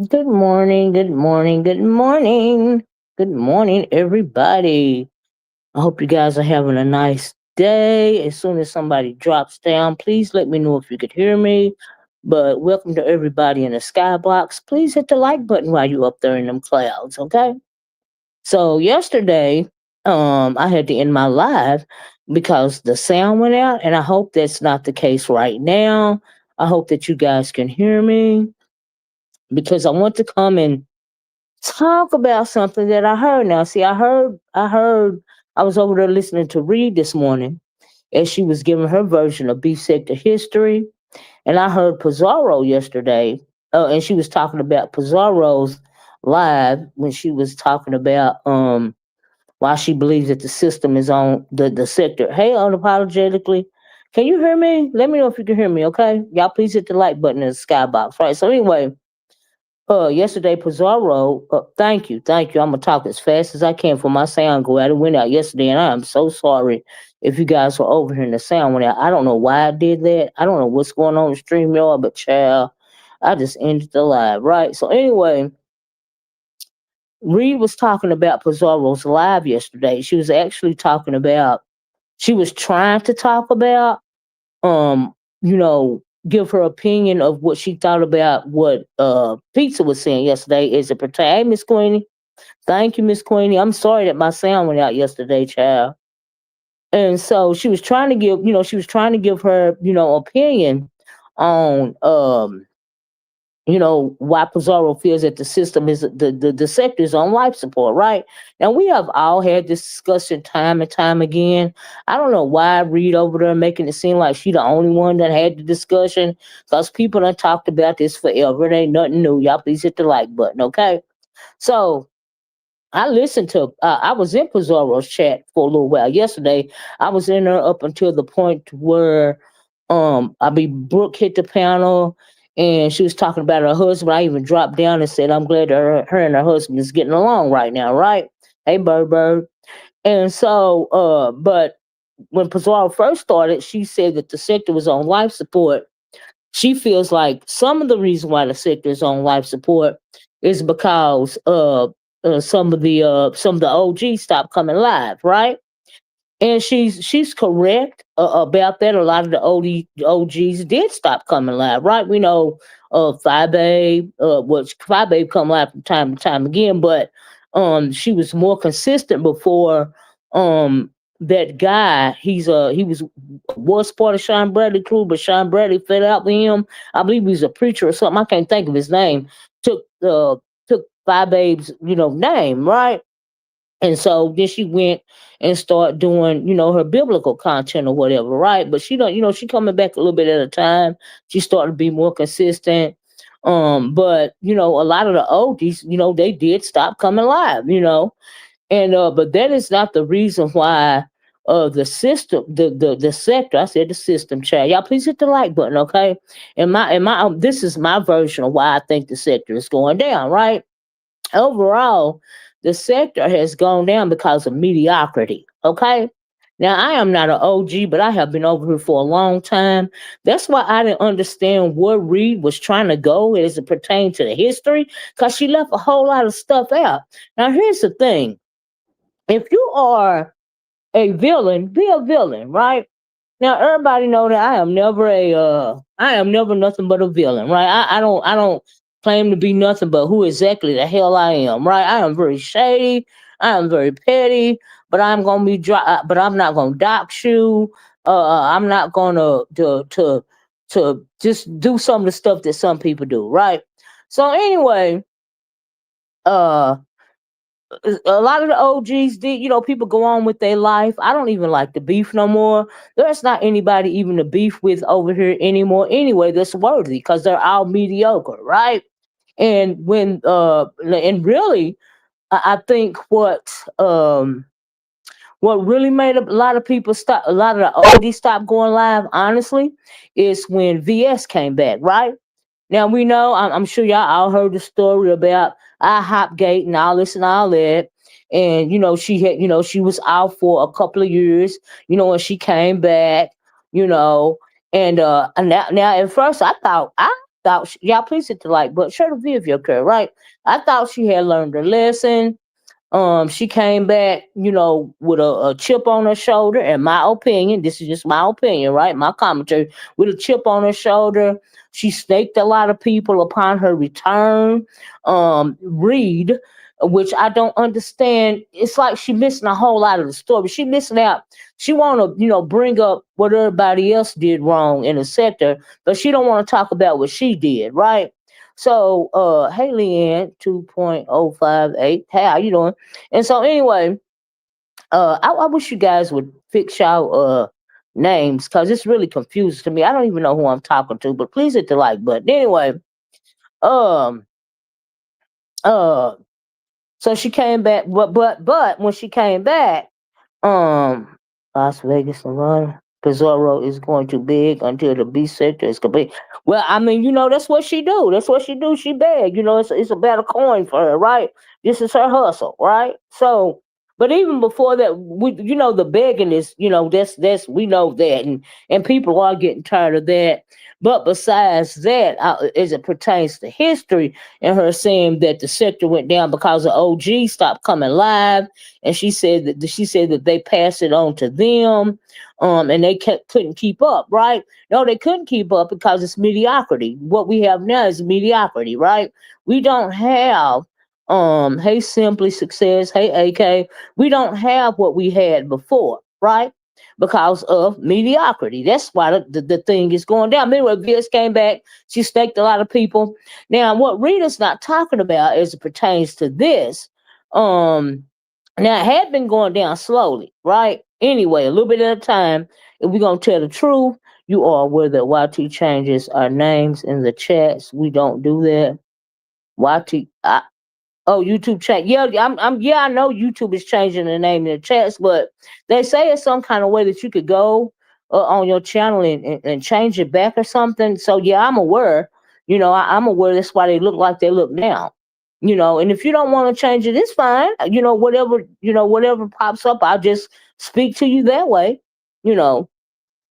Good morning, good morning, good morning. Good morning, everybody. I hope you guys are having a nice day. As soon as somebody drops down, please let me know if you could hear me. But welcome to everybody in the skybox. Please hit the like button while you up there in them clouds, okay? So yesterday, I had to end my live because the sound went out, and I hope that's not the case right now. I hope that you guys can hear me because I want to come and talk about something that I heard. Now, see, I was over there listening to Reed this morning as she was giving her version of Beef Sector history. And I heard Pizarro yesterday, and she was talking about Pizarro's live when she was talking about why she believes that the system is on the sector. Hey, unapologetically. Can you hear me? Let me know if you can hear me, okay? Y'all please hit the like button in the skybox. Right. So anyway, yesterday Pizarro, thank you. I'm gonna talk as fast as I can for my sound go out. It went out yesterday, and I am so sorry if you guys were over here and the sound went out. I don't know why I did that. I don't know what's going on with StreamYard, but child, I just ended the live, right? So anyway, Reed was talking about Pizarro's live yesterday. She was actually talking about she was trying to talk about um, give her opinion of what she thought about what Pizza was saying yesterday as it pertained. Hey, Miss Queenie. Thank you, Miss Queenie. I'm sorry that my sound went out yesterday, child. And so she was trying to give her, opinion on why Pizarro feels that the system is the sector is on life support, right? Now we have all had this discussion time and time again. I don't know why I read over there making it seem like she the only one that had the discussion, because people done talked about this forever. It ain't nothing new. Y'all please hit the like button, okay? So I listened to. I was in Pizarro's chat for a little while yesterday. I was in there up until the point where, Brooke hit the panel, and she was talking about her husband. I even dropped down and said, "I'm glad that her and her husband is getting along right now." Right? Hey, Bird Bird. And so, but when Pizarro first started, she said that the sector was on life support. She feels like some of the reason why the sector is on life support is because some of the OGs stopped coming live, right? And she's correct about that. A lot of the OGs did stop coming live, right? We know Phi Babe, which Phi Babe come live from time to time again, but she was more consistent before that guy. He was part of Sean Bradley crew, but Sean Bradley fed out with him. I believe he was a preacher or something. I can't think of his name. Took Phi Babe's, name, right? And so then she went and started doing, her biblical content or whatever, right? But she don't, she coming back a little bit at a time. She started to be more consistent. But a lot of the oldies, they did stop coming live, and but that is not the reason why the system, the sector. I said the system, child. Y'all please hit the like button, okay? This is my version of why I think the sector is going down, right? Overall, the sector has gone down because of mediocrity. Okay. Now, I am not an OG, but I have been over here for a long time. That's why I didn't understand where Reed was trying to go as it pertained to the history, because she left a whole lot of stuff out. Now, here's the thing: if you are a villain, be a villain, right? Now everybody know that I am never nothing but a villain, right? I don't claim to be nothing but who exactly the hell I am, right? I am very shady, I am very petty, but but I'm not gonna dox you. I'm not gonna to just do some of the stuff that some people do, right? So anyway, uh a lot of the OGs did, people go on with their life. I don't even like the beef no more. There's not anybody even to beef with over here anymore anyway that's worthy because they're all mediocre, right? And really, I think what really made a lot of people stop, a lot of the oldies stop going live, honestly, is when VS came back, right? Now we know, I'm sure y'all all heard the story about Hopgate and all this and all that. And she was out for a couple of years, and she came back, you know, and now at first y'all please hit the like, but share the video if you occur, right? I thought she had learned her lesson. She came back, with a chip on her shoulder. In my opinion, this is just my opinion, right? My commentary, with a chip on her shoulder. She snaked a lot of people upon her return. Reed, which I don't understand. It's like she missing a whole lot of the story. She missing out. She want to, bring up what everybody else did wrong in the sector, but she don't want to talk about what she did, right? So, hey, Leanne, 2.058. Hey, how you doing? And so, anyway, I wish you guys would fix y'all names because it's really confusing to me. I don't even know who I'm talking to, but please hit the like button. Anyway, um, uh, so she came back, but when she came back, um, Las Vegas, Nevada. Pizarro is going too big until the B sector is complete. Well, I mean, that's what she do. That's what she do. She beg. It's a better coin for her, right? This is her hustle, right? So, but even before that, the begging is, that's we know that, and people are getting tired of that. But besides that, as it pertains to history, and her saying that the sector went down because the OG stopped coming live, and she said that they passed it on to them, and they couldn't keep up, right? No, they couldn't keep up because it's mediocrity. What we have now is mediocrity, right? We don't have hey Simply Success, hey AK, we don't have what we had before, right? Because of mediocrity. That's why the thing is going down. Anyway, VS came back. She staked a lot of people. Now, what Rita's not talking about as it pertains to this, um, now it had been going down slowly, right? Anyway, a little bit at a time. If we're gonna tell the truth, you are aware that YT changes our names in the chats. We don't do that. YT, oh, YouTube chat. Yeah, yeah, I know YouTube is changing the name in the chats, but they say it's some kind of way that you could go on your channel and change it back or something. So yeah, I'm aware. I'm aware that's why they look like they look now. And if you don't want to change it, it's fine. Whatever pops up, I'll just speak to you that way. You know,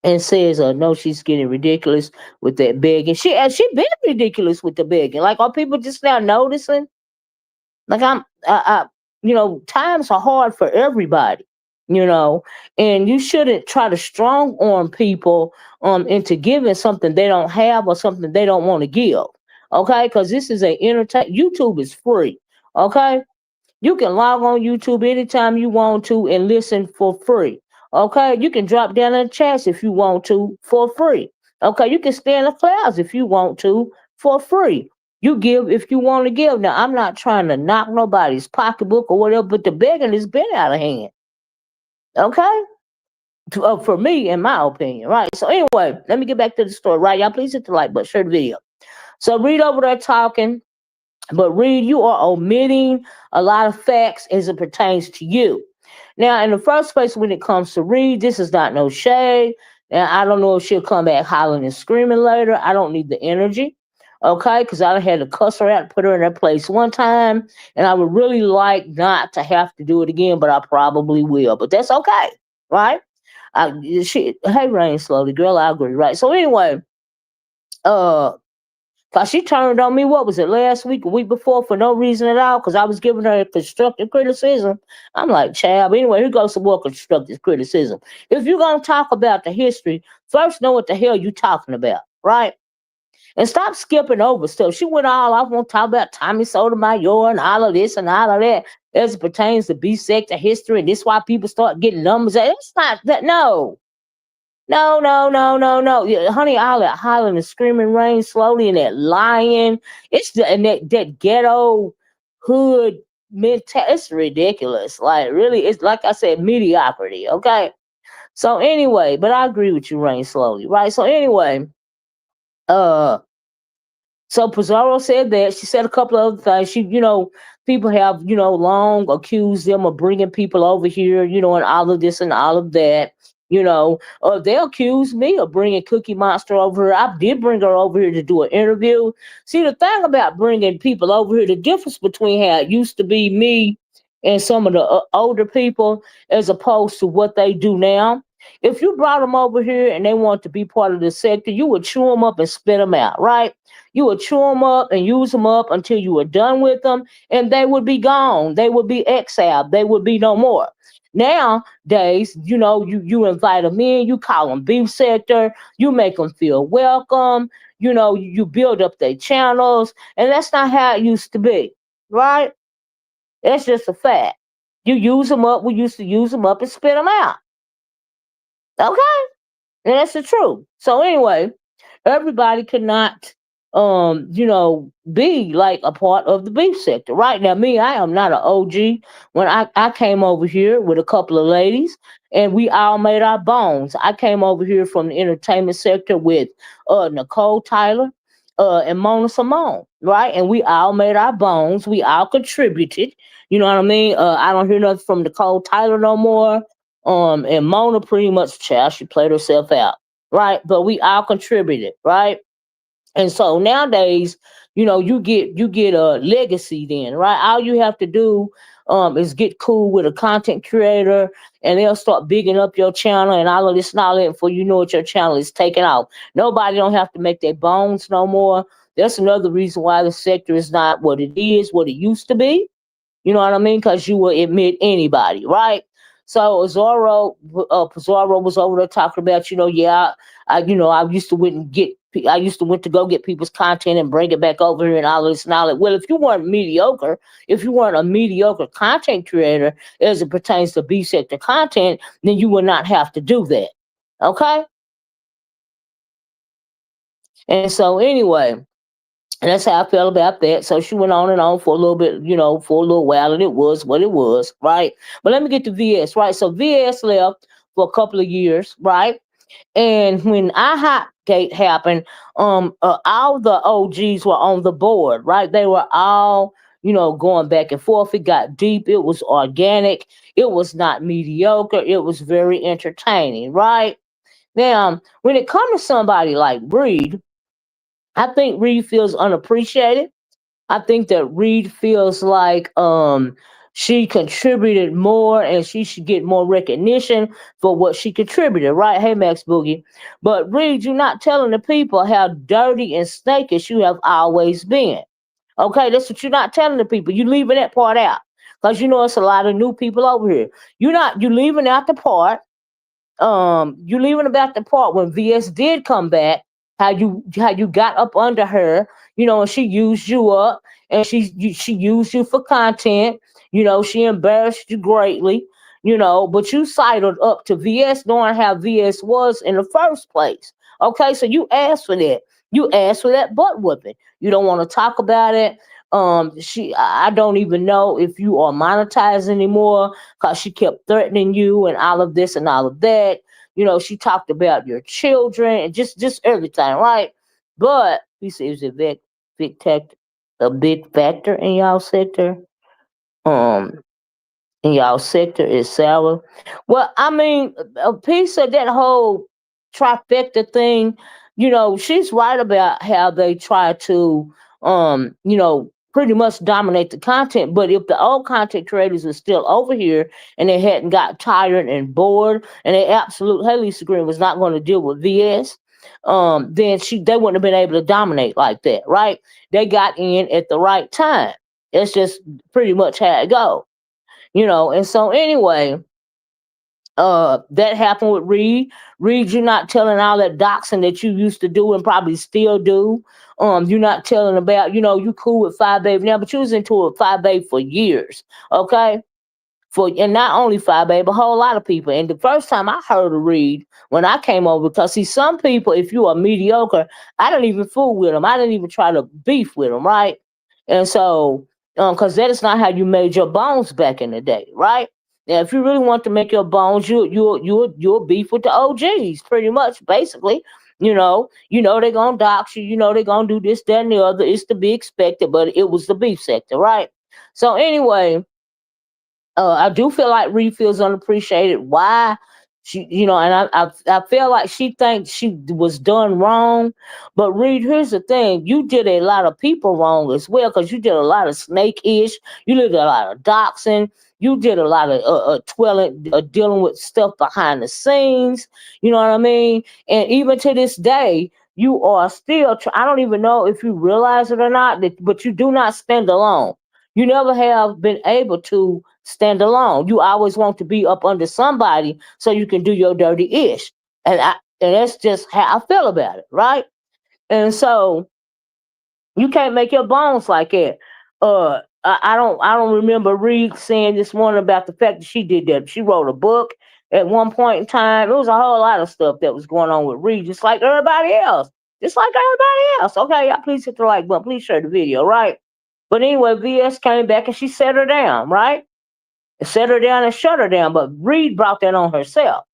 and says, no, she's getting ridiculous with that begging. She been ridiculous with the begging. Like, are people just now noticing? Like times are hard for everybody, you know, and you shouldn't try to strong arm people into giving something they don't have or something they don't want to give. Okay, because this is a entertain. YouTube is free. Okay, you can log on YouTube anytime you want to and listen for free. Okay, you can drop down in the chats if you want to for free. Okay, you can stay in the clouds if you want to for free. You give if you want to give. Now, I'm not trying to knock nobody's pocketbook or whatever, but the begging has been out of hand. Okay, for me, in my opinion, right? So anyway, let me get back to the story, right? Y'all, please hit the like button, share the video. So read over there talking. But Reed, you are omitting a lot of facts as it pertains to you. Now, in the first place, when it comes to Reed, this is not no shade. And I don't know if she'll come back hollering and screaming later. I don't need the energy. Okay, because I had to cuss her out and put her in her place one time. And I would really like not to have to do it again, but I probably will. But that's okay, right? Hey, Rain slowly, girl, I agree, right? So anyway, uh cause she turned on me. What was it, last week, a week before, for no reason at all? Cause I was giving her constructive criticism. I'm like, child. But anyway, here goes some more constructive criticism. If you're gonna talk about the history, first know what the hell you talking about, right? And stop skipping over stuff. She went all off on talk about Tommy Sotomayor and all of this and all of that as it pertains to B sector history, and this why people start getting numbers. It's not that. No, no, no, no, no, no. Yeah, honey, all that hollering and screaming rain slowly and that lying. It's and that ghetto hood It's ridiculous. Like really, it's like I said, mediocrity. Okay. So anyway, but I agree with you, Rain Slowly, right? So anyway, uh so Pizarro said that. She said a couple of other things. People have, long accused them of bringing people over here, and all of this and all of that. They accused me of bringing Cookie Monster over here. I did bring her over here to do an interview. See, the thing about bringing people over here, the difference between how it used to be me and some of the older people as opposed to what they do now. If you brought them over here and they want to be part of the sector, you would chew them up and spit them out, right? You would chew them up and use them up until you were done with them, and they would be gone. They would be exiled. They would be no more. Nowadays, you invite them in, you call them beef sector, you make them feel welcome, you build up their channels, and that's not how it used to be, right? That's just a fact. You use them up. We used to use them up and spit them out. Okay, and that's the truth. So anyway, everybody cannot be like a part of the beef sector. Right now, me, I am not an OG. When I came over here with a couple of ladies and we all made our bones. I came over here from the entertainment sector with Nicole Tyler and Mona Simone, right? And we all made our bones. We all contributed. You know what I mean? I don't hear nothing from Nicole Tyler no more. And Mona pretty much, child, she played herself out, right? But we all contributed, right? And so nowadays, you get a legacy then, right? All you have to do is get cool with a content creator and they'll start bigging up your channel and all of this and all that before you know it, your channel is taken off. Nobody don't have to make their bones no more. That's another reason why the sector is not what it is, what it used to be. You know what I mean? Because you will admit anybody, right? So Pizarro was over there talking about, yeah, I used to I used to went to go get people's content and bring it back over here and all this and all that. Well, if you weren't mediocre, if you weren't a mediocre content creator as it pertains to B sector content, then you would not have to do that. Okay. And so anyway, and that's how I felt about that. So she went on and on for a little bit, for a little while, and it was what it was, right? But let me get to VS, right? So VS left for a couple of years, right? And when IHOP Gate happened, all the OGs were on the board, right? They were all, going back and forth. It got deep. It was organic. It was not mediocre. It was very entertaining, right? Now, when it comes to somebody like Reed, I think Reed feels unappreciated. I think that Reed feels like she contributed more and she should get more recognition for what she contributed, right? Hey Max Boogie. But Reed, you're not telling the people how dirty and snakish you have always been. Okay, that's what you're not telling the people. You leaving that part out. Because it's a lot of new people over here. You leaving out the part you leaving about the part when VS did come back, how you got up under her, and she used you up and she used you for content, she embarrassed you greatly, but you sidled up to VS knowing how VS was in the first place. Okay, so you asked for that. You asked for that butt whooping. You don't want to talk about it. I don't even know if you are monetized anymore because she kept threatening you and all of this and all of that. She talked about your children and just everything, right? But he says a a big factor in y'all sector. Um, in y'all sector is sour. Well, I mean, a piece of that whole trifecta thing, she's right about how they try to, pretty much dominate the content. But if the old content creators were still over here and they hadn't got tired and bored and they absolute Haley Green was not going to deal with VS, then they wouldn't have been able to dominate like that, right? They got in at the right time. It's just pretty much how it goes. And so anyway, that happened with Reed. Reed, you're not telling all that doxing that you used to do and probably still do. You're not telling about, you cool with Five Babe now, but you was into it Five Babe for years, okay? And not only Five Babe, a whole lot of people. And the first time I heard of Reed when I came over, because see, some people, if you are mediocre, I didn't even fool with them. I didn't even try to beef with them, right? And so because that is not how you made your bones back in the day, right? Now, if you really want to make your bones, you'll beef with the OGs, pretty much, basically. They're gonna dox you. They're gonna do this, that, and the other. It's to be expected, but it was the beef sector, right? So anyway, I do feel like Reed feels unappreciated. Why and I feel like she thinks she was done wrong. But Reed, here's the thing: you did a lot of people wrong as well, because you did a lot of snake ish. You did a lot of doxing. You did a lot of dealing with stuff behind the scenes. You know what I mean? And even to this day, you are still. I don't even know if you realize it or not, but you do not stand alone. You never have been able to stand alone. You always want to be up under somebody so you can do your dirty ish. And that's just how I feel about it, right? And so you can't make your bones like that. I don't remember Reed saying this morning about the fact that she did that. She wrote a book at one point in time. It was a whole lot of stuff that was going on with Reed, just like everybody else. Just like everybody else. Okay, y'all please hit the like button. Please share the video, right? But anyway, VS came back and she set her down, right? Set her down and shut her down. But Reed brought that on herself.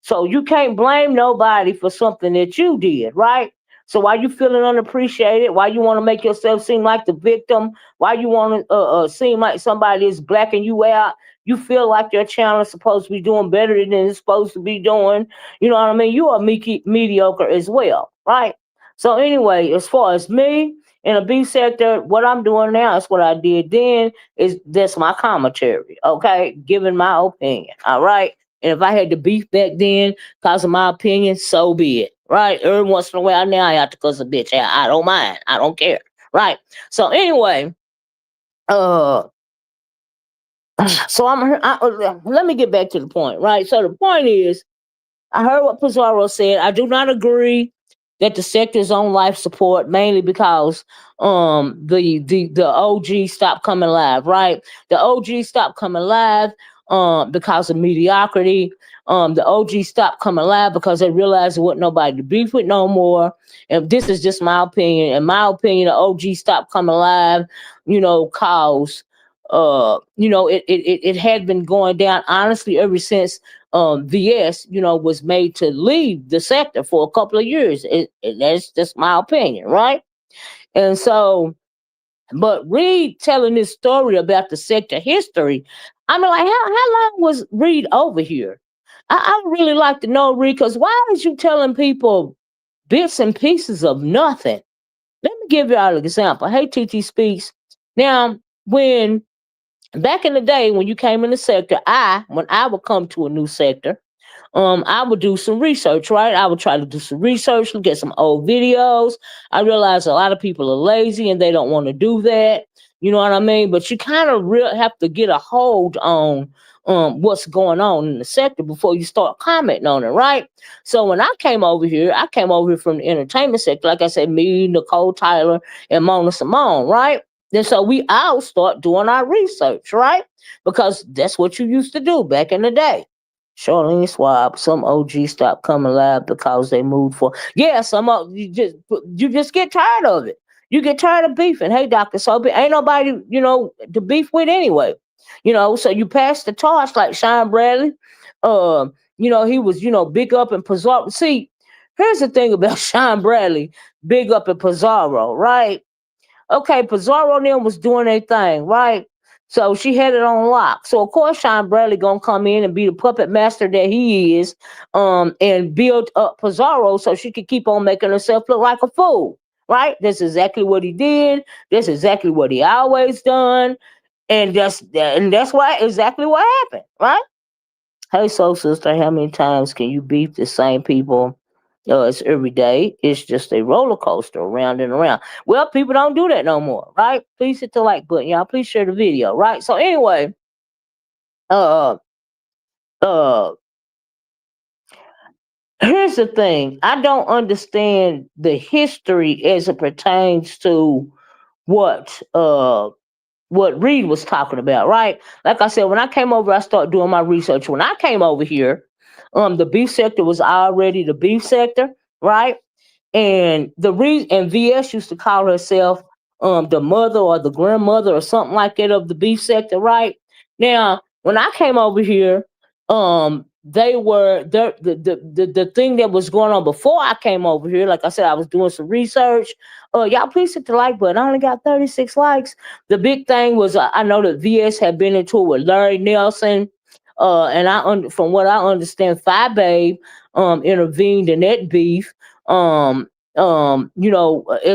So you can't blame nobody for something that you did, right? So why you feeling unappreciated? Why you want to make yourself seem like the victim? Why you want to seem like somebody is blacking you out? You feel like your channel is supposed to be doing better than it's supposed to be doing. You know what I mean? You are mediocre as well, right? So anyway, as far as me in a B sector, what I'm doing now is what I did then. Is that's my commentary, okay? Giving my opinion, all right? And if I had to beef back then because of my opinion, so be it. Right? Every once in a while now I have to cuss a bitch out. I don't mind. I don't care. Right? So anyway, uh let me get back to the point, right? So the point is, I heard what Pizarro said. I do not agree that the sector is on life support, mainly because the OG stopped coming live, right? The OG stopped coming live because of mediocrity. The OG stopped coming live because they realized there wasn't nobody to beef with no more. And this is just my opinion. In my opinion, the OG stopped coming live, cause it had been going down honestly ever since VS, was made to leave the sector for a couple of years. That's just my opinion, right? And so, but Reed telling this story about the sector history, I mean, like, how long was Reed over here? I would really like to know, Reed, because why is you telling people bits and pieces of nothing? Let me give y'all an example. Hey, TT Speaks. Now, when back in the day when you came in the sector, when I would come to a new sector, I would do some research, right? I would try to do some research, look at some old videos. I realize a lot of people are lazy and they don't want to do that. You know what I mean? But you kind of have to get a hold on what's going on in the sector before you start commenting on it, right? So when I came over here, from the entertainment sector, like I said, me, Nicole Tyler, and Mona Simone, right? Then so we all start doing our research, right? Because that's what you used to do back in the day. Charlene Swab, some OG stopped coming live because they moved for. Yeah, you just get tired of it. You get tired of beefing. Hey, Doctor Sobe, ain't nobody to beef with anyway. So you pass the torch like Sean Bradley. He was big up in Pizarro. See, here's the thing about Sean Bradley, big up in Pizarro, right? Okay, Pizarro and them was doing their thing, right? So she had it on lock. So of course Sean Bradley gonna come in and be the puppet master that he is, and build up Pizarro so she could keep on making herself look like a fool. Right? That's exactly what he did. That's exactly what he always done. And that's why exactly what happened, right? Hey, soul sister, how many times can you beat the same people? It's every day. It's just a roller coaster around and around. Well, people don't do that no more, right? Please hit the like button, y'all. Please share the video, right? So anyway, uh, uh, here's the thing. I don't understand the history as it pertains to what what Reed was talking about, right? Like I said, when I came over, I started doing my research. When I came over here, the beef sector was already the beef sector, right? And VS used to call herself the mother or the grandmother or something like that of the beef sector, right? Now, when I came over here, they were the thing that was going on before I came over here. Like I said, I was doing some research. Y'all please hit the like button. I only got 36 likes. The big thing was I know that VS had been into it with Larry Nelson. And from what I understand, Phi Babe intervened in that beef. As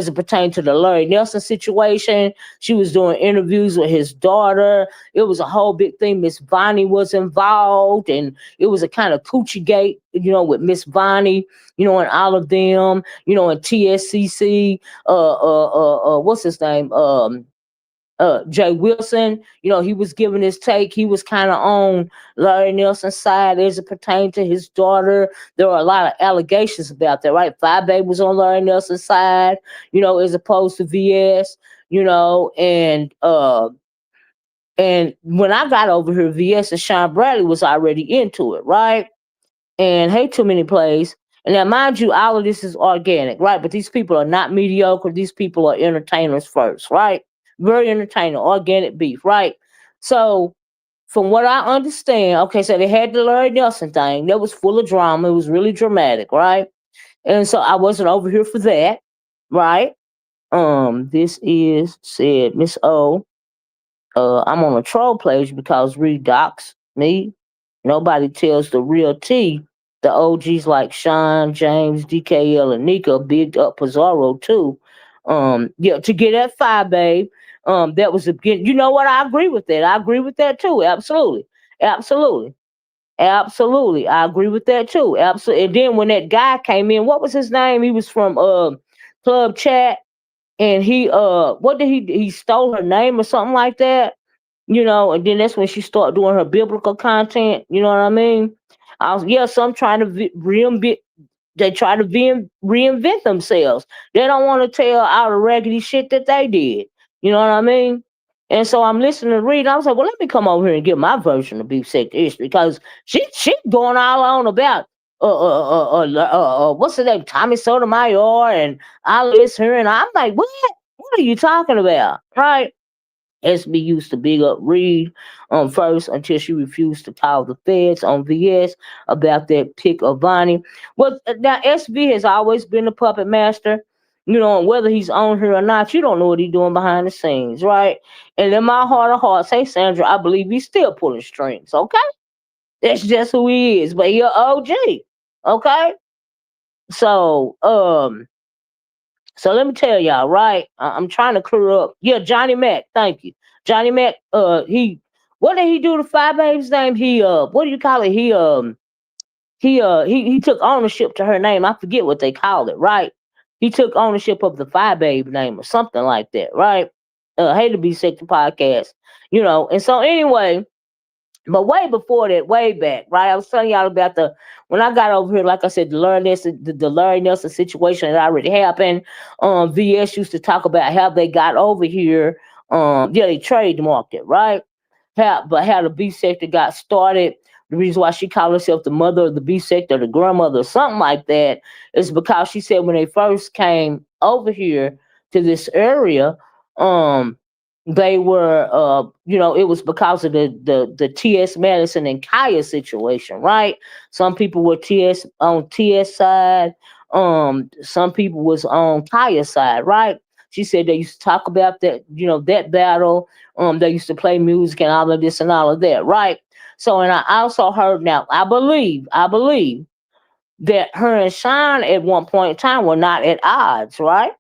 it pertained to the Larry Nelson situation, she was doing interviews with his daughter. It was a whole big thing. Miss Bonnie was involved, and it was a kind of coochie gate, with Miss Bonnie, and all of them, and TSCC, what's his name? Jay Wilson, he was giving his take. He was kind of on Larry Nelson's side as it pertained to his daughter. There were a lot of allegations about that, right? Five Babe was on Larry Nelson's side, as opposed to VS, and when I got over here, VS and Sean Bradley was already into it, right? And hey, too many plays. And now, mind you, all of this is organic, right? But these people are not mediocre. These people are entertainers first, right? Very entertaining, organic beef, right? So, from what I understand, okay, so they had the Larry Nelson thing. That was full of drama. It was really dramatic, right? And so I wasn't over here for that, right? This is said Miss O. I'm on a troll page because redox me. Nobody tells the real T. The OGs like Sean, James, DKL, and Nika bigged up Pizarro too. Yeah, to get that Phi Babe. That was a you know what? I agree with that. I agree with that too. Absolutely. Absolutely. Absolutely. I agree with that too. Absolutely. And then when that guy came in, what was his name? He was from Club Chat, and what did he stole her name or something like that? And then that's when she started doing her biblical content. You know what I mean? Some trying to reinvent. They try to reinvent themselves. They don't want to tell all the raggedy shit that they did. You know what I mean? And so I'm listening to read. I was like, well, let me come over here and get my version of beef sector history because she going all on about what's the name, Tommy Sotomayor and all this her, and I'm like, what are you talking about, right? SB used to big up Reed first until she refused to call the feds on VS about that pick of Bonnie. Well, now SB has always been a puppet master, and whether he's on here or not, you don't know what he's doing behind the scenes, right? And in my heart of hearts, hey Sandra, I believe he's still pulling strings, okay? That's just who he is, but you're OG, okay? So, so let me tell y'all, right? I'm trying to clear up. Yeah, Johnny Mac. Thank you, Johnny Mac. What did he do to Five Babe's name? What do you call it? He took ownership to her name. I forget what they call it, right? He took ownership of the Five Babe name or something like that, right? Hate to be sick to podcast, And so anyway, but way before that, way back, right? I was telling y'all about when I got over here, like I said, the Larry Nelson situation that already happened. VS used to talk about how they got over here. Yeah, they trademarked it, right? How the B sector got started. The reason why she called herself the mother of the B sector, the grandmother, or something like that, is because she said when they first came over here to this area, they were it was because of the TS Madison and Kaya situation, right? Some people were TS side, some people was on Kaya side, right? She said they used to talk about that, that battle. They used to play music and all of this and all of that, right? So, and I also heard, now I believe that her and Sean at one point in time were not at odds, right?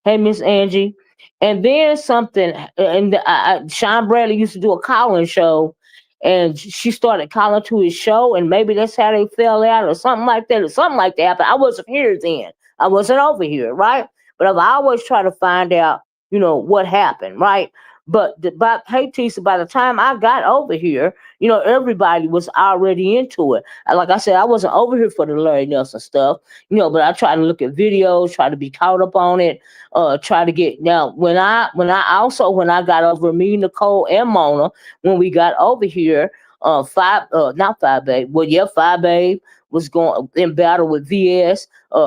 Hey, Miss Angie. And then something, and Sean Bradley used to do a calling show, and she started calling to his show, and maybe that's how they fell out or something like that, or something like that. But I wasn't here then. I wasn't over here, right? But I've always tried to find out, what happened, right? But hey, Tisa, by the time I got over here, everybody was already into it. And like I said, I wasn't over here for the Larry Nelson stuff, but I tried to look at videos, try to be caught up on it, try to get now when I got over, me, Nicole, and Mona, when we got over here, not Five Babe. Well, yeah, Five Babe was going in battle with VS.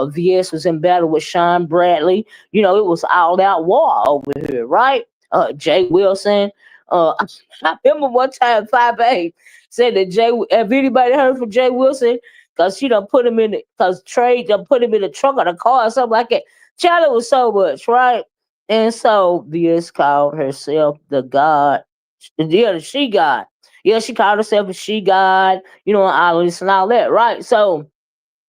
VS was in battle with Sean Bradley. It was all out war over here, right? Jay Wilson. I remember one time Five Babe said that Jay. Have anybody heard from Jay Wilson? Cause she done put him in. Cause Trey done put him in the trunk of the car or something like that. Child, it was so much, right? And so VS called herself the God. Yeah, the she God. Yeah, she called herself a she God, and all this and all that, right? So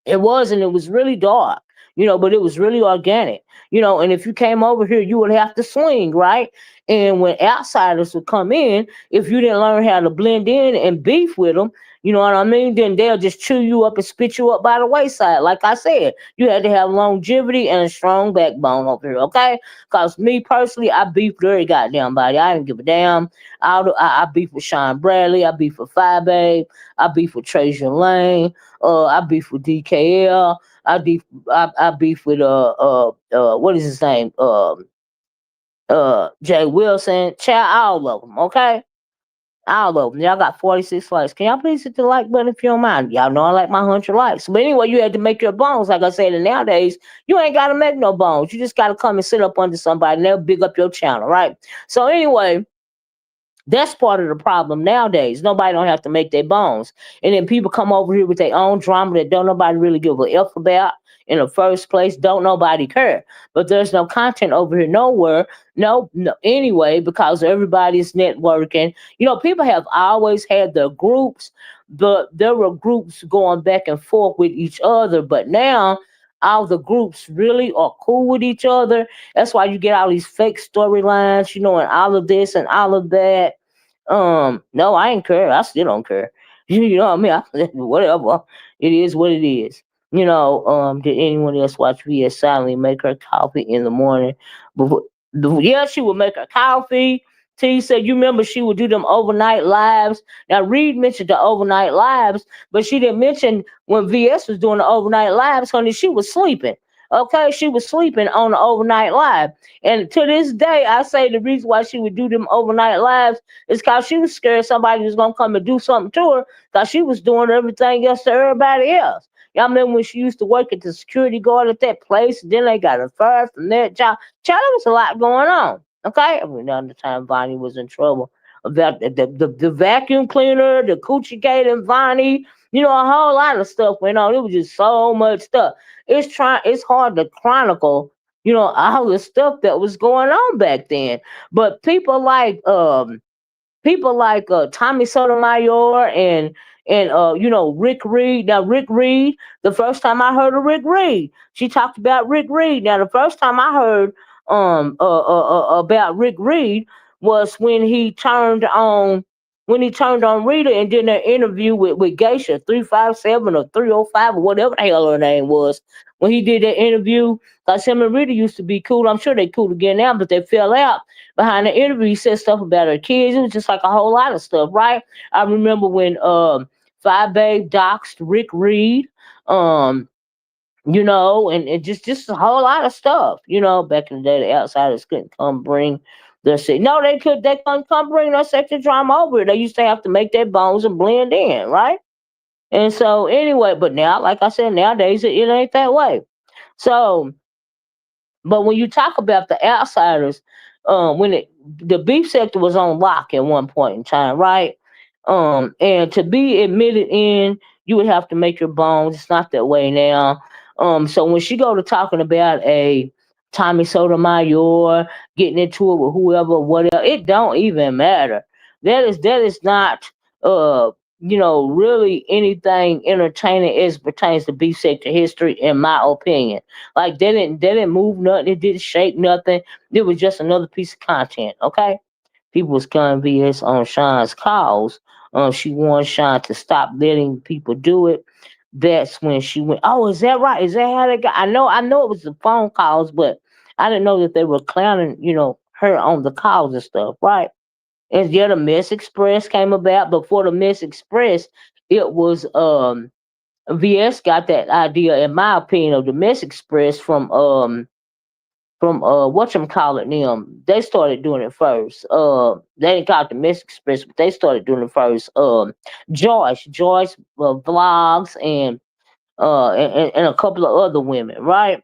it was really dark, but it was really organic, and if you came over here, you would have to swing, right? And when outsiders would come in, if you didn't learn how to blend in and beef with them, you know what I mean, then they'll just chew you up and spit you up by the wayside. Like I said, you had to have longevity and a strong backbone over here, okay? Because me personally, I beefed with every goddamn body. I didn't give a damn. I beef with Sean Bradley. I beef with Five Babe. I beef with Trajan Lane. I beef with DKL. I beef with what is his name? Jay Wilson. Child, all of them. Okay, all of them. Y'all got 46 likes. Can y'all please hit the like button if you don't mind? Y'all know I like my 100 likes. But anyway, you had to make your bones. Like I said, and nowadays you ain't gotta make no bones. You just gotta come and sit up under somebody and they'll big up your channel, right? So anyway, that's part of the problem nowadays. Nobody don't have to make their bones. And then people come over here with their own drama that don't nobody really give a F about in the first place. Don't nobody care. But there's no content over here nowhere. No, anyway, because everybody's networking. People have always had their groups, but there were groups going back and forth with each other. But now all the groups really are cool with each other. That's why you get all these fake storylines, and all of this and all of that. No, I ain't care. I still don't care. You know what I mean? Whatever. It is what it is. Did anyone else watch VS silently make her coffee in the morning? Before, yeah, she would make her coffee. T said, you remember she would do them overnight lives. Now, Reed mentioned the overnight lives, but she didn't mention when VS was doing the overnight lives, honey, she was sleeping. Okay, she was sleeping on the overnight live. And to this day, I say the reason why she would do them overnight lives is because she was scared somebody was going to come and do something to her because she was doing everything else to everybody else. Y'all remember when she used to work at the security guard at that place? Then they got her fired from that job. Child, there was a lot going on. Okay? I mean, the time Bonnie was in trouble about the vacuum cleaner, the coochie gate and Bonnie. A whole lot of stuff went on. It was just so much stuff. It's hard to chronicle, all the stuff that was going on back then. But people like Tommy Sotomayor and Rick Reed. Now Rick Reed, the first time I heard of Rick Reed, she talked about Rick Reed. Now the first time I heard about Rick Reed was when he turned on Rita and did an interview with Geisha 357 or 305 or whatever the hell her name was. When he did that interview, because him and Rita used to be cool. I'm sure they cool again now, but they fell out behind the interview. He said stuff about her kids. It was just like a whole lot of stuff, right? I remember when Five Babe doxed Rick Reed, and it just a whole lot of stuff. Back in the day, the outsiders couldn't come bring their sex. No, they couldn't come bring their sexual drama over. They used to have to make their bones and blend in, right? And so anyway, but now, like I said, nowadays it ain't that way. So but when you talk about the outsiders, when the beef sector was on lock at one point in time, right? And to be admitted in, you would have to make your bones. It's not that way now. So when she go to talking about a Tommy Sotomayor getting into it with whoever, whatever, it don't even matter. That is not really anything entertaining as pertains to beef sector history, in my opinion. Like they didn't move nothing, it didn't shake nothing. It was just another piece of content. Okay, people was killing BS on Sean's cause. She wanted Sean to stop letting people do it. That's when she went. Oh, is that right? Is that how they got? I know it was the phone calls, but I didn't know that they were clowning, her on the calls and stuff, right? And yeah, the Miss Express came about. Before the Miss Express, it was VS got that idea, in my opinion, of the Miss Express from from whatchamacallit them. They started doing it first. They didn't call it the Mystic Express, but they started doing it first. Joyce vlogs and a couple of other women, right?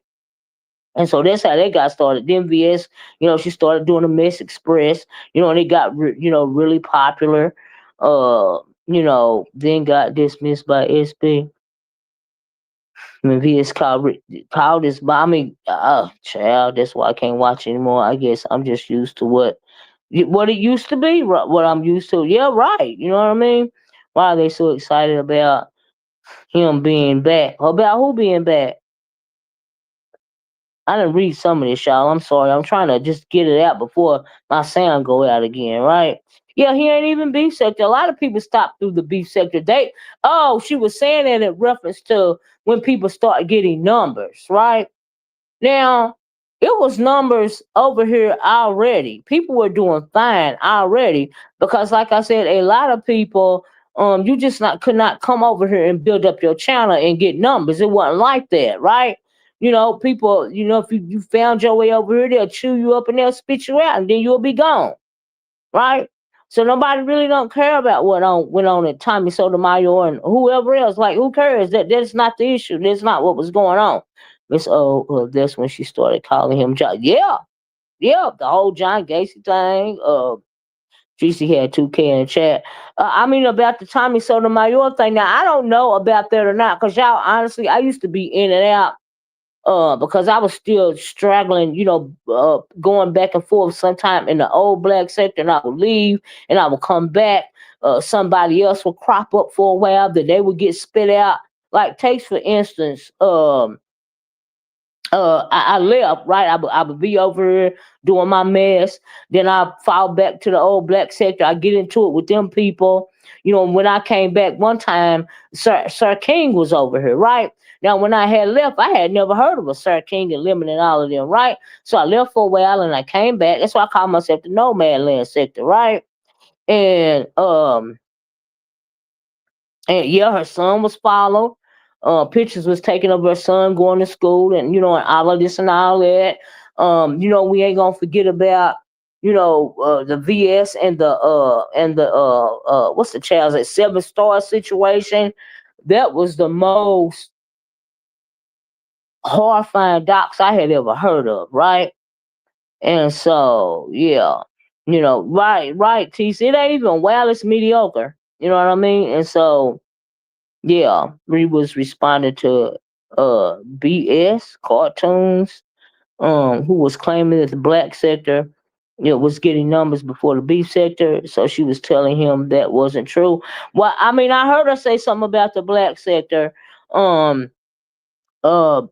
And so that's how they got started. Then VS, she started doing the Miss Express, and it got really popular. Then got dismissed by SB. When VS called this, but I mean, child, that's why I can't watch anymore. I guess I'm just used to what it used to be, what I'm used to. Yeah, right. You know what I mean? Why are they so excited about him being back? About who being back? I didn't read some of this, y'all. I'm sorry. I'm trying to just get it out before my sound go out again, right? Yeah, he ain't even beef sector. A lot of people stop through the beef sector. She was saying that in reference to when people start getting numbers, right? Now, it was numbers over here already. People were doing fine already because, like I said, a lot of people, you just not could not come over here and build up your channel and get numbers. It wasn't like that, right? People, if you found your way over here, they'll chew you up and they'll spit you out, and then you'll be gone, right? So nobody really don't care about what went on at Tommy Sotomayor and whoever else. Like, who cares? That's not the issue. That's not what was going on. Miss O, that's when she started calling him John. Yeah, yeah, the whole John Gacy thing. GC had 2K in the chat. I mean, about the Tommy Sotomayor thing. Now, I don't know about that or not, because y'all, honestly, I used to be in and out because I was still struggling, going back and forth sometime in the old black sector, and I would leave and I would come back. Somebody else would crop up for a while, then they would get spit out. Like, takes for instance, I left, right? I would be over here doing my mess. Then I fall back to the old black sector. I get into it with them people. When I came back one time, Sir King was over here, right? Now, when I had left, I had never heard of a Sir King and Lemon and all of them, right? So I left for a while and I came back. That's why I call myself the Nomad Land sector, right? And yeah, her son was followed. Pictures was taken of her son going to school, and all of this and all that. We ain't gonna forget about the VS and the what's the child's at 7 Star situation. That was the most horrifying docs I had ever heard of, right? And so, yeah, right, TC. It ain't even well, it's mediocre. You know what I mean? And so, yeah, we was responding to BS cartoons, who was claiming that the black sector, was getting numbers before the beef sector. So she was telling him that wasn't true. Well, I mean, I heard her say something about the black sector. Um, uh,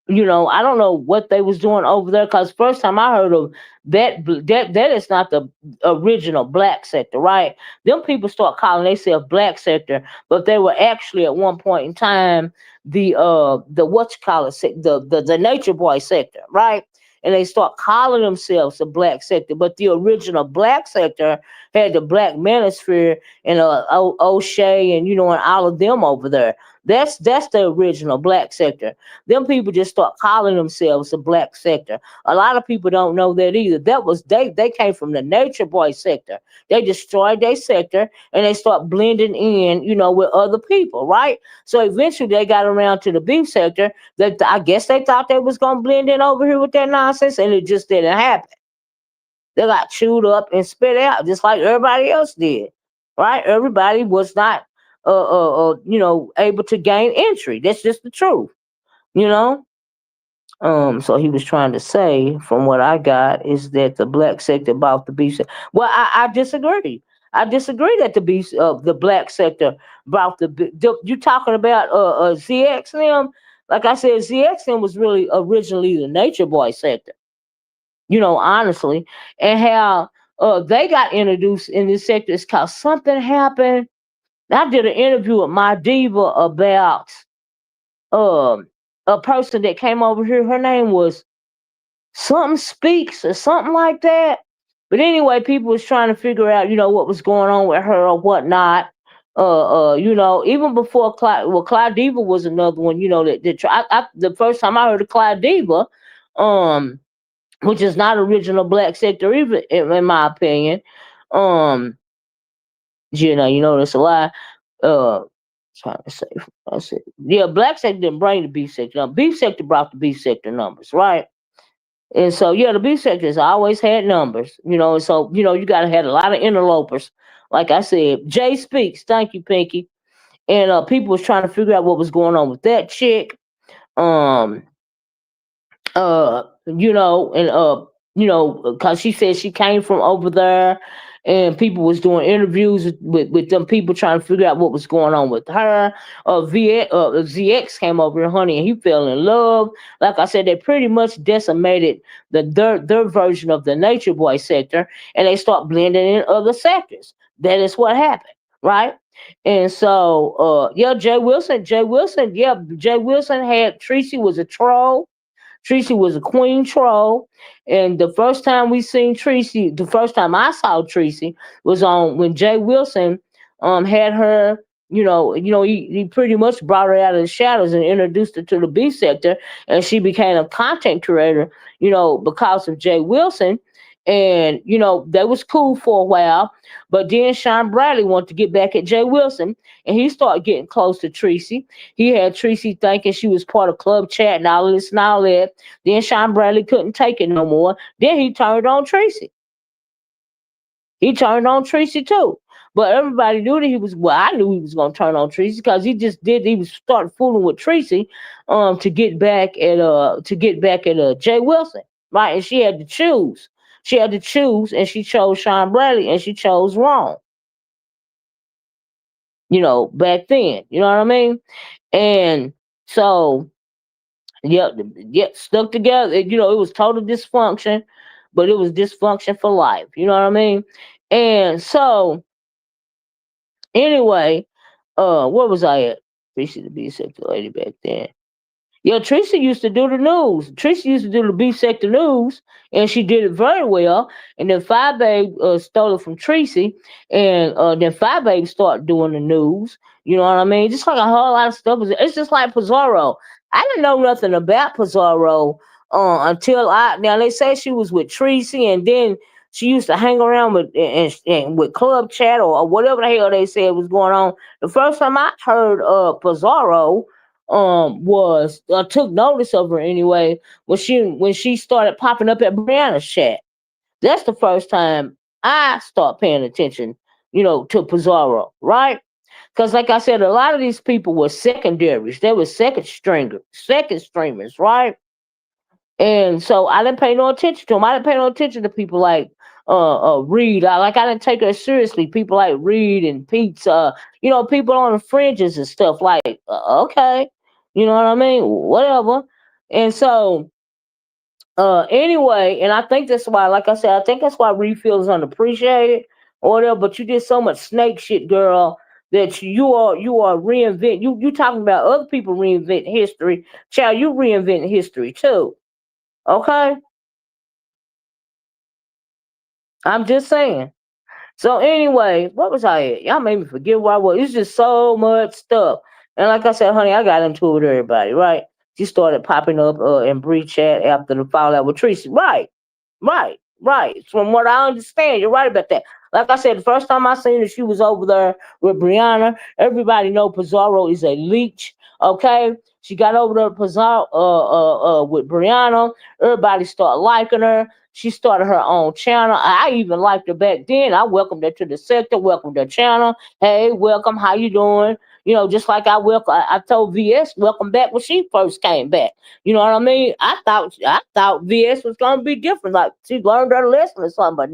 I don't know what they was doing over there, because first time I heard of that is not the original black sector, right? Them people start calling themselves black sector, but they were actually at one point in time the what you call it, the nature boy sector, right? And they start calling themselves the black sector, but the original black sector had the Black Manosphere and O'Shea and and all of them over there. That's the original black sector. Them people just start calling themselves the black sector. A lot of people don't know that either. That was they came from the nature boy sector. They destroyed their sector and they start blending in, with other people, right? So eventually they got around to the beef sector. That I guess they thought they was gonna blend in over here with that nonsense, and it just didn't happen. They got chewed up and spit out just like everybody else did, right? Everybody was not able to gain entry. That's just the truth, you know. So he was trying to say, from what I got, is that the black sector bought the beef. Well, I disagree. I disagree that the black sector bought you talking about ZXM? Like I said, ZXM was really originally the Nature Boy sector. Honestly, and how they got introduced in this sector is because something happened. I did an interview with my diva about um a person that came over here. Her name was something Speaks or something like that. But anyway, people was trying to figure out, what was going on with her or whatnot. Even before Clyde Diva was another one, that the first time I heard of Clyde Diva, um, which is not original black sector even in my opinion. Um, you know that's a lie. Uh, trying to say, I said, yeah, black sector didn't bring the beef sector. Now, beef sector brought the beef sector numbers, right? And so, yeah, the beef sectors always had numbers, you know. And so, you know, you got to have a lot of interlopers. Like I said, Jay Speaks, thank you, Pinky. And people was trying to figure out what was going on with that chick. Um, you know, and you know, because she said she came from over there, and people was doing interviews with them people trying to figure out what was going on with her. ZX came over here, honey, and he fell in love. Like I said, they pretty much decimated their version of the Nature Boy sector, and they start blending in other sectors. That is what happened, right? And so, yeah, Jay Wilson had Tracy was a troll. Tracy was a queen troll. And the first time we seen Tracy, the first time I saw Tracy was on when Jay Wilson had her, he pretty much brought her out of the shadows and introduced her to the B sector, and she became a content creator, because of Jay Wilson. And that was cool for a while, but then Sean Bradley wanted to get back at Jay Wilson, and he started getting close to Tracy. He had Tracy thinking she was part of club chat and all this and all that. Then Sean Bradley couldn't take it no more. Then he turned on Tracy. He turned on Tracy too. But everybody knew that he was. Well, I knew he was gonna turn on Tracy because he just did. He was started fooling with Tracy, to get back at Jay Wilson, right? And she had to choose. She had to choose, and she chose Sean Bradley, and she chose wrong. Back then, you know what I mean? And so, yep, stuck together. It was total dysfunction, but it was dysfunction for life. You know what I mean? And so, anyway, where was I at? Tracy the B sector lady back then. Yeah, Tracy used to do the news. Tracy used to do the beef sector news, and she did it very well. And then Five Babe stole it from Tracy, and then Five Babe started doing the news. You know what I mean? Just like a whole lot of stuff. It's just like Pizarro. I didn't know nothing about Pizarro until now they say she was with Tracy, and then she used to hang around and with Club Chat or whatever the hell they said was going on. The first time I heard Pizarro was took notice of her anyway when she started popping up at Brianna's chat. That's the first time I start paying attention, to Pizarro, right? Because like I said, a lot of these people were secondaries. They were second streamers, right? And so I didn't pay no attention to them. I didn't pay no attention to people like Reed. I didn't take her seriously. People like Reed and Pizza, people on the fringes and stuff. Like, okay, you know what I mean? Whatever. And so, anyway, and I think that's why, like I said, I think that's why Reed feels unappreciated or whatever. But you did so much snake shit, girl, that you are reinventing. You talking about other people reinventing history, child. You reinventing history too. Okay, I'm just saying. So anyway, what was I at? Y'all made me forget where I was. It's just so much stuff. And like I said, honey, I got into it with everybody, right? She started popping up in Bree chat after the fallout with Tracy. Right, right. From what I understand, you're right about that. Like I said, the first time I seen her, she was over there with Brianna. Everybody know Pizarro is a leech. Okay, she got over there Pizarro, with Brianna. Everybody started liking her. She started her own channel. I even liked her back then. I welcomed her to the sector, welcomed her channel. Hey, welcome. How you doing? Just like I told VS welcome back when she first came back. You know what I mean? I thought VS was gonna be different. Like she learned her lesson or something, but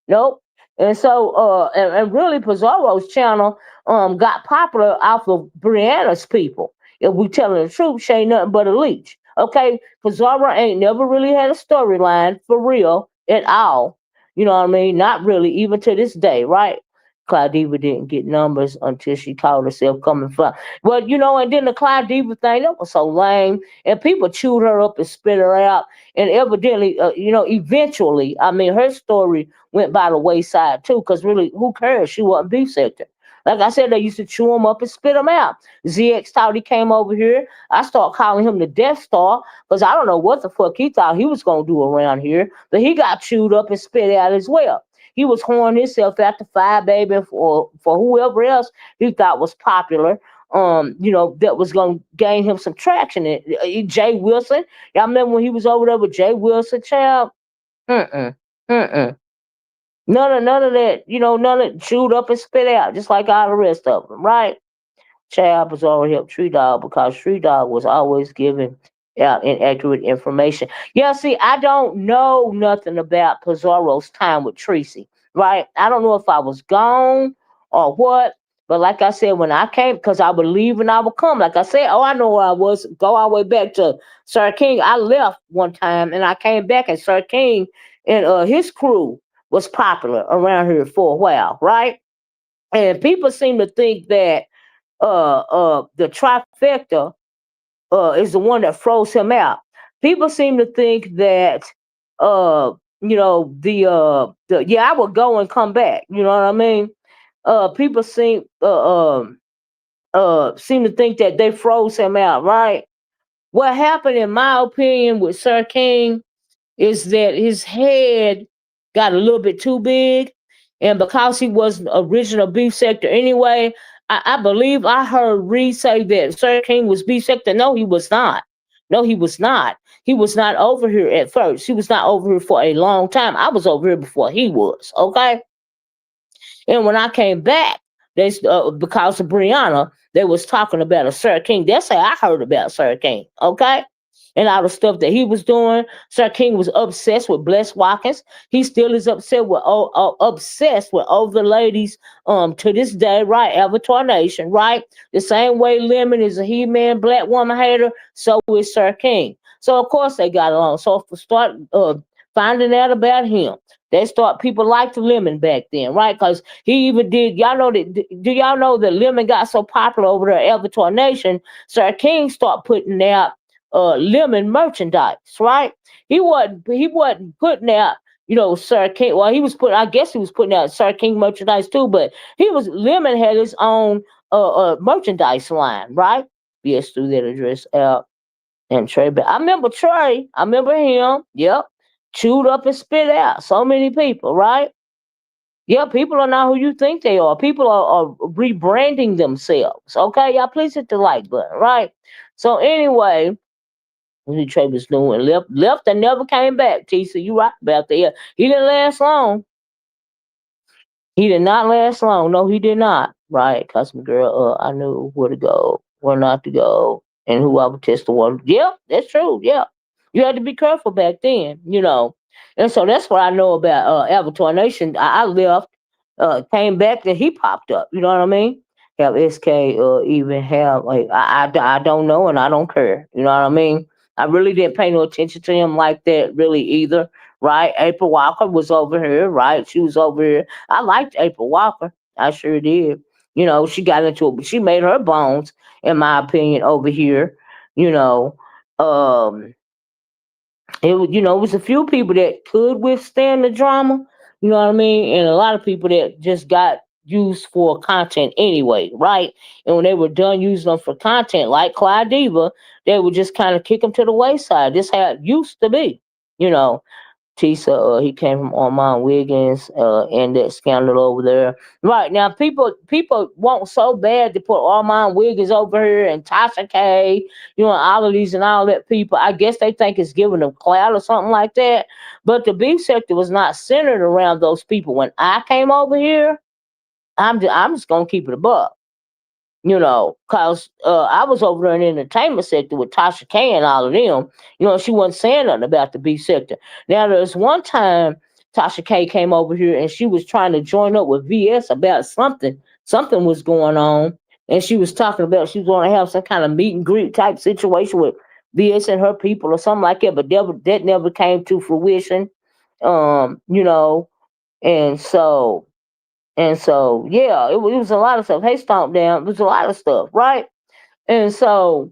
nope. And so and really Pizarro's channel got popular off of Brianna's people. If we telling the truth, she ain't nothing but a leech. Okay, Pizarro ain't never really had a storyline for real at all. You know what I mean? Not really, even to this day, right? Claudiva didn't get numbers until she called herself coming from. Well, and then the Claudiva thing, that was so lame. And people chewed her up and spit her out. And evidently, eventually, I mean, her story went by the wayside too, because really, who cares? She wasn't beef sector. Like I said, they used to chew him up and spit him out. ZX thought he came over here. I start calling him the Death Star because I don't know what the fuck he thought he was gonna do around here, but he got chewed up and spit out as well. He was horning himself out to Fire Baby for whoever else he thought was popular. That was gonna gain him some traction. Jay Wilson, y'all remember when he was over there with Jay Wilson, child? Mm-mm. Mm-mm. None of that, none of it chewed up and spit out, just like all the rest of them, right? Chad was already helped Tree Dog because Tree Dog was always giving out inaccurate information. Yeah, see, I don't know nothing about Pizarro's time with Tracy, right? I don't know if I was gone or what, but like I said, when I came, because I would leave and I would come. Like I said, oh, I know where I was. Go all the way back to Sir King. I left one time and I came back, and Sir King and his crew was popular around here for a while, right? And people seem to think that the trifecta is the one that froze him out. People seem to think that the yeah, I would go and come back. You know what I mean? People seem to think that they froze him out, right? What happened, in my opinion, with Sir King is that his head got a little bit too big, and because he was original beef sector anyway, I believe I heard Reed say that Sir King was beef sector. No, he was not. No, he was not. He was not over here at first. He was not over here for a long time. I was over here before he was. Okay. And when I came back, because of Brianna, they was talking about a Sir King. That's how I heard about Sir King. Okay. And all the stuff that he was doing. Sir King was obsessed with Bless Watkins. He still is obsessed with all the ladies to this day, right? Avatar Nation, right? The same way Lemon is a He-Man black woman hater, so is Sir King. So of course they got along. So for start finding out about him, they start people liked Lemon back then, right? Because he even did. Y'all know that? Do y'all know that Lemon got so popular over there at Avatar Nation? Sir King start putting out Lemon merchandise, right? He wasn't putting out, Sir King. Well, he was putting. I guess he was putting out Sir King merchandise too, but Lemon had his own merchandise line, right? Yes, threw that address out and Trey. But I remember Trey. I remember him. Yep, chewed up and spit out. So many people, right? Yeah, people are not who you think they are. People are rebranding themselves. Okay, y'all, please hit the like button, right? So anyway, Trey was doing left and never came back. Tisa, you right about that. Yeah, he didn't last long. He did not last long. No, he did not. Right, Cosmic Girl. I knew where to go, where not to go, and who I would test the water. Yep, that's true. Yeah, you had to be careful back then. And so that's what I know about Avatar Nation. I left, came back, and he popped up. You know what I mean? Have SK even have like I don't know and I don't care. You know what I mean? I really didn't pay no attention to him like that really either. Right? April Walker was over here. Right? She was over here. I liked April Walker. I sure did. She got into it, but she made her bones, in my opinion, over here. You know, um, it was a few people that could withstand the drama, you know what I mean, and a lot of people that just got used for content anyway, right? And when they were done using them for content, like Clyde Diva, they would just kind of kick them to the wayside. This how it used to be, you know. Tisa, he came from Armand Wiggins, and that scandal over there. Right now, people want so bad to put Armand Wiggins over here and Tasha K, all of these and all that people. I guess they think it's giving them clout or something like that. But the beef sector was not centered around those people. When I came over here, I'm just gonna keep it above. Cause I was over there in the entertainment sector with Tasha K and all of them. She wasn't saying nothing about the B sector. Now there's one time Tasha K came over here and she was trying to join up with VS about something. Something was going on, and she was talking about she was going to have some kind of meet and greet type situation with VS and her people or something like that. But that never came to fruition. Um, you know, and so yeah, it was a lot of stuff. Hey, Stomp Down, it was a lot of stuff, right? And so,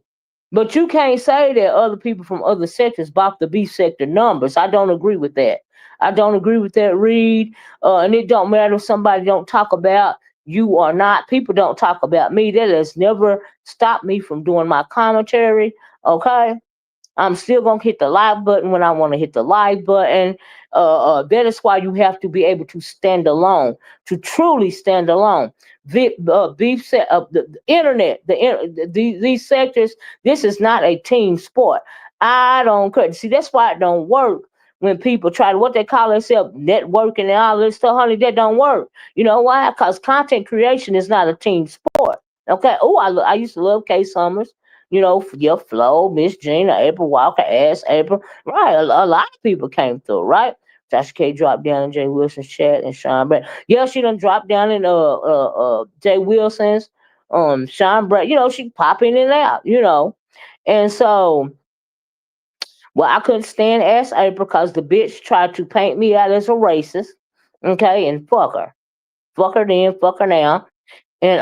but you can't say that other people from other sectors bought the B sector numbers. I don't agree with that. I don't agree with that, Reed. And it don't matter if somebody don't talk about, You are not. People don't talk about me. That has never stopped me from doing my commentary. Okay, I'm still gonna hit the like button when I want to hit the like button. That is why you have to be able to stand alone, to truly stand alone. The internet, these sectors. This is not a team sport. I don't care. See, that's why it don't work when people try to what they call themselves networking and all this stuff. Honey, that don't work. You know why? Because content creation is not a team sport. Okay. Oh, I used to love K Summers, your Flo, Miss Gina, April Walker, Ass April. Right. A lot of people came through, right? Tasha K dropped down in Jay Wilson's chat and Sean Brett. Yeah, she done dropped down in Jay Wilson's, Sean Brett, she pop in and out. And so well, I couldn't stand Ass April because the bitch tried to paint me out as a racist. Okay, and fuck her. Fuck her then, fuck her now. And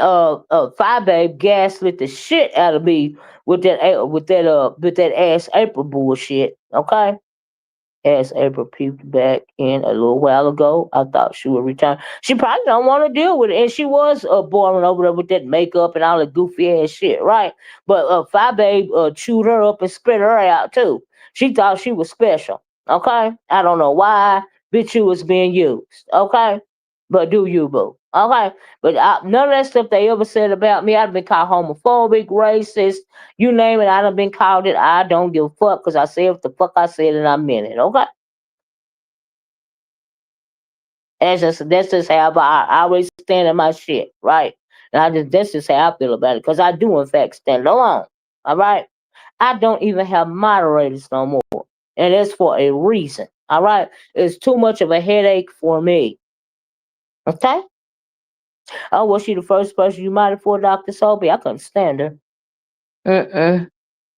Five Babe gaslit the shit out of me with that ass April bullshit. Okay, ass April peeped back in a little while ago. I thought she would return. She probably don't want to deal with it, and she was boring over there with that makeup and all the goofy ass shit, right? But Five Babe chewed her up and spit her out too. She thought she was special. Okay, I don't know why, bitch, you was being used. Okay, but do you, boo? Okay, but none of that stuff they ever said about me. I've been called homophobic, racist, you name it. I done been called it. I don't give a fuck because I said what the fuck I said and I meant it. Okay, that's just how I always stand in my shit, right? And that's just how I feel about it because I do in fact stand alone. All right, I don't even have moderators no more, and that's for a reason. All right, it's too much of a headache for me. Okay. Oh, was she the first person you might have for Dr. Sophie? I couldn't stand her. Mm-mm.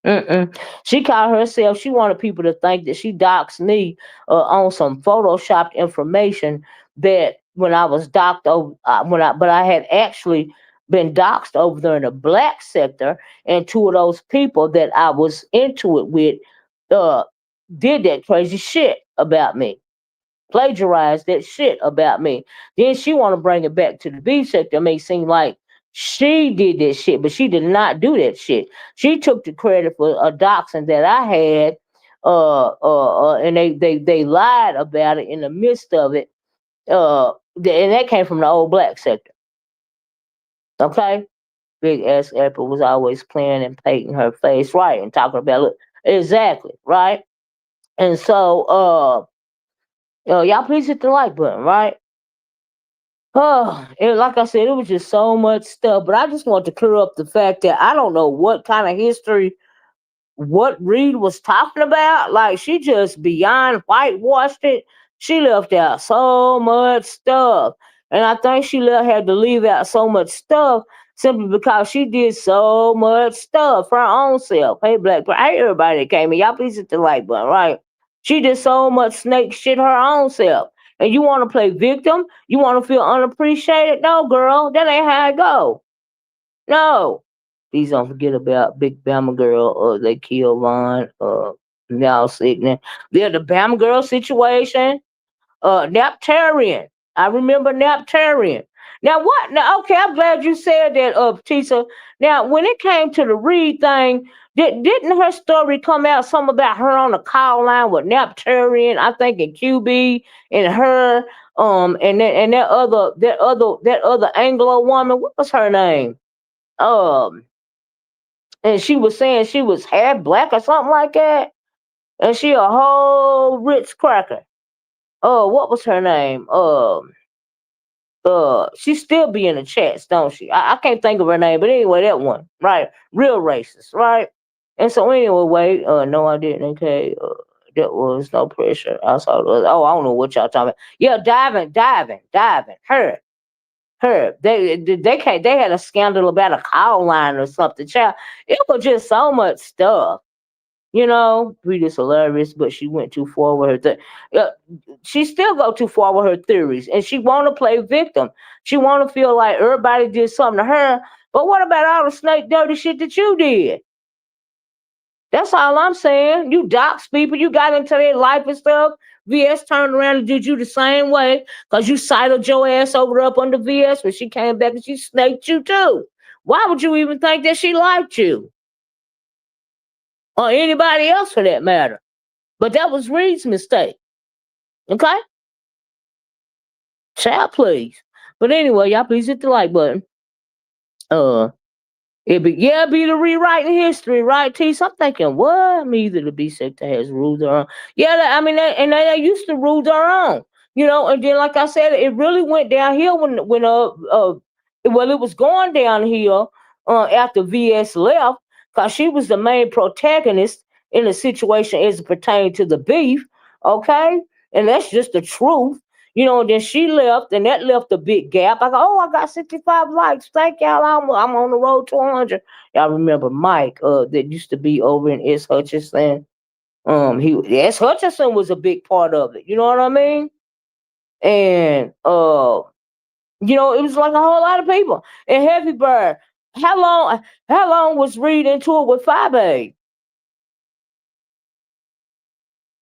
Mm-mm. She called herself. She wanted people to think that she doxed me on some photoshopped information that when I was doxed over but I had actually been doxed over there in the black sector, and two of those people that I was into it with uh did that crazy shit about me, plagiarized that shit about me. Then she want to bring it back to the B sector, make it seem like she did that shit, but she did not do that shit. She took the credit for a doxing that I had, and they lied about it in the midst of it. And that came from the old black sector. Okay, Big ass April was always playing and painting her face right and talking about it exactly right. And so, y'all please hit the like button, right? Oh, and like I said, it was just so much stuff. But I just want to clear up the fact that I don't know what kind of history what Reed was talking about. Like she just beyond whitewashed it. She left out so much stuff, and I think had to leave out so much stuff simply because she did so much stuff for her own self. Hey, hey, everybody that came in, y'all please hit the like button, right? She did so much snake shit her own self. And you want to play victim? You want to feel unappreciated? No, girl, that ain't how it go. No. Please don't forget about Big Bama Girl. They killed Ron. Now sickening. Yeah, the Bama Girl situation. Naptarian. I remember Naptarian. Now what? Now okay, I'm glad you said that, Tisa. Now when it came to the Reed thing, didn't her story come out something about her on the call line with Naptarian? I think in QB and her, and that other Anglo woman. What was her name? Um, and she was saying she was half black or something like that, and she a whole rich cracker. Oh, what was her name? She still be in the chats, don't she? I can't think of her name, but anyway, that one, right? Real racist, right? And so anyway, no, I didn't. Okay, that was no pressure. I saw the other. Oh, I don't know what y'all talking about. Yeah, diving. Her. They can't. They had a scandal about a call line or something. Child, it was just so much stuff. Reed is hilarious, but she went too far with her. She still go too far with her theories, and she want to play victim. She want to feel like everybody did something to her. But what about all the snake dirty shit that you did? That's all I'm saying. You dox people. You got into their life and stuff. VS turned around and did you the same way because you sidled your ass over up under VS when she came back and she snaked you too. Why would you even think that she liked you? Or anybody else for that matter. But that was Reed's mistake. Okay? Child, please. But anyway, y'all please hit the like button. Uh it'd be the rewriting history, right, T? So I'm thinking, what? Me either the B sector has ruled their own. Yeah, I mean, they used to rule their own, and then, like I said, it really went downhill well, it was going downhill after VS left, because she was the main protagonist in the situation as it pertained to the beef, okay? And that's just the truth. And then she left, and that left a big gap. I go, oh, I got 65 likes. Thank y'all. I'm on the road to 100. Y'all remember Mike, that used to be over in S. Hutchinson. S. Hutchinson was a big part of it. You know what I mean? And it was like a whole lot of people. And Heavy Bird, how long was Reed into it with 5A?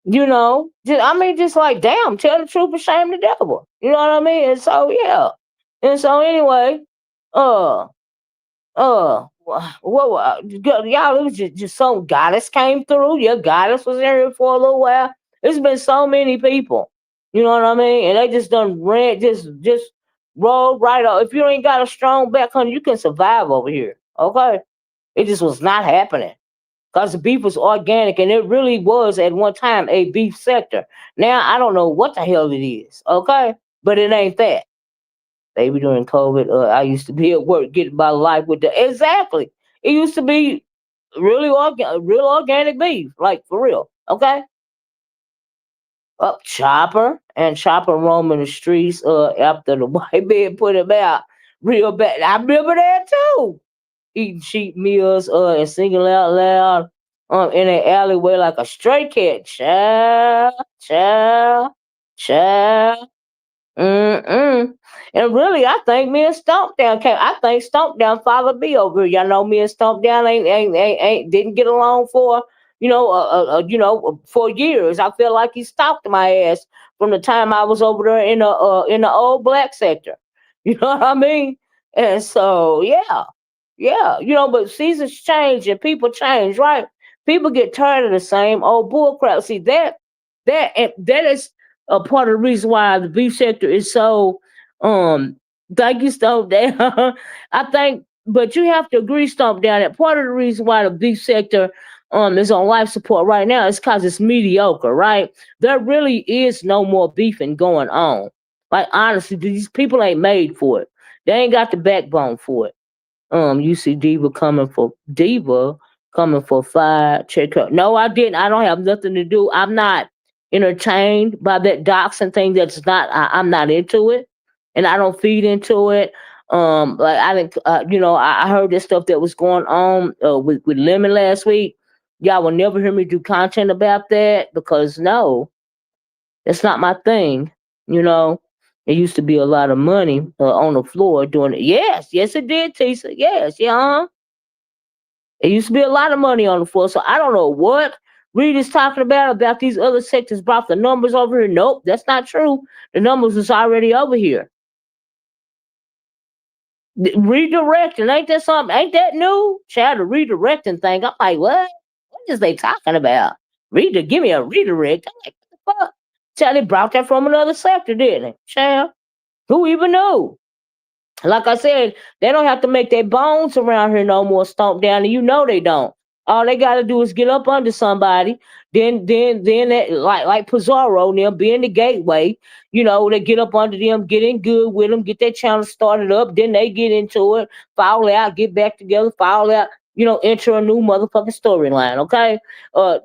Just like, damn, tell the truth and shame the devil. You know what I mean? And so, yeah. And so, anyway, uh, y'all, it was just some goddess came through. Yeah, goddess was in here for a little while. There's been so many people. You know what I mean? And they just done ran, just rolled right up. If you ain't got a strong back, honey, you can survive over here. Okay? It just was not happening because the beef was organic and it really was at one time a beef sector. Now I don't know what the hell it is, okay? But it ain't that. Maybe during COVID, I used to be at work getting my life with the exactly. It used to be real organic beef, like for real, okay? Up Chopper roaming the streets after the white man put him out real bad. I remember that too, eating cheap meals and singing out loud in an alleyway like a stray cat. Child, child, child. Mm-mm. And really, I think me and Stomp Down came. I think Stomp Down followed me over here. Y'all know me and Stomp Down ain't didn't get along for for years. I feel like he stalked my ass from the time I was over there in the old black sector. You know what I mean? And so yeah, but seasons change and people change, right? People get tired of the same old bull crap. See that is a part of the reason why the beef sector is so um thank you, Stomp Down. I think, but you have to agree, Stomp Down, that part of the reason why the beef sector is on life support right now is because it's mediocre, right? There really is no more beefing going on. Like, honestly, these people ain't made for it. They ain't got the backbone for it. You see Diva coming for fire. Check her. No, I didn't. I don't have nothing to do. I'm not entertained by that doxing thing. I'm not into it, and I don't feed into it. Like I didn't. I heard this stuff that was going on with Lemon last week. Y'all will never hear me do content about that because no, that's not my thing. You know, it used to be a lot of money on the floor doing it. Yes, it did, Tisa. Yes, yeah. It used to be a lot of money on the floor. So I don't know what Reed is talking about these other sectors brought the numbers over here. Nope, that's not true. The numbers was already over here. Redirecting, ain't that something? Ain't that new? Child, the redirecting thing. I'm like, what? What is they talking about? Give me a redirect. I'm like, what the fuck? Child, they brought that from another sector, didn't they? Child, who even knew? Like I said, they don't have to make their bones around here no more, Stomp Down, and you know they don't. All they gotta do is get up under somebody, then that, like Pizarro and them being the gateway, they get up under them, get in good with them, get their channel started up, then they get into it, fall out, get back together, fall out, enter a new motherfucking storyline, okay? And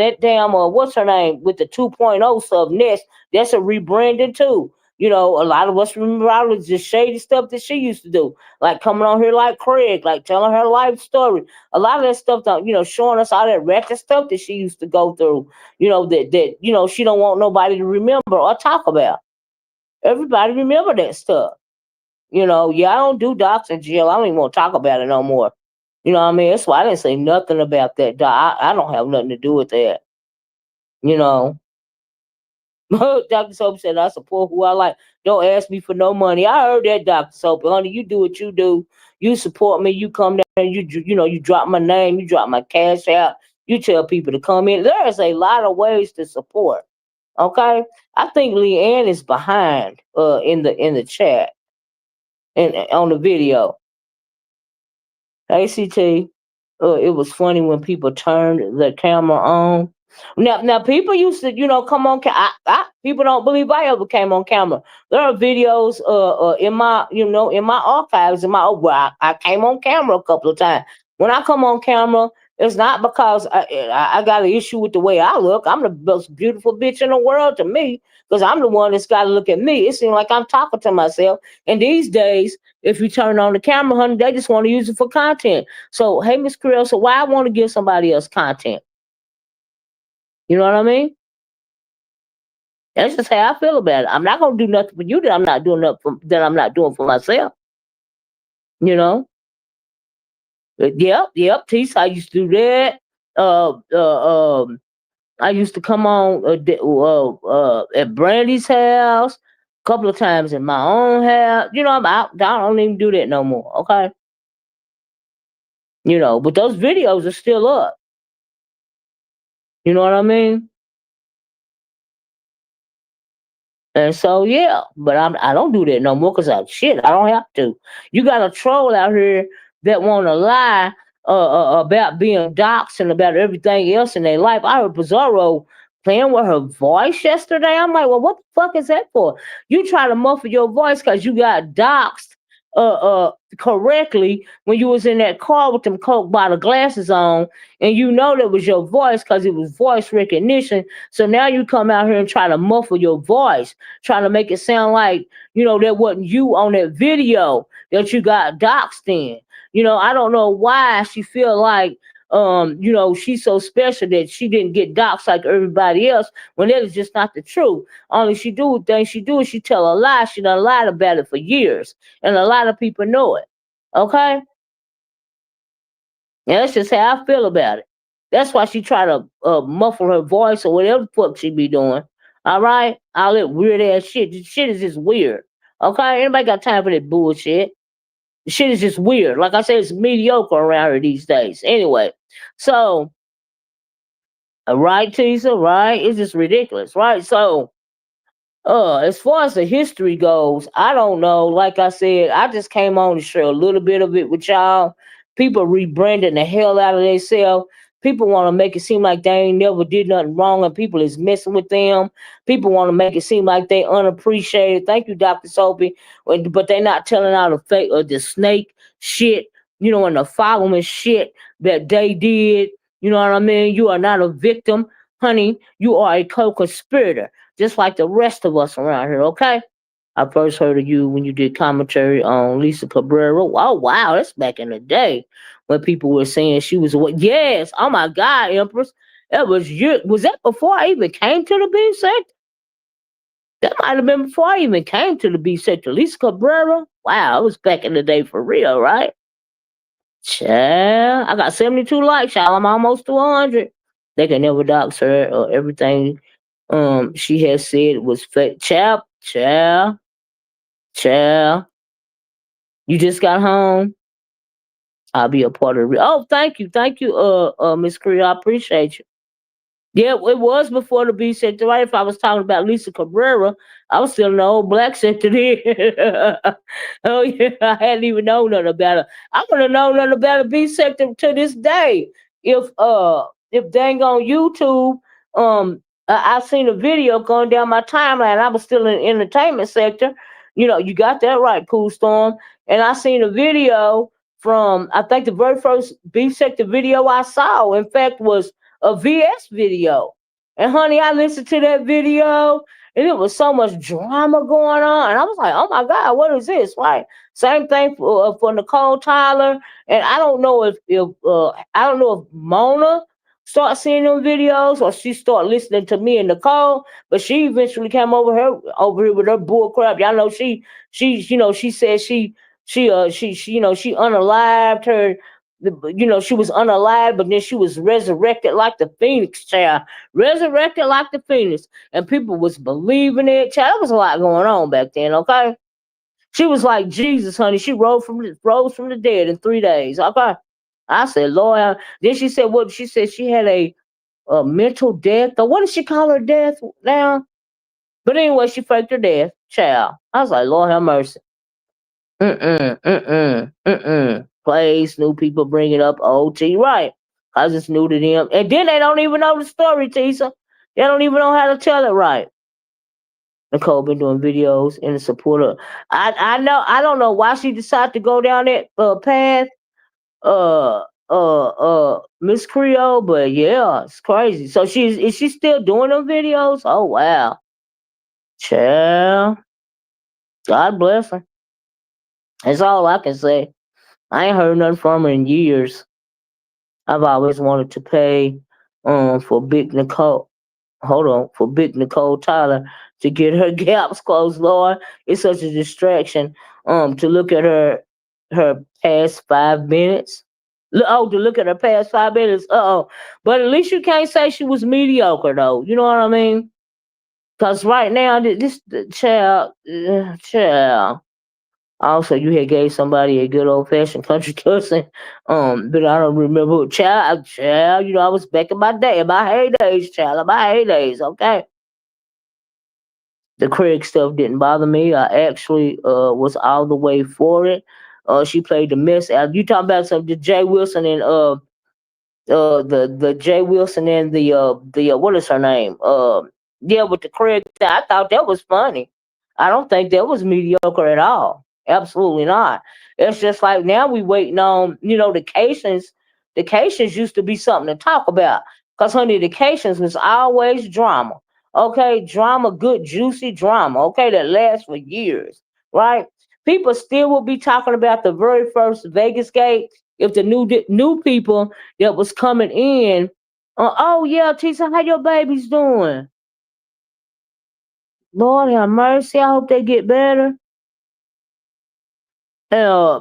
that damn what's her name with the 2.0 sub Nest, that's a rebranding too. A lot of us remember all of the shady stuff that she used to do, like coming on here like Craig, like telling her life story. A lot of that stuff, showing us all that ratchet stuff that she used to go through. That she don't want nobody to remember or talk about. Everybody remember that stuff. Yeah, I don't do docs in jail. I don't even want to talk about it no more. You know what I mean? That's why I didn't say nothing about that. I don't have nothing to do with that. You know. Dr. Soap said, I support who I like. Don't ask me for no money. I heard that, Dr. Soap. Honey, you do what you do. You support me. You come down. You drop my name. You drop my cash out. You tell people to come in. There is a lot of ways to support. Okay, I think Leanne is behind in the chat and on the video. ACT, it was funny when people turned the camera on. Now people used to, come on. People don't believe I ever came on camera. There are videos, in my archives, where I came on camera a couple of times. When I come on camera, it's not because I got an issue with the way I look. I'm the most beautiful bitch in the world to me because I'm the one that's got to look at me. It seems like I'm talking to myself. And these days, if you turn on the camera, honey, they just want to use it for content. So, hey, Miss Creel, so why I want to give somebody else content? You know what I mean? That's just how I feel about it. I'm not gonna do nothing for you that I'm not doing for myself. You know? Yep. Tease, I used to do that. I used to come on at Brandy's house, a couple of times in my own house. I'm out. I don't even do that no more. Okay. But those videos are still up. You know what I mean? And so yeah, but I don't do that no more because I don't have to. You got a troll out here that want to lie about being doxxed and about everything else in their life. I heard Bizarro playing with her voice yesterday. I'm like, well, what the fuck is that for? You try to muffle your voice because you got doxxed correctly when you was in that car with them Coke bottle glasses on, and you know that was your voice because it was voice recognition. So now you come out here and try to muffle your voice, trying to make it sound like, that wasn't you on that video that you got doxxed in. I don't know why she feel like she's so special that she didn't get doxxed like everybody else when that is just not the truth. Only things she do is she tell a lie. She done lied about it for years. And a lot of people know it. Okay? And that's just how I feel about it. That's why she try to muffle her voice or whatever the fuck she be doing. All right? All that weird ass shit. This shit is just weird. Okay? Anybody got time for that bullshit? The shit is just weird. Like I said, it's mediocre around here these days. Anyway, so, right, Tisa, right? It's just ridiculous, right? So, as far as the history goes, I don't know. Like I said, I just came on to share a little bit of it with y'all. People rebranding the hell out of themselves. People want to make it seem like they ain't never did nothing wrong and people is messing with them. People want to make it seem like they unappreciated. Thank you, Dr. Soapy. But they not telling out the fake or the snake shit, and the following shit that they did. You know what I mean? You are not a victim, honey. You are a co-conspirator just like the rest of us around here, okay? I first heard of you when you did commentary on Lisa Cabrera. Oh, wow, that's back in the day when people were saying she was what? Yes, oh my God, Empress. That was you. Was that before I even came to the B sector? That might have been before I even came to the B sector. Lisa Cabrera? Wow, it was back in the day for real, right? Child, I got 72 likes, y'all. I'm almost to 100. They can never dox her or everything she has said was fake. Child. You just got home. I'll be a part of it. Oh, thank you, Miss Cree. I appreciate you. Yeah, it was before the B sector, right? If I was talking about Lisa Cabrera, I was still in the old black sector there. Oh yeah, I hadn't even known nothing about it. I would have known nothing about the B sector to this day. If dang on YouTube, I seen a video going down my timeline. I was still in the entertainment sector. You got that right, Cool Storm. And I seen a video from I think the very first B sector video I saw, in fact, was a VS video. And honey, I listened to that video and it was so much drama going on. And I was like, oh my God, what is this? Right. Same thing for Nicole Tyler. And I don't know if Mona start seeing them videos or she start listening to me and Nicole, but she eventually came over here with her bull crap. Y'all know she said she unalived her She was unalive, but then she was resurrected like the phoenix, child. Resurrected like the phoenix, and people was believing it, child. There was a lot going on back then. Okay, she was like Jesus, honey. She rose from the dead in 3 days. Okay, I said, Lord. Then she said, what? She said she had a mental death, or what did she call her death now? But anyway, she faked her death, child. I was like, Lord have mercy. Mm-mm, mm-mm, mm-mm. Plays, new people bring it up. OT, right. I just new to them. And then they don't even know the story, Tisa. They don't even know how to tell it right. Nicole been doing videos in the support of. I don't know why she decided to go down that path, Miss Creole, but yeah, it's crazy. So is she still doing them videos? Oh wow. Child. God bless her. That's all I can say. I ain't heard nothing from her in years. I've always wanted to pay for Big Nicole. Hold on, for Big Nicole Tyler to get her gaps closed. Lord, it's such a distraction. To look at her past 5 minutes. To look at her past 5 minutes. But at least you can't say she was mediocre though. You know what I mean? Cause right now this child, child. Also, you had gave somebody a good old fashioned country cussing. But I don't remember. Child. I was back in my day, in my heydays, child, in my heydays. Okay, the Craig stuff didn't bother me. I actually was all the way for it. She played the mess out. You talking about some the Jay Wilson and the Jay Wilson and the what is her name? Yeah, with the Craig. I thought that was funny. I don't think that was mediocre at all. Absolutely not. It's just like now we waiting on the cations. The cations used to be something to talk about. Cause honey, the cations was always drama. Okay, drama, good juicy drama. Okay, that lasts for years, right? People still will be talking about the very first Vegas gate if the new people that was coming in. Oh yeah, Tisa, how your babies doing? Lord have mercy. I hope they get better. Uh,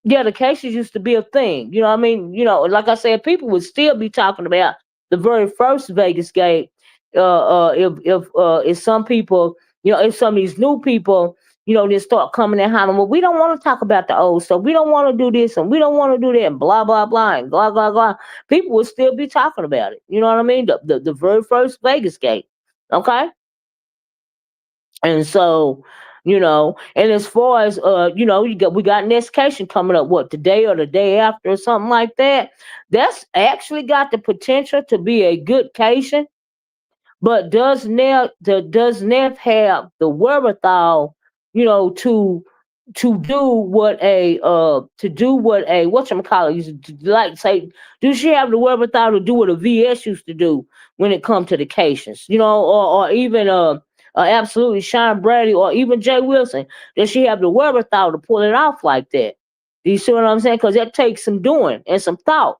yeah, the cases used to be a thing. You know what I mean? Like I said, people would still be talking about the very first Vegas gate. If some people, if some of these new people, they start coming and hollering, well, we don't want to talk about the old stuff. We don't want to do this and we don't want to do that and blah blah blah and blah blah blah. People would still be talking about it. You know what I mean? The very first Vegas gate. Okay. And so, and as far as we got Nescation coming up, what, today or the day after or something like that. That's actually got the potential to be a good cation, but does Neff have the wherewithal, to do what a whatchamacallit used to like say, do she have the wherewithal to do what a VS used to do when it comes to the cations, or even absolutely Sean Brady or even Jay Wilson? Does she have the wherewithal to pull it off like that? Do you see what I'm saying? Because that takes some doing and some thought,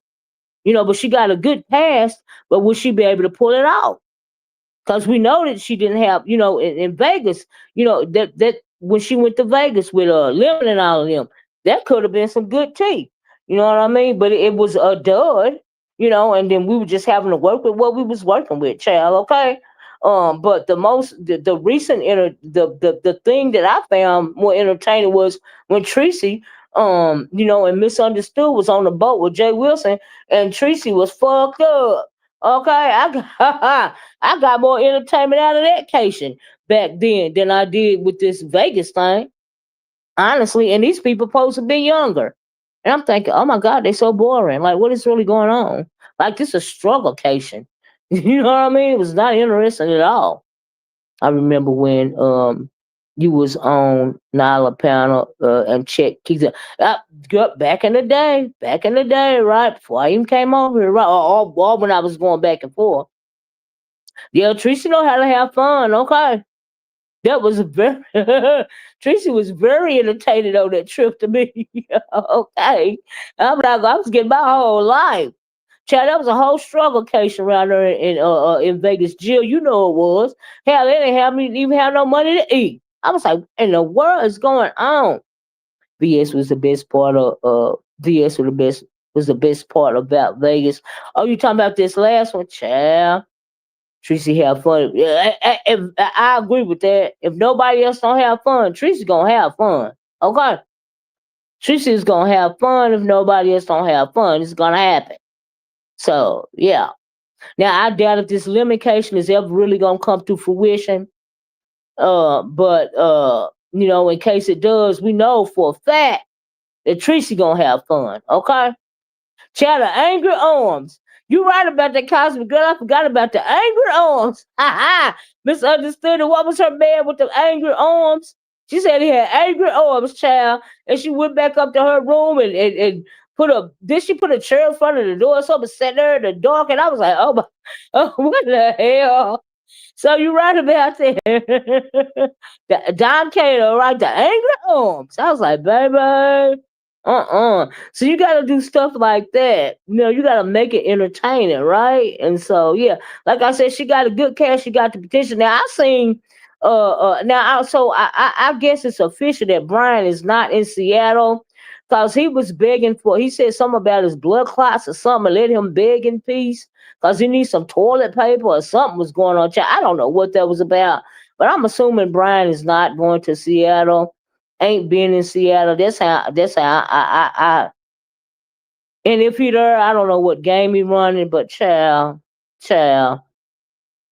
but she got a good past, but will she be able to pull it off? Because we know that she didn't have, in Vegas, that when she went to Vegas with Lemon and all of them, that could have been some good tea. You know what I mean? But it was a dud, and then we were just having to work with what we was working with, child. Okay. But the recent the thing that I found more entertaining was when Tracy, and Misunderstood was on the boat with Jay Wilson, and Tracy was fucked up. Okay, I got more entertainment out of that cation back then than I did with this Vegas thing, honestly. And these people supposed to be younger, and I'm thinking, oh my god, they're so boring. Like, what is really going on? Like, this is a struggle cation. You know what I mean? It was not interesting at all. I remember when you was on Nyla panel and check keeps back in the day, right before I even came over here, right, or when I was going back and forth. Yeah, Tracy know how to have fun. Okay, that was very Tracy was very entertaining on that trip to me. Okay, I'm like, I was getting my whole life. Child, that was a whole struggle case around there in Vegas. Jill, you know it was. Hell, they didn't have me even have no money to eat. I was like, in the world is going on? VS was the best part of VS was the best. was the best part about Vegas. Oh, you talking about this last one, child? Tracy have fun. Yeah, I agree with that. If nobody else don't have fun, Tracy gonna have fun. Okay, Tracy's gonna have fun. If nobody else don't have fun, it's gonna happen. So yeah. Now I doubt if this limitation is ever really gonna come to fruition. But in case it does, we know for a fact that Tracy gonna have fun. Okay. Child of angry arms. You right about that Cosmic Girl. I forgot about the angry arms. Ha ha. Misunderstood. And what was her man with the angry arms? She said he had angry arms, child. And she went back up to her room and did she put a chair in front of the door? Someone sat there in the dark, and I was like, oh my, oh, what the hell? So you right about that. Don Cato, right? The angry arms. I was like, baby. So you gotta do stuff like that. You gotta make it entertaining, right? And so yeah, like I said, she got a good cast, she got the potential. Now I seen I guess it's official that Brian is not in Seattle because he was begging for he said something about his blood clots or something, let him beg in peace because he needs some toilet paper or something was going on. I don't know what that was about, but I'm assuming Brian is not going to Seattle, ain't been in Seattle. That's how and if he there, I don't know what game he running, but child,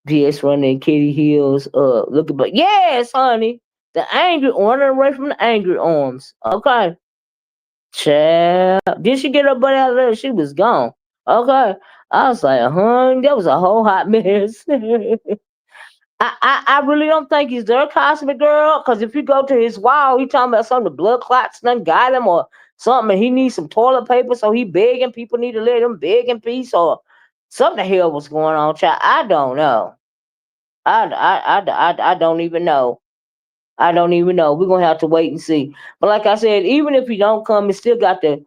PS running Kitty Hills. Looking, but yes, honey, the angry running away from the angry arms. Okay, child, did she get her butt out of there? She was gone. Okay, I was like, honey, that was a whole hot mess. I really don't think he's their Cosmic Girl because if you go to his wall, he talking about something the blood clots done got him or something, and he needs some toilet paper, so he begging people need to let him beg in peace or something. The hell was going on, child? I don't know. I don't even know. I don't even know. We're gonna have to wait and see. But like I said, even if he don't come, it still got the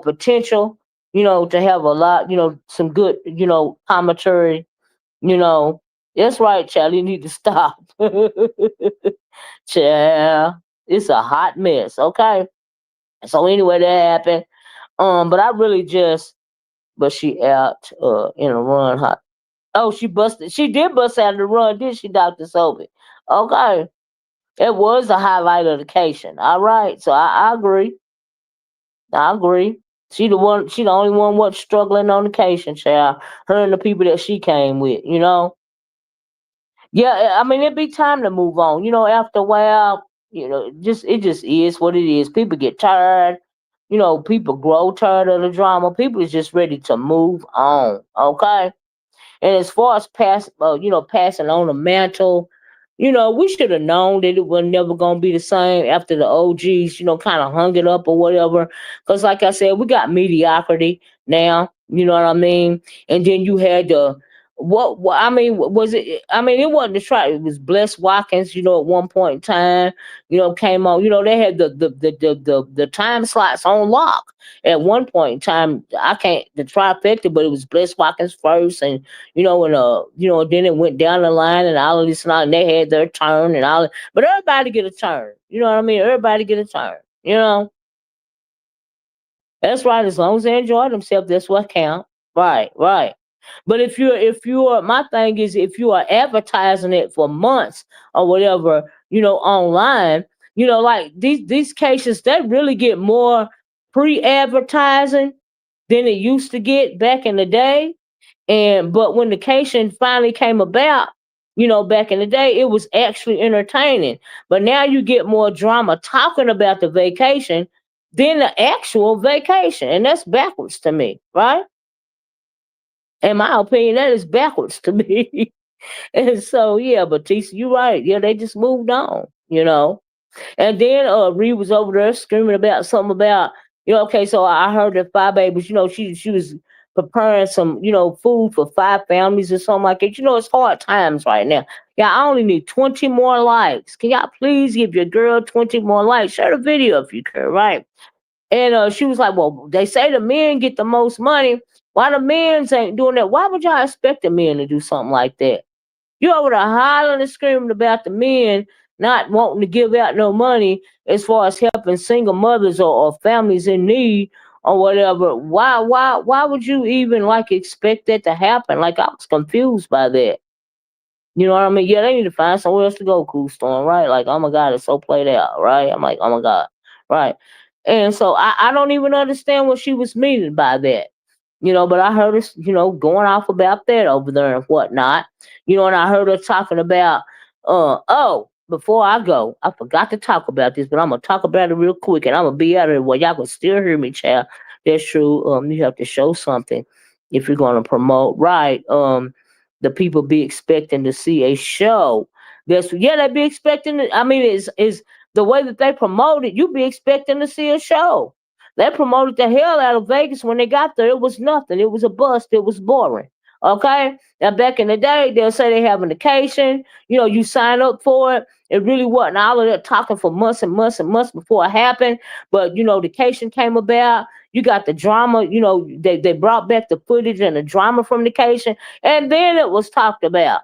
potential, to have a lot, some good, commentary. You know, that's right, child. You need to stop. Child, it's a hot mess. Okay. So anyway, that happened. But I really but she out in a run. Hot. Oh, she busted. She did bust out of the run, did she, Dr. Sophie? Okay. It was the highlight of the occasion. All right. So I agree. I agree. She the one. She the only one what's struggling on occasion, child. Her and the people that she came with. Yeah, I mean it'd be time to move on. After a while, it just is what it is. People get tired. People grow tired of the drama. People is just ready to move on. Okay. And as far as passing on the mantle, we should have known that it was never gonna be the same after the OGs, kind of hung it up or whatever. Because, like I said, we got mediocrity now. You know what I mean? And then you had the what I mean was it? I mean, it wasn't the try. It was Bless Watkins. At one point in time, came on. They had the time slots on lock at one point in time. I can't the trifecta, but it was Bless Watkins first, and then it went down the line and all of this and all, and they had their turn and all. But everybody get a turn. You know what I mean? Everybody get a turn. That's right. As long as they enjoy themselves, that's what count. Right, right. But if you're my thing is if you are advertising it for months or whatever, online, like these cases, they really get more pre-advertising than it used to get back in the day. But when the vacation finally came about, back in the day, it was actually entertaining. But now you get more drama talking about the vacation than the actual vacation. And that's backwards to me, right? In my opinion, that is backwards to me. And so yeah, but Tisa, you're right. Yeah, they just moved on. And then Ree was over there screaming about something about, okay, so I heard that Five Babies, she was preparing some, food for five families or something like that. It's hard times right now. Yeah, I only need 20 more likes. Can y'all please give your girl 20 more likes? Share the video if you care, right? And she was like, well, they say the men get the most money. Why the men's ain't doing that? Why would y'all expect the men to do something like that? You over there hollering and screaming about the men not wanting to give out no money as far as helping single mothers or families in need or whatever. Why would you even like expect that to happen? Like I was confused by that. You know what I mean? Yeah, they need to find somewhere else to go, Cool Storm, right? Like, oh my God, it's so played out, right? I'm like, oh my God, right? And so I don't even understand what she was meaning by that. But I heard her, going off about that over there and whatnot. And I heard her talking about, oh, before I go, I forgot to talk about this, but I'm gonna talk about it real quick, and I'm gonna be out of it where y'all can still hear me, child. That's true. You have to show something if you're gonna promote, right? The people be expecting to see a show. They be expecting. I mean, is the way that they promote it. You be expecting to see a show. They promoted the hell out of Vegas when they got there. It was nothing. It was a bust. It was boring. Okay. Now back in the day, they'll say they have an occasion. You sign up for it. It really wasn't all of that talking for months and months and months before it happened. But the occasion came about. You got the drama. They brought back the footage and the drama from the occasion, and then it was talked about.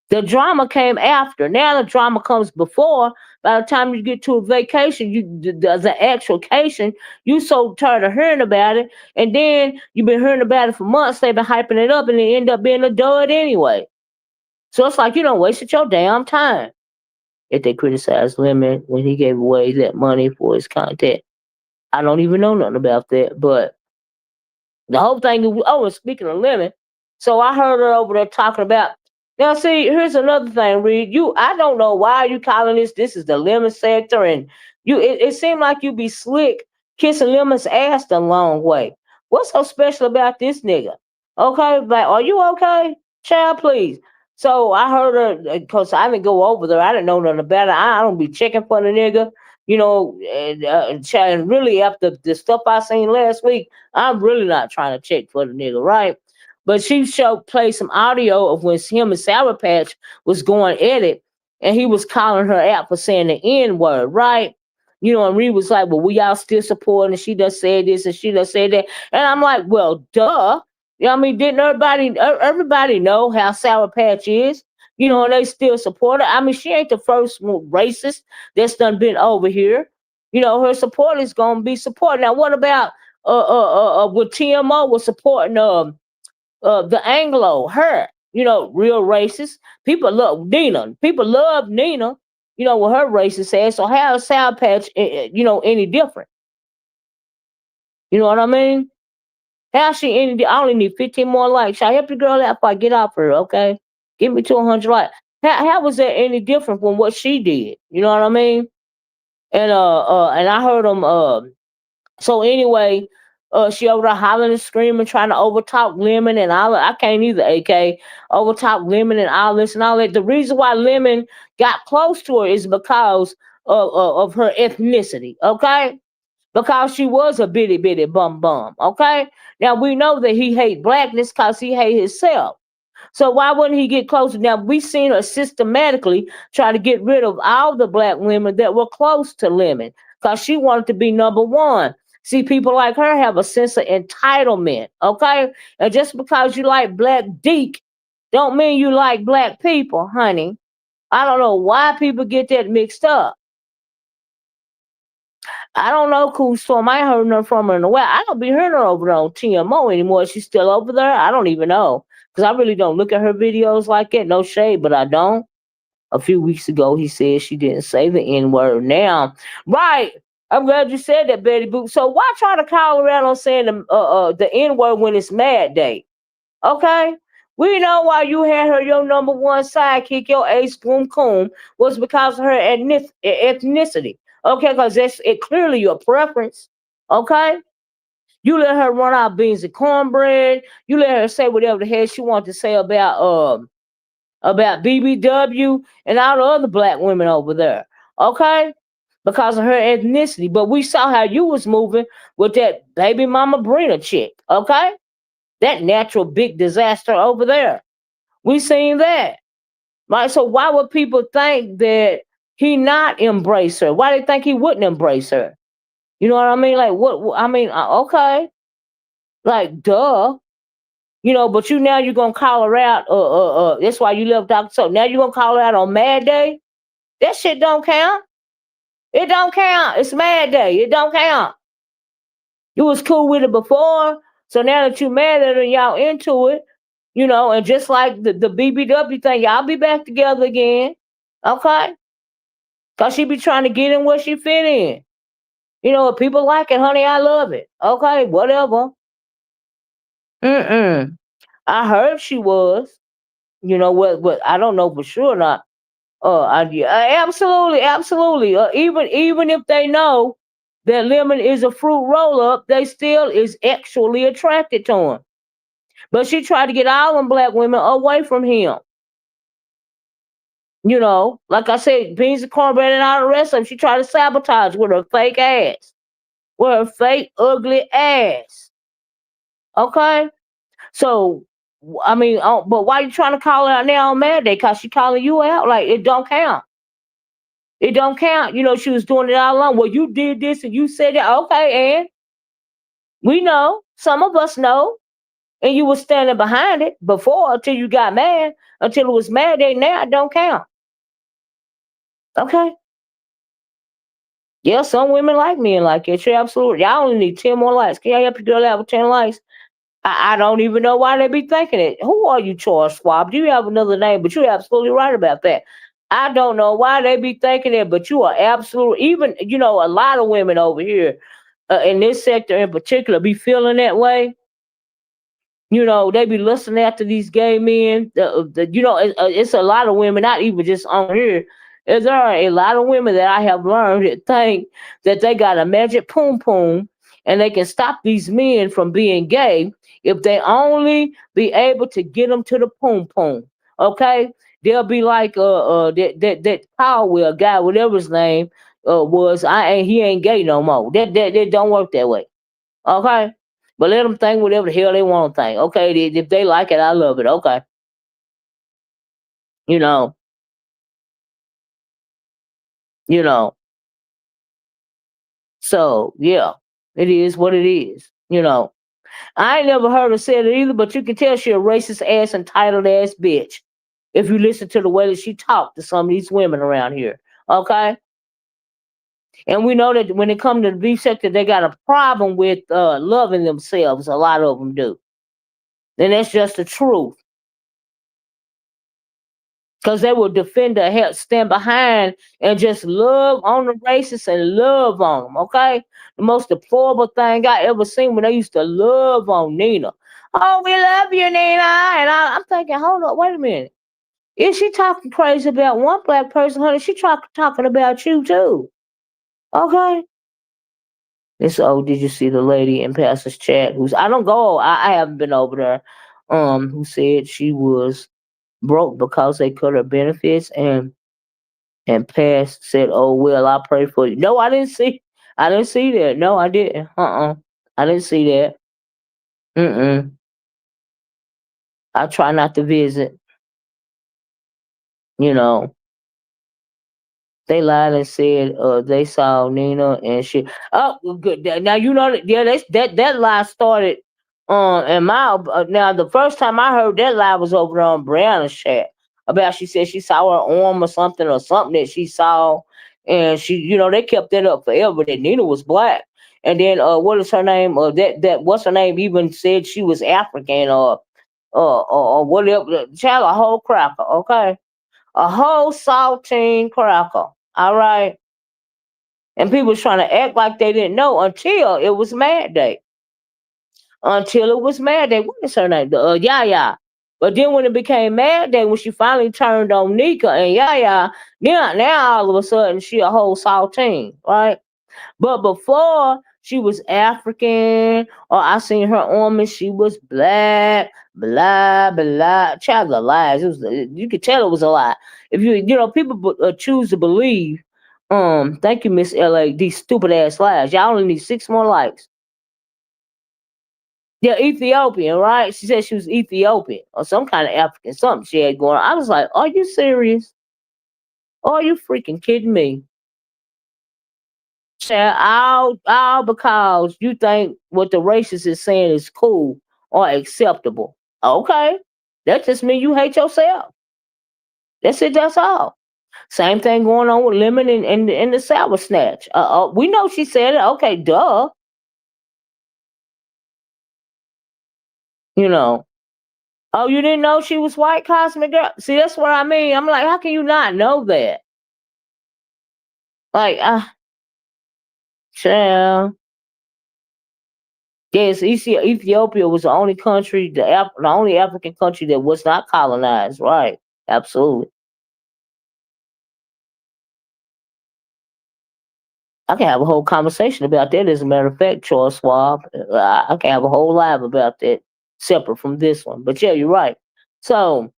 The drama came after. Now the drama comes before. By the time you get to a vacation, the actual vacation, you so tired of hearing about it, and then you've been hearing about it for months. They've been hyping it up, and it end up being a dud anyway. So it's like you don't wasted your damn time. If they criticize Lemon when he gave away that money for his content, I don't even know nothing about that. But the whole thing. Oh, and speaking of Lemon, so I heard her over there talking about. Now, see, here's another thing, Reed. I don't know why you calling this. This is the Lemon sector, and It seemed like you be slick kissing Lemon's ass the long way. What's so special about this nigga? Okay, like, are you okay, child? Please. So I heard her because I didn't go over there. I didn't know nothing about it. I don't be checking for the nigga. And really after the stuff I seen last week, I'm really not trying to check for the nigga, right? But she showed play some audio of when him and Sour Patch was going at it, and he was calling her out for saying the N word, right? And Reed was like, "Well, we all still supporting, and she does say this and she does say that," and I'm like, "Well, duh." I mean, didn't everybody know how Sour Patch is? And they still support her. I mean, she ain't the first racist that's done been over here. Her support is gonna be supported. Now, what about what TMO was supporting the Anglo, her, real racist. People love Nina. People love Nina, with her racist ass. So how is Sour Patch, any different? You know what I mean? How she any? I only need 15 more likes. I help your girl out if I get off her, okay? Give me 200 likes. How was that any different from what she did? You know what I mean? And I heard them. So anyway, she over there hollering and screaming, trying to overtalk Lemon and all. I can't either, AK, overtalk Lemon and all this and all that. The reason why Lemon got close to her is because of her ethnicity, okay? Because she was a bitty bitty bum bum, okay? Now we know that he hate blackness because he hate himself. So why wouldn't he get closer? Now we seen her systematically try to get rid of all the black women that were close to Lemon because she wanted to be number one. See, people like her have a sense of entitlement, okay? And just because you like black dick, don't mean you like black people, honey. I don't know why people get that mixed up. I don't know, Cool Storm. I ain't heard nothing from her in a while. I don't be hearing her over there on TMO anymore. Is she still over there? I don't even know. Because I really don't look at her videos like that. No shade, but I don't. A few weeks ago, he said she didn't say the N word. Now, right. I'm glad you said that, Betty Boop. So why try to call around on saying the N word when it's Mad Day? Okay? We know why you had her your number one sidekick, your ace boom coon, was because of her ethnicity. Okay, because that's it clearly your preference. Okay? You let her run out beans and cornbread. You let her say whatever the hell she wanted to say about BBW and all the other black women over there. Okay? Because of her ethnicity. But we saw how you was moving with that baby mama Brina chick. Okay? That natural big disaster over there. We seen that. Right? So why would people think that he not embrace her? Why they think he wouldn't embrace her? You know what I mean? Like what I mean, okay. Like duh. But now you're gonna call her out. That's why you left Dr. So now you're gonna call her out on Mad Day? That shit don't count. It don't count. It's Mad Day. It don't count. You was cool with it before, so now that you mad at her, y'all into it, and just like the BBW thing, y'all be back together again, okay? Cause she be trying to get in where she fit in. If people like it, honey, I love it. Okay, whatever. Mm-mm. I heard she was. What I don't know for sure or not. Yeah, absolutely, absolutely. Even if they know that Lemon is a fruit roll up, they still is actually attracted to him. But she tried to get all them black women away from him. Like I said, beans and cornbread and all the rest of them. She tried to sabotage with her fake ass, with her fake ugly ass. Okay, so I mean, but why you trying to call her out now on Mad Day? Cause she calling you out. Like, it don't count. It don't count. She was doing it all along. Well, you did this and you said that. Okay, and we know. Some of us know. And you were standing behind it before until you got mad. Until it was Mad Day. Now it don't count. Okay. Yeah, some women like men like it. You're absolutely. Y'all only need 10 more likes. Can I help you girl out with 10 likes? I don't even know why they be thinking it. Who are you, Charles Schwab? Do you have another name? But you're absolutely right about that. I don't know why they be thinking it, but you are absolutely, even, a lot of women over here in this sector in particular be feeling that way. They be listening after these gay men. It's a lot of women, not even just on here. There are a lot of women that I have learned that think that they got a magic poom poom and they can stop these men from being gay if they only be able to get them to the poom poom. Okay, they'll be like that Powell guy, whatever his name was. He ain't gay no more. That don't work that way. Okay. But let them think whatever the hell they want to think. Okay. If they like it, I love it. Okay. You know, you know. So yeah, it is what it is. I ain't never heard her say it either, but you can tell she a racist ass, entitled ass bitch. If you listen to the way that she talked to some of these women around here. Okay. And we know that when it comes to the beef sector, they got a problem with loving themselves. A lot of them do. And that's just the truth. Because they will defend their help, stand behind, and just love on the racists and love on them. Okay, the most deplorable thing I ever seen when they used to love on Nina. Oh, we love you, Nina, and I'm thinking, hold up, wait a minute. Is she talking crazy about one black person, honey? She talking about you too. Okay. This did you see the lady in Pastor's chat? Who's I don't go. I haven't been over there. Who said she was broke because they cut her benefits and passed said, "Oh well, I pray for you." No, I didn't see. I didn't see that. No, I didn't. I didn't see that. Mm. I try not to visit. You know, they lied and said they saw Nina and she. Oh, well, good. Now you know that. Yeah, that lie started. And my now the first time I heard that lie was over on Brianna's chat about she said she saw her arm or something that she saw, and she they kept that up forever that Nina was black. And then what is her name? That what's her name even said she was African or whatever. Child, a whole cracker. Okay, a whole saltine cracker. All right. And people was trying to act like they didn't know until it was Mad Day. Until it was Mad Day. What is her name? Yaya. But then when it became Mad Day, when she finally turned on Nika and Yaya, now all of a sudden she a whole saltine, right? But before she was African, or I seen her arm and she was black, blah blah. Child of lies. You could tell it was a lie. If people choose to believe. Thank you, Miss LA. These stupid ass lies. Y'all only need 6 more likes. Yeah, Ethiopian, right? She said she was Ethiopian or some kind of African, something she had going on. I was like, are you serious? Are you freaking kidding me? All because you think what the racist is saying is cool or acceptable. Okay. That just means you hate yourself. That's it, that's all. Same thing going on with Lemon and the Sour Snatch. We know she said it. Okay, duh. You know. Oh, you didn't know she was white, Cosmic Girl? See, that's what I mean. I'm like, how can you not know that? Like, child. Yes, Ethiopia was the only country, the only African country that was not colonized. Right? Absolutely. I can have a whole conversation about that. As a matter of fact, Charles Schwab, I can have a whole live about that, separate from this one. But yeah, you're right. So,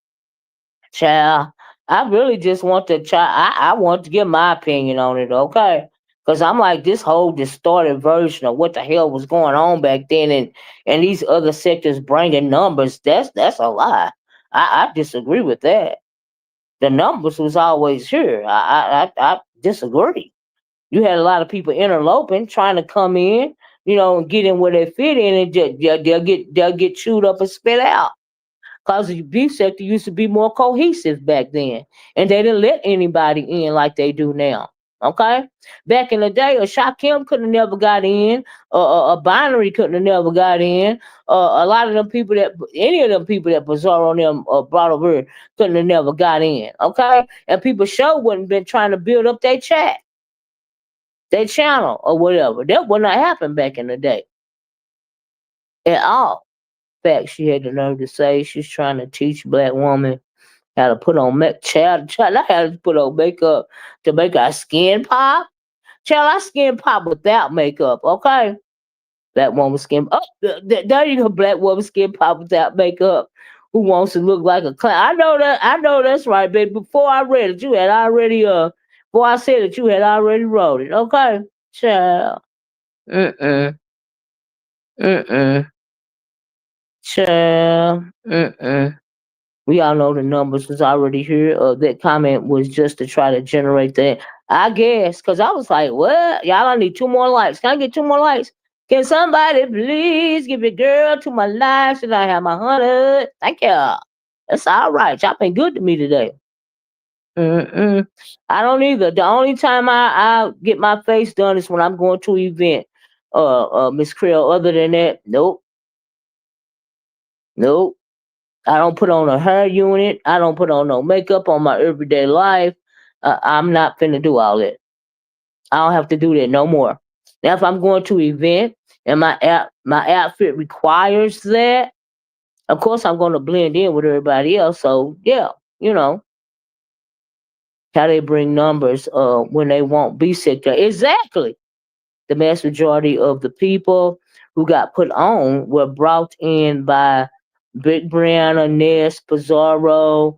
child, I really just want to try. I want to give my opinion on it, okay? Because I'm like this whole distorted version of what the hell was going on back then, and these other sectors bringing numbers. That's a lie. I disagree with that. The numbers was always here. I disagree. You had a lot of people interloping, trying to come in, and get in where they fit in, and they'll get chewed up and spit out. Because the beef sector used to be more cohesive back then, and they didn't let anybody in like they do now. Okay, back in the day, a Shakim couldn't have never got in, a binary couldn't have never got in. A lot of them people any of them people that Bizarro and them brought over here couldn't have never got in. Okay, and people sure wouldn't been trying to build up their chat, their channel, or whatever. That would not happen back in the day at all. In fact, she had the nerve to say she's trying to teach black woman how to put on child, I had to put on makeup to make our skin pop. Child, our skin pop without makeup, okay? Black woman skin. Oh, there you go, black woman skin pop without makeup. Who wants to look like a clown? I know that. I know that's right, baby. Before I read it, you had already before I said it, you had already wrote it, okay? Child. Mm-mm. Mm-mm. Child. Mm-mm. We all know the numbers was already here. That comment was just to try to generate that. I guess, because I was like, what? Y'all, I need 2 more likes. Can I get 2 more likes? Can somebody please give a girl to my life so that I have my 100? Thank you. That's all right. Y'all been good to me today. Mm-mm. I don't either. The only time I get my face done is when I'm going to an event. Miss Creel. Other than that, nope, nope. I don't put on a hair unit. I don't put on no makeup on my everyday life. I'm not finna do all that. I don't have to do that no more. Now, if I'm going to an event and my outfit requires that, of course I'm going to blend in with everybody else. So yeah, you know how they bring numbers when they won't be sick. Exactly. The vast majority of the people who got put on were brought in by Big Brianna, Ness, Pizarro,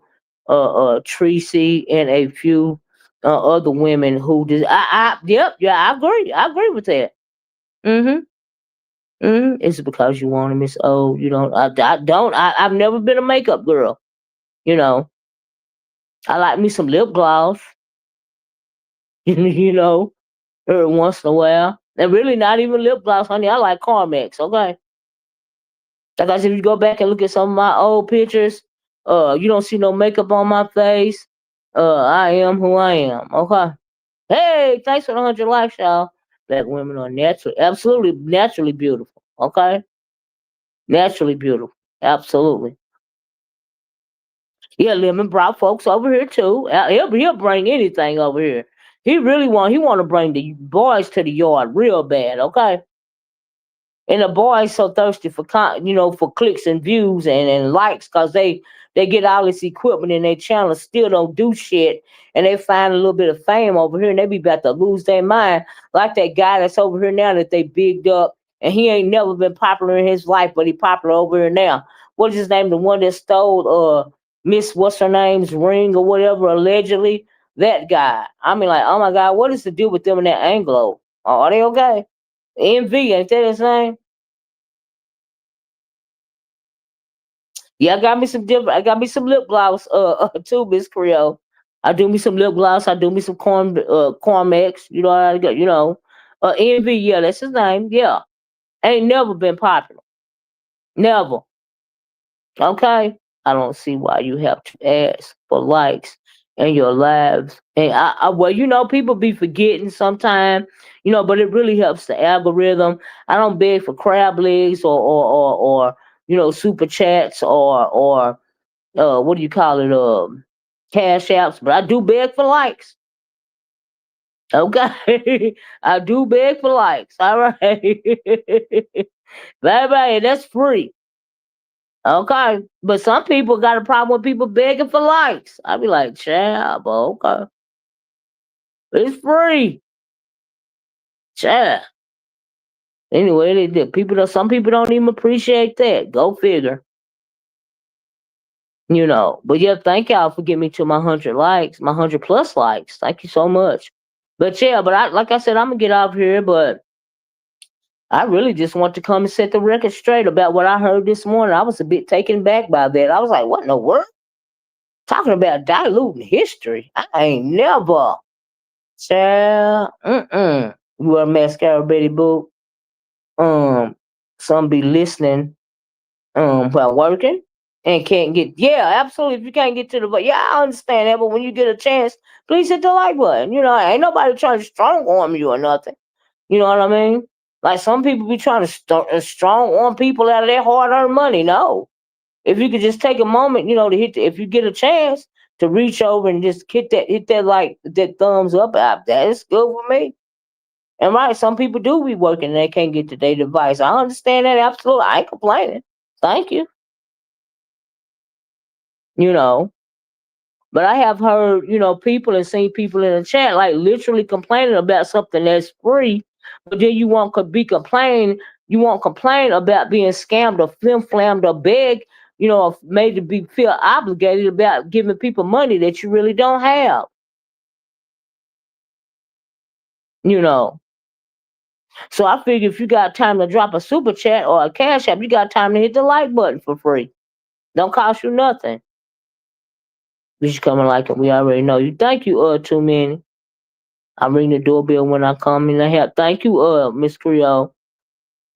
Tracy, and a few other women who did. Yep, yeah, I agree. I agree with that. Mm-hmm. Mm-hmm. It's because you want to Miss O. You don't. I don't. I've never been a makeup girl. You know, I like me some lip gloss. you know, every once in a while. And really not even lip gloss, honey. I like Carmex, okay? Like I said, if you go back and look at some of my old pictures, you don't see no makeup on my face. I am who I am, okay? Hey, thanks for the 100 likes, y'all. Black women are absolutely naturally beautiful, okay? Naturally beautiful, absolutely. Yeah, Lemon brought folks over here too. He'll bring anything over here. He want to bring the boys to the yard real bad, okay? And the boys so thirsty for for clicks and views and likes because they get all this equipment in their channel, still don't do shit, and they find a little bit of fame over here and they be about to lose their mind, like that guy that's over here now that they bigged up, and he ain't never been popular in his life, but he popular over here now. What is his name? The one that stole Miss what's her name's ring or whatever, allegedly. That guy. I mean, like, oh my god, what is the deal with them in that Anglo? Are they okay? Envy, ain't that his name? Yeah, I got me some different. I got me some lip gloss. Too, Miss Creole. I do me some lip gloss. I do me some Cormex. You know, I got. Envy. Yeah, that's his name. Yeah, ain't never been popular. Never. Okay. I don't see why you have to ask for likes in your lives. And well, people be forgetting sometimes. But it really helps the algorithm. I don't beg for crab legs or super chats or what do you call it, cash apps, but I do beg for likes. Okay. I do beg for likes. All right. Baby, that's free. Okay. But some people got a problem with people begging for likes. I be like, child, but okay. It's free. Child. Anyway, they did. Some people don't even appreciate that. Go figure. But yeah, thank y'all for getting me to my 100 likes, my 100 plus likes. Thank you so much. But yeah, but like I said, I'm gonna get off here, but I really just want to come and set the record straight about what I heard this morning. I was a bit taken back by that. I was like, what in the world? Talking about diluting history. I ain't never. Child, You wear a mascara, Betty Boop. Um, some be listening while working and can't get, yeah, absolutely. If you can't get to the, but yeah, I understand that. But when you get a chance, please hit the like button. Ain't nobody trying to strong arm you or nothing. You know what I mean? Like some people be trying to strong arm people out of their hard earned money. No, if you could just take a moment, to if you get a chance to reach over and just hit that like that thumbs up, that is good for me. And right, some people do be working and they can't get to their device. I understand that absolutely. I ain't complaining. Thank you. You know, but I have heard, people and seen people in the chat like literally complaining about something that's free, but then you won't complain about being scammed or flim flammed or begged, or made to be feel obligated about giving people money that you really don't have. You know. So I figure if you got time to drop a super chat or a cash app, you got time to hit the like button for free. Don't cost you nothing. You should come and like it. We already know you. Thank you, too many. I ring the doorbell when I come in the house. Thank you, Miss Creole.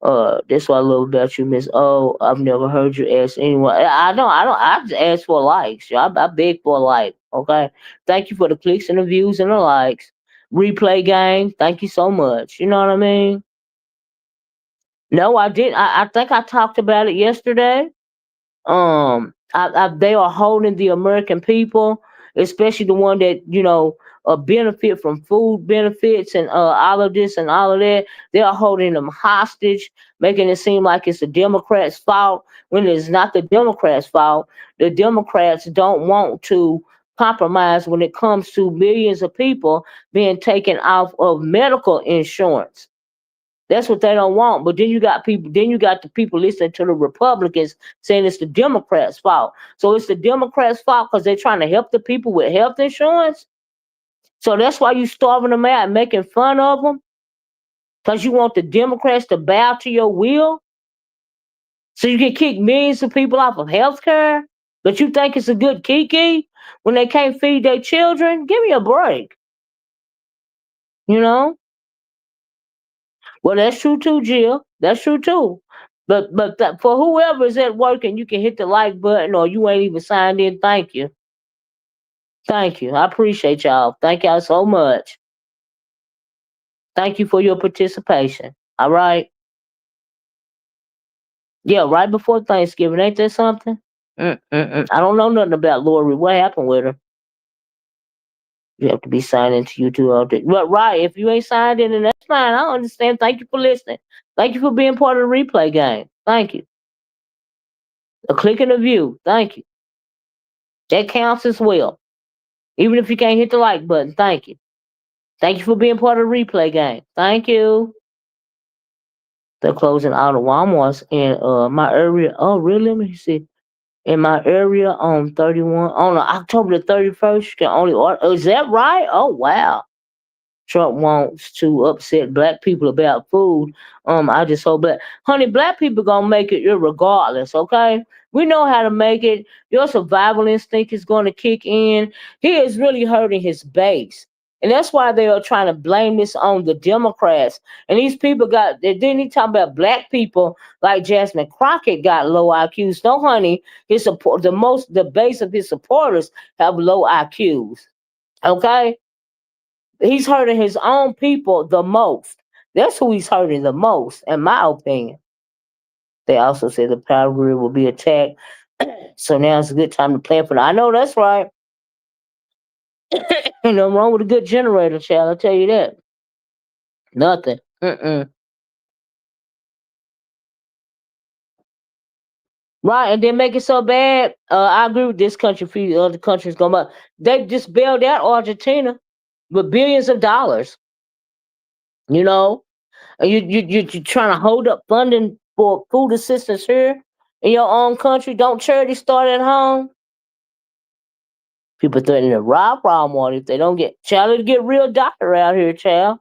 That's what I love about you, Miss O. I've never heard you ask anyone. I just ask for likes. I beg for a like. Okay. Thank you for the clicks and the views and the likes. Replay game. Thank you so much. You know what I mean? No, I didn't. I think I talked about it yesterday. They are holding the American people, especially the one that benefit from food benefits and all of this and all of that. They are holding them hostage, making it seem like it's the Democrats' fault when it's not the Democrats' fault. The Democrats don't want to compromise when it comes to millions of people being taken off of medical insurance. That's what they don't want. But then you got the people listening to the Republicans saying it's the Democrats' fault. So it's the Democrats' fault because they're trying to help the people with health insurance. So that's why you starving them out and making fun of them. Because you want the Democrats to bow to your will. So you can kick millions of people off of health care. But you think it's a good kiki when they can't feed their children? Give me a break. You know? Well, that's true too, Jill. That's true too. But for whoever is at work and you can hit the like button or you ain't even signed in, thank you. Thank you. I appreciate y'all. Thank y'all so much. Thank you for your participation. All right. Yeah, right before Thanksgiving. Ain't that something? I don't know nothing about Lori. What happened with her? You have to be signed into YouTube all day. But right, if you ain't signed in, then that's fine. I understand. Thank you for listening. Thank you for being part of the replay game. Thank you. A click and a view. Thank you. That counts as well. Even if you can't hit the like button, thank you. Thank you for being part of the replay game. Thank you. They're closing all the Walmarts in my area. Oh, really? Let me see. In my area on 31, on October the 31st, you can only order. Oh, is that right? Oh, wow. Trump wants to upset black people about food. I just hope that, honey, black people gonna make it irregardless. Okay, we know how to make it. Your survival instinct is going to kick in. He is really hurting his base, and that's why they are trying to blame this on the Democrats. And these people got. Then he talking about black people like Jasmine Crockett got low IQs. No, honey, his support, the base of his supporters have low IQs. Okay, he's hurting his own people the most. That's who he's hurting the most, in my opinion. They also said the power grid will be attacked. So now it's a good time to plan for that. I know that's right. Ain't nothing wrong with a good generator, child. I'll tell you that. Nothing. Mm-mm. Right, and then make it so bad. I agree with this country. For other countries going up, they just bailed out Argentina with billions of dollars. You know, and you trying to hold up funding for food assistance here in your own country. Don't charity start at home? People threatening to rob Walmart if they don't get child to get real doctor out here, child.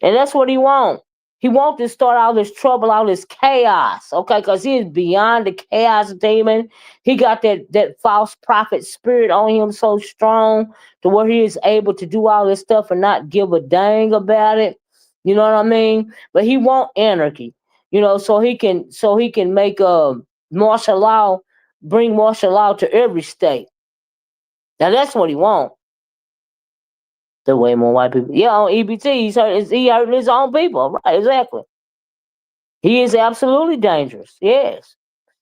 And that's what he want. He wants to start all this trouble, all this chaos, okay? Because he is beyond the chaos demon. He got that false prophet spirit on him so strong to where he is able to do all this stuff and not give a dang about it. You know what I mean? But he want anarchy, so he can make martial law, bring martial law to every state. Now that's what he want. The way more white people, yeah, on EBT, he hurting his own people, right? Exactly. He is absolutely dangerous. Yes,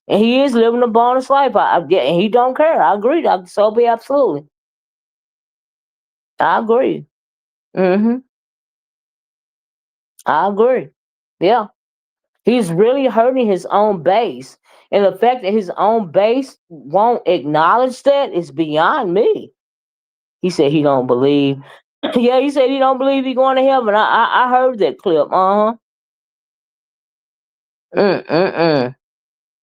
and he is living a bonus life. Yeah, and he don't care. I agree, Dr. Sophie. Absolutely, I agree. Hmm. I agree. Yeah, he's really hurting his own base, and the fact that his own base won't acknowledge that is beyond me. He said he don't believe. Yeah, he said he don't believe he going to heaven. I heard that clip. Uh huh. Mm.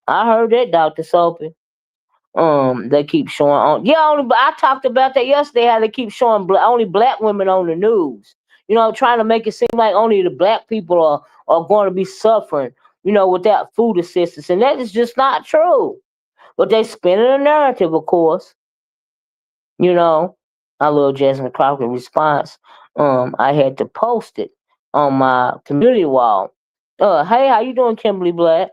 I heard that, Dr. Sophie. They keep showing on. Yeah, only I talked about that yesterday. How they keep showing only black women on the news. Trying to make it seem like only the black people are going to be suffering. Without food assistance, and that is just not true. But they spinning a narrative, of course. You know, I love Jasmine Crockett response. I had to post it on my community wall. Hey, how you doing, Kimberly Black?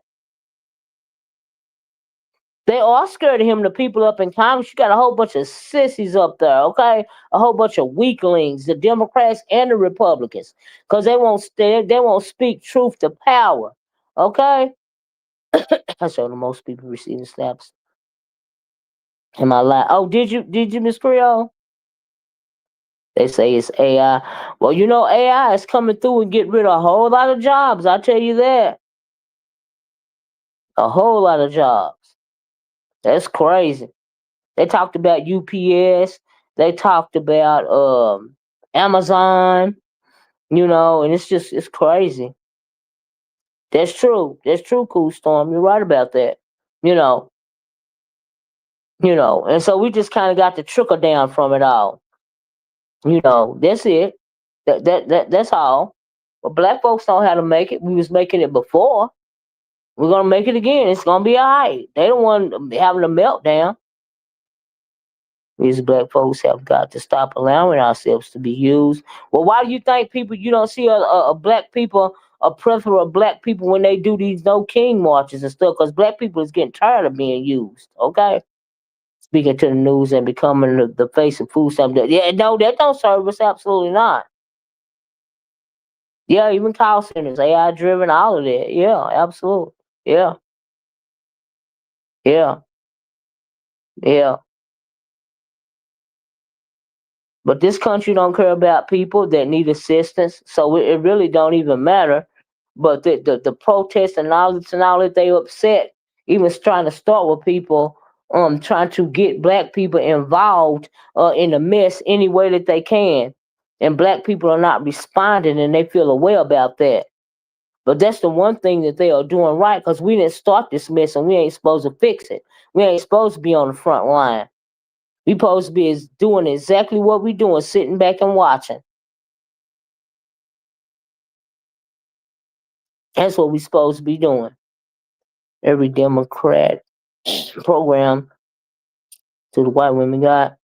They are scared of him, the people up in Congress. You got a whole bunch of sissies up there, okay? A whole bunch of weaklings, the Democrats and the Republicans, because they won't speak truth to power, okay? I show the most people receiving snaps in my life. Oh, did you, Miss Creole? They say it's AI. Well, AI is coming through and get rid of a whole lot of jobs. I tell you that, a whole lot of jobs. That's crazy. They talked about UPS. They talked about Amazon. And it's crazy. That's true. That's true, Cool Storm. You're right about that. You know, and so we just kind of got the trickle down from it all. That's it. That's all. But black folks know how to make it. We was making it before. We're gonna make it again. It's gonna be alright. They don't want having a meltdown. These black folks have got to stop allowing ourselves to be used. Well, why do you think people you don't see a black people a plethora of black people when they do these no king marches and stuff? Because black people is getting tired of being used. Okay, speaking to the news and becoming the face of food stamps. Yeah, no, that don't serve us. Absolutely not. Yeah, even call centers, AI driven, all of that. Yeah, absolutely. Yeah, yeah, yeah. But this country don't care about people that need assistance, so it really don't even matter. But the protests and all that they upset, even trying to start with people, trying to get black people involved in the mess any way that they can, and black people are not responding, and they feel a way about that. But that's the one thing that they are doing right, because we didn't start this mess, and we ain't supposed to fix it. We ain't supposed to be on the front line. We supposed to be doing exactly what we doing, sitting back and watching. That's what we supposed to be doing. Every Democrat program to the white women got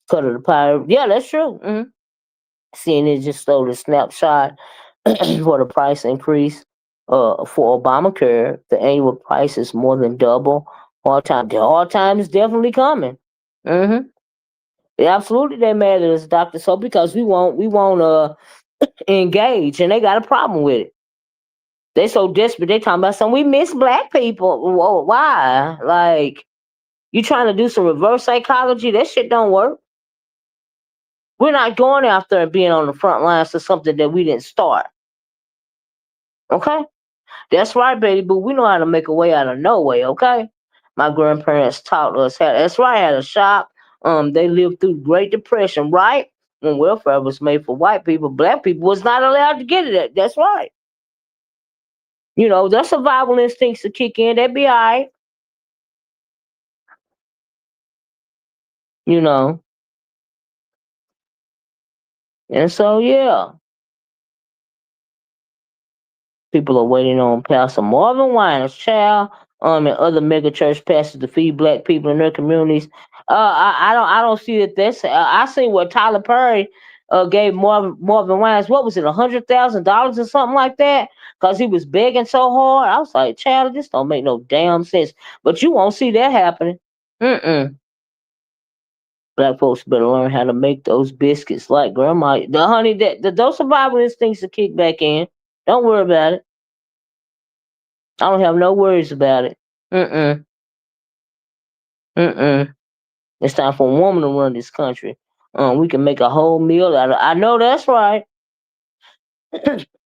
cut of the pie. Yeah, that's true. Seeing it just showed a snapshot for the price increase for Obamacare. The annual price is more than double. Hard time. The hard time is definitely coming. hmm Absolutely, they mad at us, Doctor. So because we won't engage, and they got a problem with it. They so desperate. They talking about some. We miss black people. Whoa, why? Like you trying to do some reverse psychology? That shit don't work. We're not going after and being on the front lines for something that we didn't start. Okay, that's right, baby. But we know how to make a way out of no way. Okay, my grandparents taught us how. That's right. Had a shop. They lived through Great Depression, right? When welfare was made for white people, black people was not allowed to get it. That's right. Their survival instincts to kick in. They'd be all right. You know, and so yeah. People are waiting on Pastor Marvin Winans, child, and other mega church pastors to feed black people in their communities. I don't see that. I seen what Tyler Perry gave Marvin Winans. What was it, $100,000 or something like that? Because he was begging so hard. I was like, child, this don't make no damn sense. But you won't see that happening. Mm-mm. Black folks better learn how to make those biscuits like grandma. The honey that those survival instincts to kick back in. Don't worry about it. I don't have no worries about it. Mm-mm. Mm-mm. It's time for a woman to run this country. We can make a whole meal out of. I know that's right.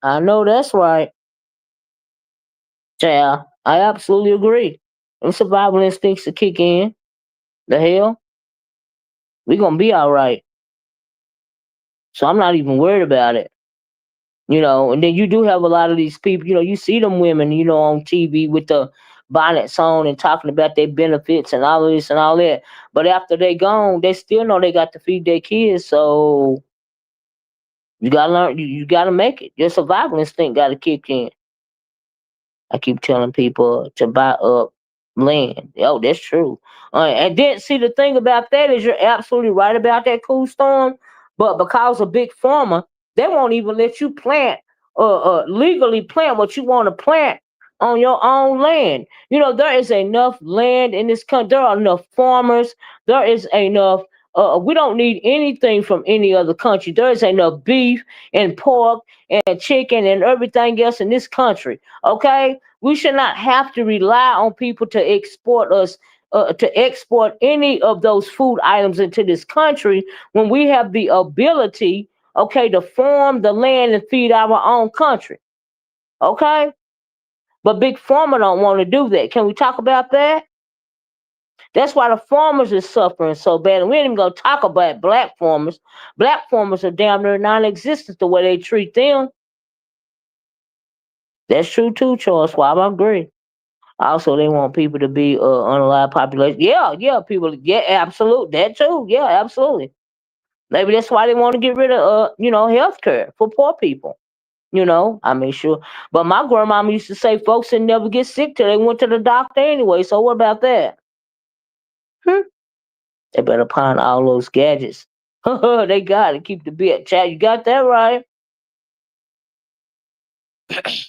I know that's right. Child, I absolutely agree. Them survival instincts to kick in. The hell, we gonna be all right. So I'm not even worried about it. And then you do have a lot of these people. You see them women, on TV with the bonnets on and talking about their benefits and all of this and all that. But after they gone, they still know they got to feed their kids. So you gotta learn. You gotta make it. Your survival instinct got to kick in. I keep telling people to buy up land. Oh, that's true. And then see the thing about that is you're absolutely right about that, cool storm. But because of big pharma, they won't even let you plant legally plant what you want to plant on your own land. There is enough land in this country. There are enough farmers. There is enough. We don't need anything from any other country. There is enough beef and pork and chicken and everything else in this country. Okay, we should not have to rely on people to export any of those food items into this country when we have the ability, okay, to farm the land and feed our own country. Okay, but big pharma don't want to do that. Can we talk about that? That's why the farmers is suffering so bad. And we ain't even gonna talk about black farmers. Black farmers are damn near non-existent the way they treat them. That's true too, Charles Schwab. I agree. Also, they want people to be unalive population. Yeah, yeah, people. Yeah, absolutely. That too. Yeah, absolutely. Maybe that's why they want to get rid of healthcare for poor people. I mean, sure. But my grandmama used to say folks didn't never get sick till they went to the doctor anyway. So what about that? Hmm? They better find all those gadgets. They got to keep the bit. Chad, you got that right.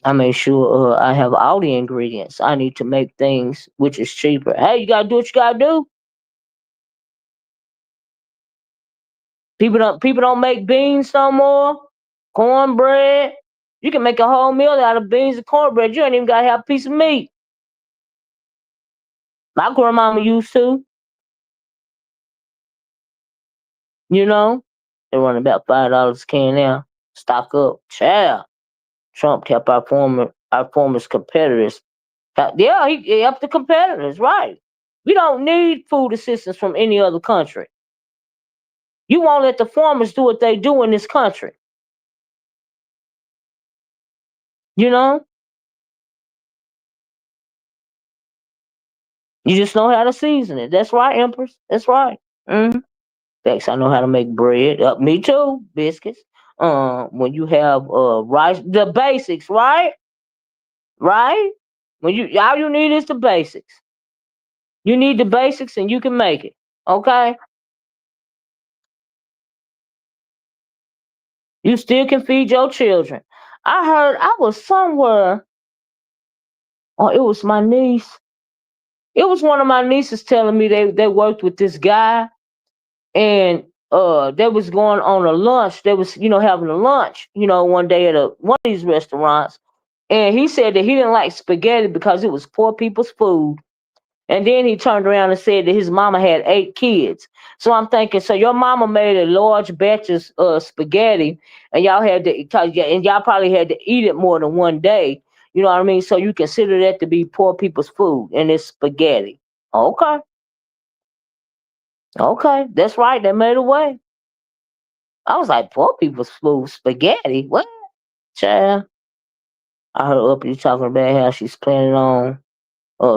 I made sure I have all the ingredients I need to make things which is cheaper. Hey, you gotta do what you gotta do. People don't make beans no more. Cornbread. You can make a whole meal out of beans and cornbread. You ain't even gotta have a piece of meat. My grandmama used to, you know. They run about $5 a can now. Stock up. Child. Trump kept our former competitors. Yeah, he helped the competitors, right. We don't need food assistance from any other country. You won't let the farmers do what they do in this country. You know? You just know how to season it. That's right, Empress. That's right. Mm-hmm. Thanks. I know how to make bread. Me too. Biscuits. When you have rice, the basics, right? Right. When all you need is the basics. You need the basics, and you can make it. Okay. You still can feed your children. I heard I was somewhere. Oh, it was my niece. It was one of my nieces telling me they worked with this guy, and they was going on a lunch. They was having a lunch one day at one of these restaurants, And he said that he didn't like spaghetti because it was poor people's food. And then he turned around and said that his mama had 8 kids. So I'm thinking, so your mama made a large batch of spaghetti, and y'all had to, and y'all probably had to eat it more than one day. You know what I mean? So you consider that to be poor people's food, and it's spaghetti. Okay, okay, that's right. They made a way. I was like, poor people's food, spaghetti. What, child? I heard Uppity talking about how she's planning on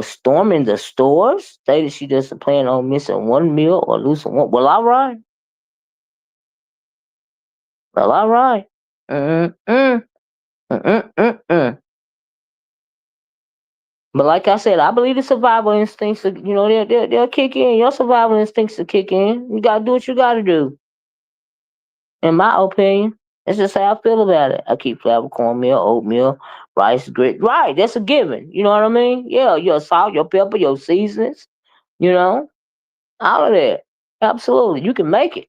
storming the stores. Stated she doesn't plan on missing one meal or losing one. Well, all right. Well, all right. Mm-mm. Mm-mm-mm-mm. But like I said, I believe the survival instincts, they'll kick in. Your survival instincts will kick in. You got to do what you got to do, in my opinion. That's just how I feel about it. I keep flour, cornmeal, oatmeal, rice, grit. Right, that's a given. You know what I mean? Yeah, your salt, your pepper, your seasonings, you know, all of that. Absolutely. You can make it.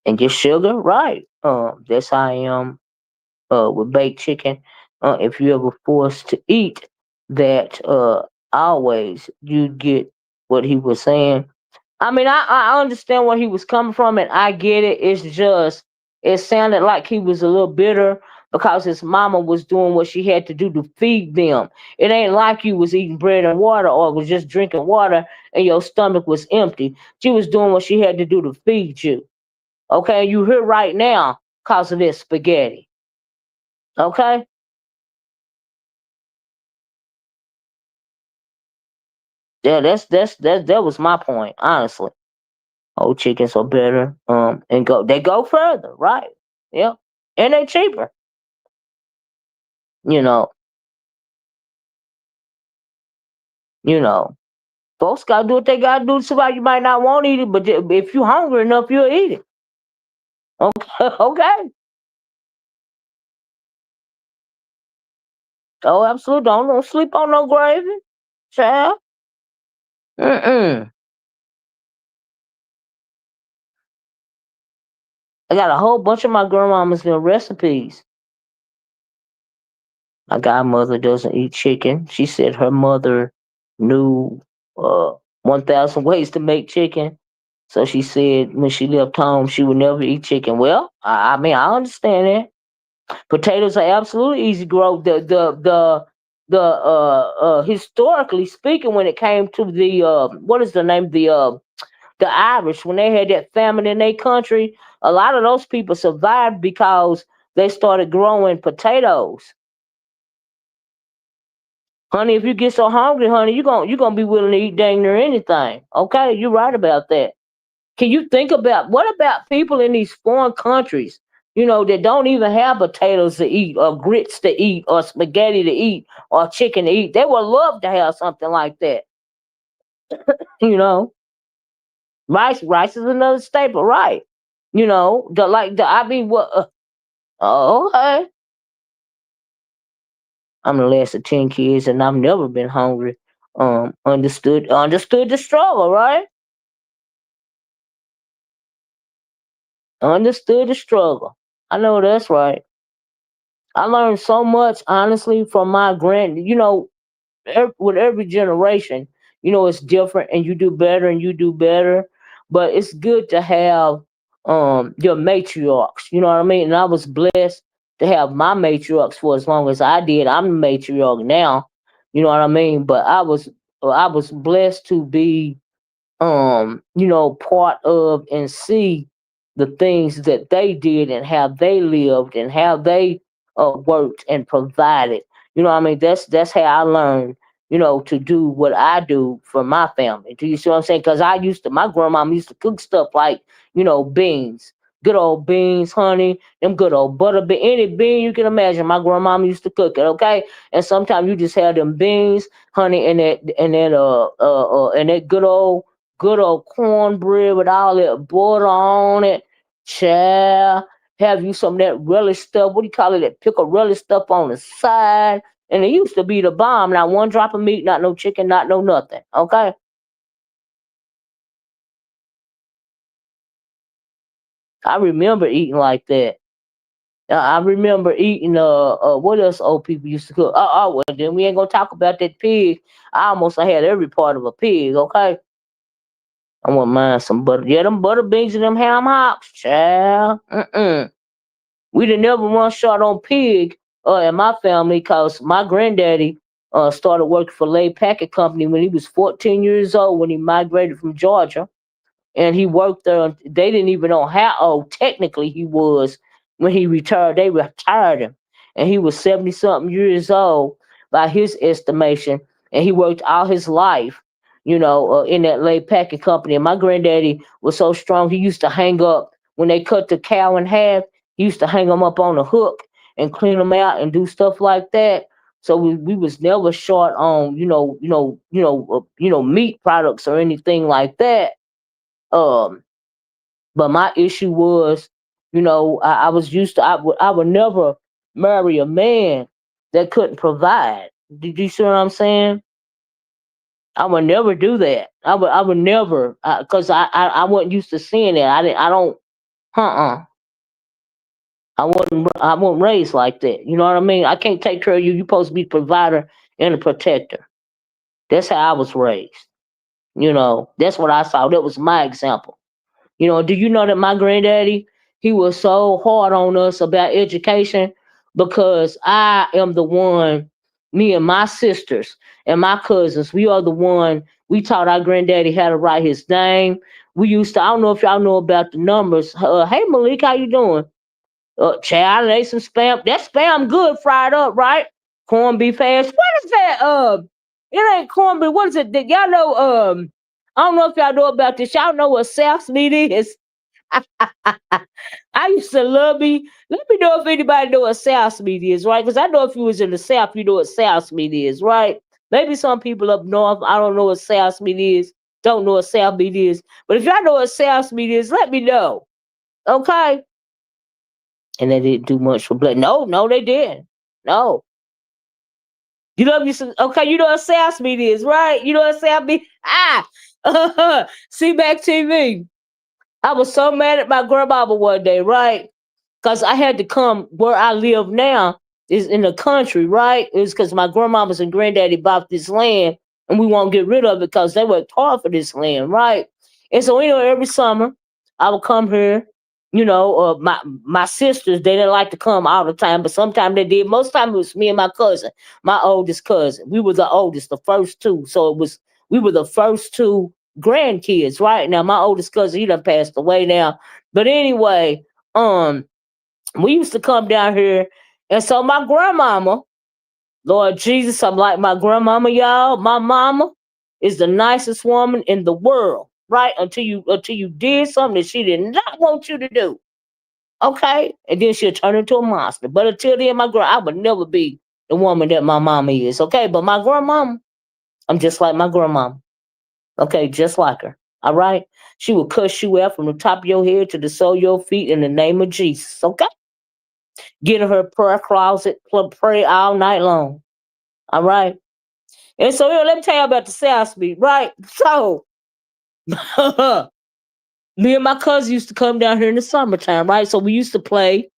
And get sugar, right. That's how I am with baked chicken. If you ever forced to eat that, always you get what he was saying. I mean, I understand where he was coming from, and I get it. It's just it sounded like he was a little bitter because his mama was doing what she had to do to feed them. It ain't like you was eating bread and water or was just drinking water and your stomach was empty. She was doing what she had to do to feed you. Okay, you here right now because of this spaghetti. Okay, yeah, that was my point, honestly. Old chickens are better, and they go further, right? Yep, and they cheaper. You know, you know, folks gotta do what they gotta do to survive. You might not want to eat it, but if you hungry enough, you'll eat it. Okay, okay. Oh, absolutely. Don't sleep on no gravy, child. Mm-mm. I got a whole bunch of my grandmama's little recipes. My godmother doesn't eat chicken. She said her mother knew 1,000 ways to make chicken. So she said when she left home, she would never eat chicken. Well, I mean, I understand that. Potatoes are absolutely easy to grow. Historically speaking, when it came to the what is the name, the Irish, when they had that famine in their country, a lot of those people survived because they started growing potatoes. Honey, if you get so hungry, honey, you're gonna be willing to eat dang near anything. Okay, you're right about that. Can you think about what about people in these foreign countries, that don't even have potatoes to eat or grits to eat or spaghetti to eat or chicken to eat? They would love to have something like that. You know, rice is another staple, right? I mean, what? Oh, okay. I'm the last of 10 kids, and I've never been hungry. Understood the struggle, right? Understood the struggle. I know that's right. I learned so much, honestly, from my grand. With every generation, it's different, and you do better, and you do better. But it's good to have your matriarchs. You know what I mean? And I was blessed to have my matriarchs for as long as I did. I'm the matriarch now. You know what I mean? But I was blessed to be part of and see the things that they did and how they lived and how they worked and provided. You know what I mean? That's how I learned, to do what I do for my family. Do you see what I'm saying? Because my grandmama used to cook stuff like, beans. Good old beans, honey, them good old butter bean, any bean you can imagine. My grandmama used to cook it, okay? And sometimes you just have them beans, honey, and that good old cornbread with all that butter on it. Child, have you some of that relish stuff. What do you call it? That pickle relish stuff on the side. And it used to be the bomb. Not one drop of meat, not no chicken, not no nothing. Okay? I remember eating like that. I remember eating what else old people used to cook? Well then we ain't gonna talk about that pig. I almost had every part of a pig, okay? I want mine some butter. Yeah, them butter beans and them ham hocks, child. We didn't never run short on pig in my family because my granddaddy started working for Lay Packet Company when he was 14 years old when he migrated from Georgia, and he worked there. They didn't even know how old technically he was when he retired. They retired him, and he was 70 something years old by his estimation, and he worked all his life, in that late packing company. And my granddaddy was so strong, he used to hang up when they cut the cow in half. He used to hang them up on a hook and clean them out and do stuff like that. So we was never short on meat products or anything like that. um, but my issue was, I was used to I would never marry a man that couldn't provide. Did you see what I'm saying? I would never do that. I would never, cause I wasn't used to seeing that. I don't. Uh. I wasn't raised like that. You know what I mean? I can't take care of you. You're supposed to be the provider and a protector. That's how I was raised. That's what I saw. That was my example. Do you know that my granddaddy, he was so hard on us about education because I am the one, me and my sisters and my cousins, we are the one, we taught our granddaddy how to write his name. We used to, I don't know if y'all know about the numbers. Hey Malik, how you doing? Child, ate some spam. That spam good fried up, right? Corned beef hash. What is that? It ain't corned beef. What is it? Y'all know? I don't know if y'all know about this. Y'all know what South meat is? I used to love me. Let me know if anybody know what South meat is, right? Because I know if you was in the South, you know what South meat is, right? Maybe some people up north, I don't know what South meat is. Don't know what South meat is. But if y'all know what South meat is, let me know. Okay? And they didn't do much for blood. No, no, they didn't. No. You know you some okay, you know what South meat is, right? You know what South meat? See back TV. I was so mad at my grandmama one day, right? Because I had to come where I live now is in the country, right? It's because my grandmamas and granddaddy bought this land and we won't get rid of it because they worked hard for this land, right? And so, every summer I would come here. My sisters, they didn't like to come all the time, but sometimes they did. Most time it was me and my cousin, my oldest cousin. We were the oldest, the first two. So we were the first two grandkids, right? Now my oldest cousin, he done passed away now. But anyway, we used to come down here, and so my grandmama, Lord Jesus, I'm like my grandmama, y'all. My mama is the nicest woman in the world, right? Until you did something that she did not want you to do, okay? And then she'll turn into a monster. But until then, I would never be the woman that my mama is, okay? But my grandmama, I'm just like my grandmama, okay? Just like her, all right? She will cuss you out from the top of your head to the sole of your feet in the name of Jesus, okay? Get in her prayer closet, pray all night long. All right. And so let me tell you about the South Speed, right? So me and my cousin used to come down here in the summertime, right? So we used to play,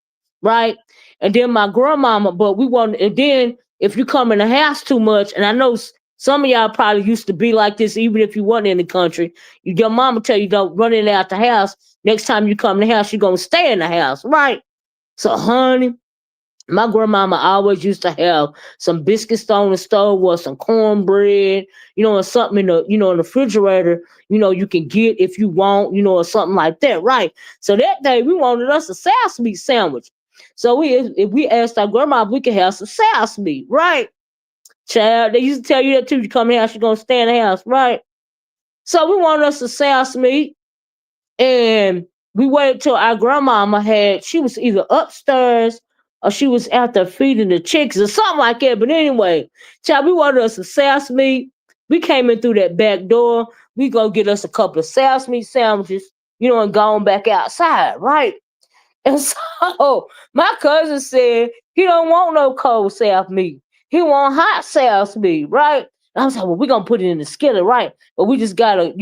right? And then my grandmama, but we wanted, and then if you come in the house too much, and I know some of y'all probably used to be like this, even if you wasn't in the country, your mama tell you don't run in and out the house. Next time you come in the house, you're going to stay in the house, right? So, honey, my grandmama always used to have some biscuits on the stove or some cornbread, or something in the refrigerator, you can get if you want, or something like that, right? So that day we wanted us a South meat sandwich. So if we asked our grandma if we could have some South meat, right? Child, they used to tell you that too. You come in the house, you're gonna stay in the house, right? So we wanted us a South meat. And we waited till our grandmama she was either upstairs or she was out there feeding the chicks or something like that. But anyway, child, we wanted us a South meat. We came in through that back door. We go get us a couple of South meat sandwiches, and gone back outside, right? And so my cousin said he don't want no cold South meat. He want hot South meat, right? And I was like, well, we're gonna put it in the skillet, right? But we just gotta,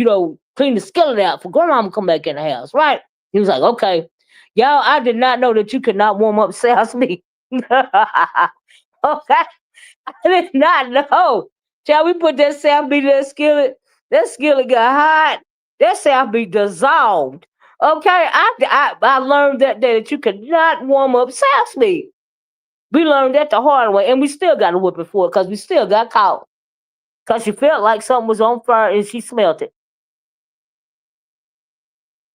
clean the skillet out for grandma to come back in the house, right? He was like, okay. Y'all, I did not know that you could not warm up Sal's meat. Okay. I did not know. Shall we put that South meat in that skillet? That skillet got hot. That South meat dissolved. Okay, I learned that day that you could not warm up South meat. We learned that the hard way, and we still got a whooping for it because we still got caught. Because she felt like something was on fire and she smelt it.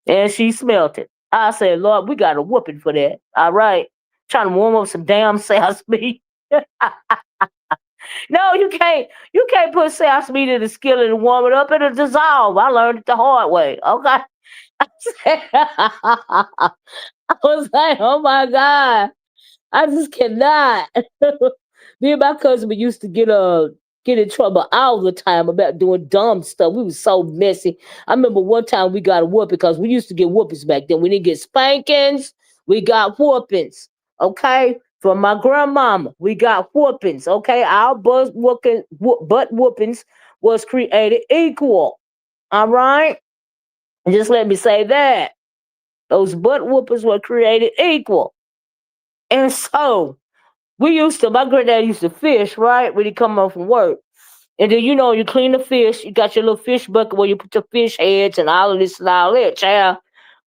And she smelt it. I said, Lord, we got a whooping for that. All right. Trying to warm up some damn South meat. No, you can't. You can't put South meat in the skillet and warm it up. It'll dissolve. I learned it the hard way. Okay. I was like, oh my God. I just cannot. Me and my cousin we used to get in trouble all the time about doing dumb stuff. We was so messy. I remember one time we got a whoop because we used to get whoopings back then. We didn't get spankings. We got whoopings. Okay, from my grandmama, we got whoopings. Okay, our butt whoopings was created equal. All right, and just let me say that those butt whoopings were created equal. And so my granddad used to fish, right? When he come home from work. And then, you clean the fish. You got your little fish bucket where you put your fish heads and all of this and all that, child.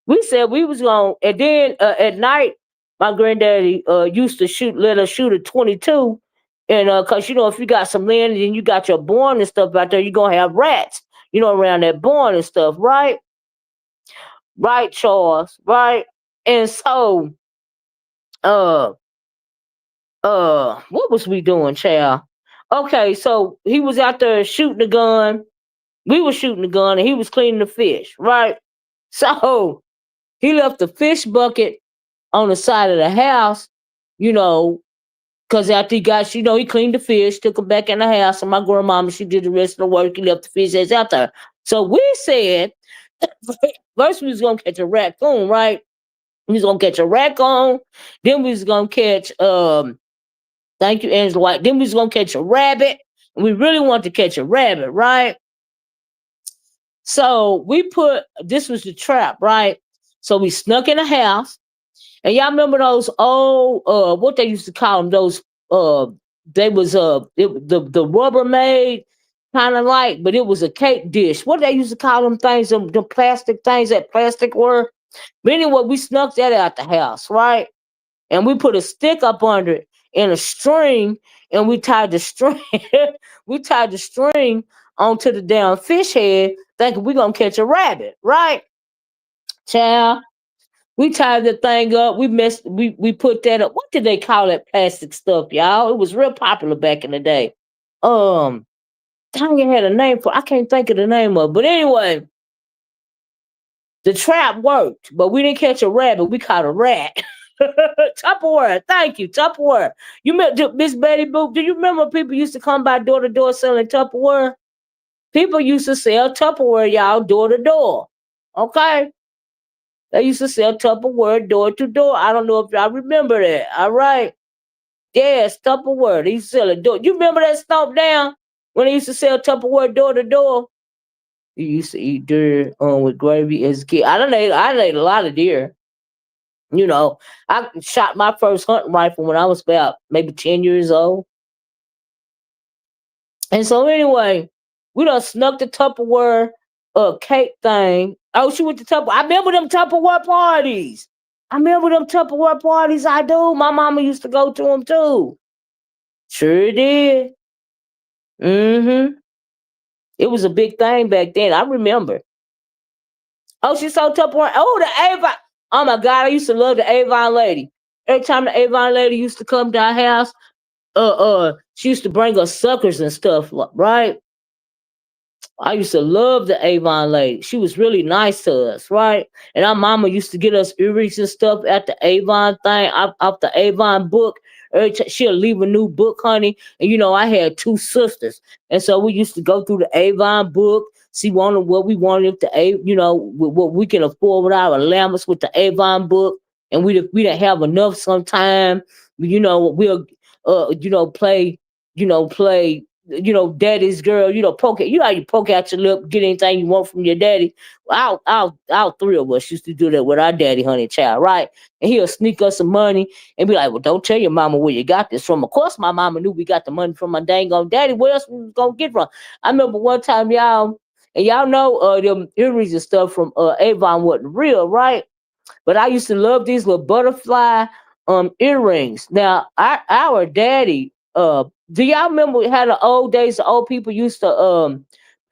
We said we was going to, and then at night, my granddaddy used to let us shoot a 22. And because, if you got some land and you got your barn and stuff out there, you're going to have rats, around that barn and stuff, right? Right, Charles, right? And so, uh, what was we doing, child? Okay, so he was out there shooting the gun. We were shooting the gun, and he was cleaning the fish, right? So he left the fish bucket on the side of the house, you know, because after he got, he cleaned the fish, took him back in the house, and my grandmama, she did the rest of the work. He left the fish heads out there. So we said, first we was gonna catch a raccoon, right? We was gonna catch a raccoon, then we was gonna catch thank you, Angela White. Then we was gonna catch a rabbit. We really wanted to catch a rabbit, right? So this was the trap, right? So we snuck in the house, and y'all remember those old what they used to call them? Those they was the Rubbermaid kind of like, but it was a cake dish. What they used to call them things? The plastic things that plastic were. But anyway, we snuck that out the house, right? And we put a stick up under it and a string, and we tied the string. We tied the string onto the damn fish head, thinking we're gonna catch a rabbit, right? Child, we tied the thing up. We put that up. What did they call that plastic stuff, y'all? It was real popular back in the day. Um, Dang, it had a name for. I can't think of the name of. But anyway, the trap worked, but we didn't catch a rabbit. We caught a rat. Tupperware. Thank you, Tupperware. You remember Miss Betty Boop? Do you remember people used to come by door to door selling Tupperware? People used to sell Tupperware, y'all, door to door. Okay? They used to sell Tupperware door to door. I don't know if y'all remember that. All right. Yes, Tupperware. They used to sell it door. You remember that Stomp Down when they used to sell Tupperware door to door? You used to eat deer with gravy as a kid. I ate a lot of deer. I shot my first hunting rifle when I was about maybe 10 years old. And so anyway, we done snuck the Tupperware cake thing. Oh, she went to Tupperware. I remember them Tupperware parties. I do. My mama used to go to them too. Sure did. Mm-hmm. It was a big thing back then. I remember. Oh, she sold Tupperware. Oh, the Avon. Oh my God, I used to love the Avon lady. Every time the Avon lady used to come to our house, she used to bring us suckers and stuff, right? I used to love the Avon lady. She was really nice to us, right? And our mama used to get us earrings and stuff at the Avon thing, off the Avon book. She'll leave a new book, honey. And I had two sisters. And so we used to go through the Avon book, see what we wanted what we can afford with our allowance with the Avon book. And we didn't have enough sometime. We'll play daddy's girl, poke it. You know how you poke out your lip, get anything you want from your daddy. Our three of us used to do that with our daddy, honey child, right? And he'll sneak us some money and be like, "Well, don't tell your mama where you got this from." Of course, my mama knew we got the money from my dang on daddy. Where else we was gonna get from? I remember one time, y'all know them earrings and stuff from Avon wasn't real, right? But I used to love these little butterfly earrings. Now our daddy, do y'all remember how the old days the old people used to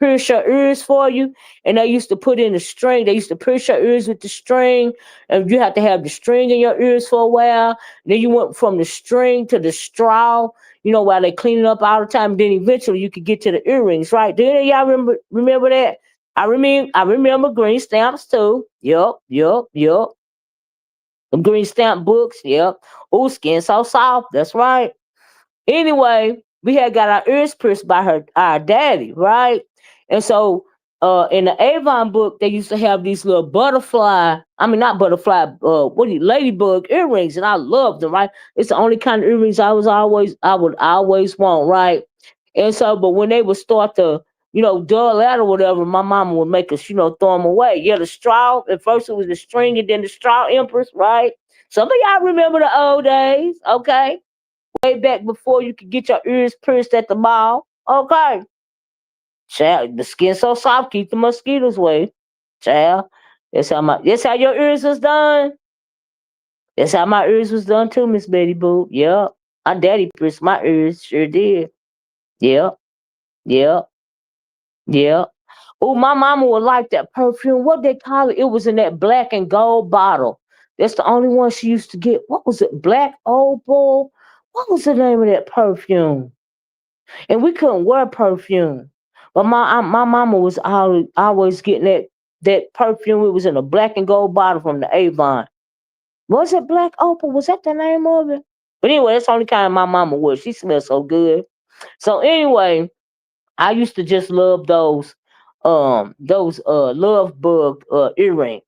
pierce your ears for you? And they used to put in the string, they used to pierce your ears with the string, and you have to have the string in your ears for a while. Then you went from the string to the straw, while they clean it up all the time. Then eventually you could get to the earrings, right? Do any of y'all remember that? I remember green stamps too. Yup. Them green stamp books, yep. Oh, skin so soft. That's right. Anyway, we had got our ears pierced by our daddy, right? And so in the Avon book, they used to have these little not butterfly, ladybug earrings, and I loved them, right? It's the only kind of earrings I would always want, right? And so, but when they would start to, dull out or whatever, my mama would make us, throw them away. Yeah, the straw. At first it was the string and then the straw empress, right? Some of y'all remember the old days, okay? Way back before you could get your ears pierced at the mall. Okay. Child, the skin so soft, keep the mosquitoes away. Child. That's how your ears was done. That's how my ears was done too, Miss Betty Boo. Yep. My daddy pierced my ears, sure did. Yep. Yep. Yep. Oh, my mama would like that perfume. What they call it? It was in that black and gold bottle. That's the only one she used to get. What was it? Black Opal? What was the name of that perfume? And we couldn't wear perfume. But my mama was always getting that perfume. It was in a black and gold bottle from the Avon. Was it Black Opal? Was that the name of it? But anyway, that's the only kind my mama was. She smelled so good. So anyway, I used to just love those love bug earrings.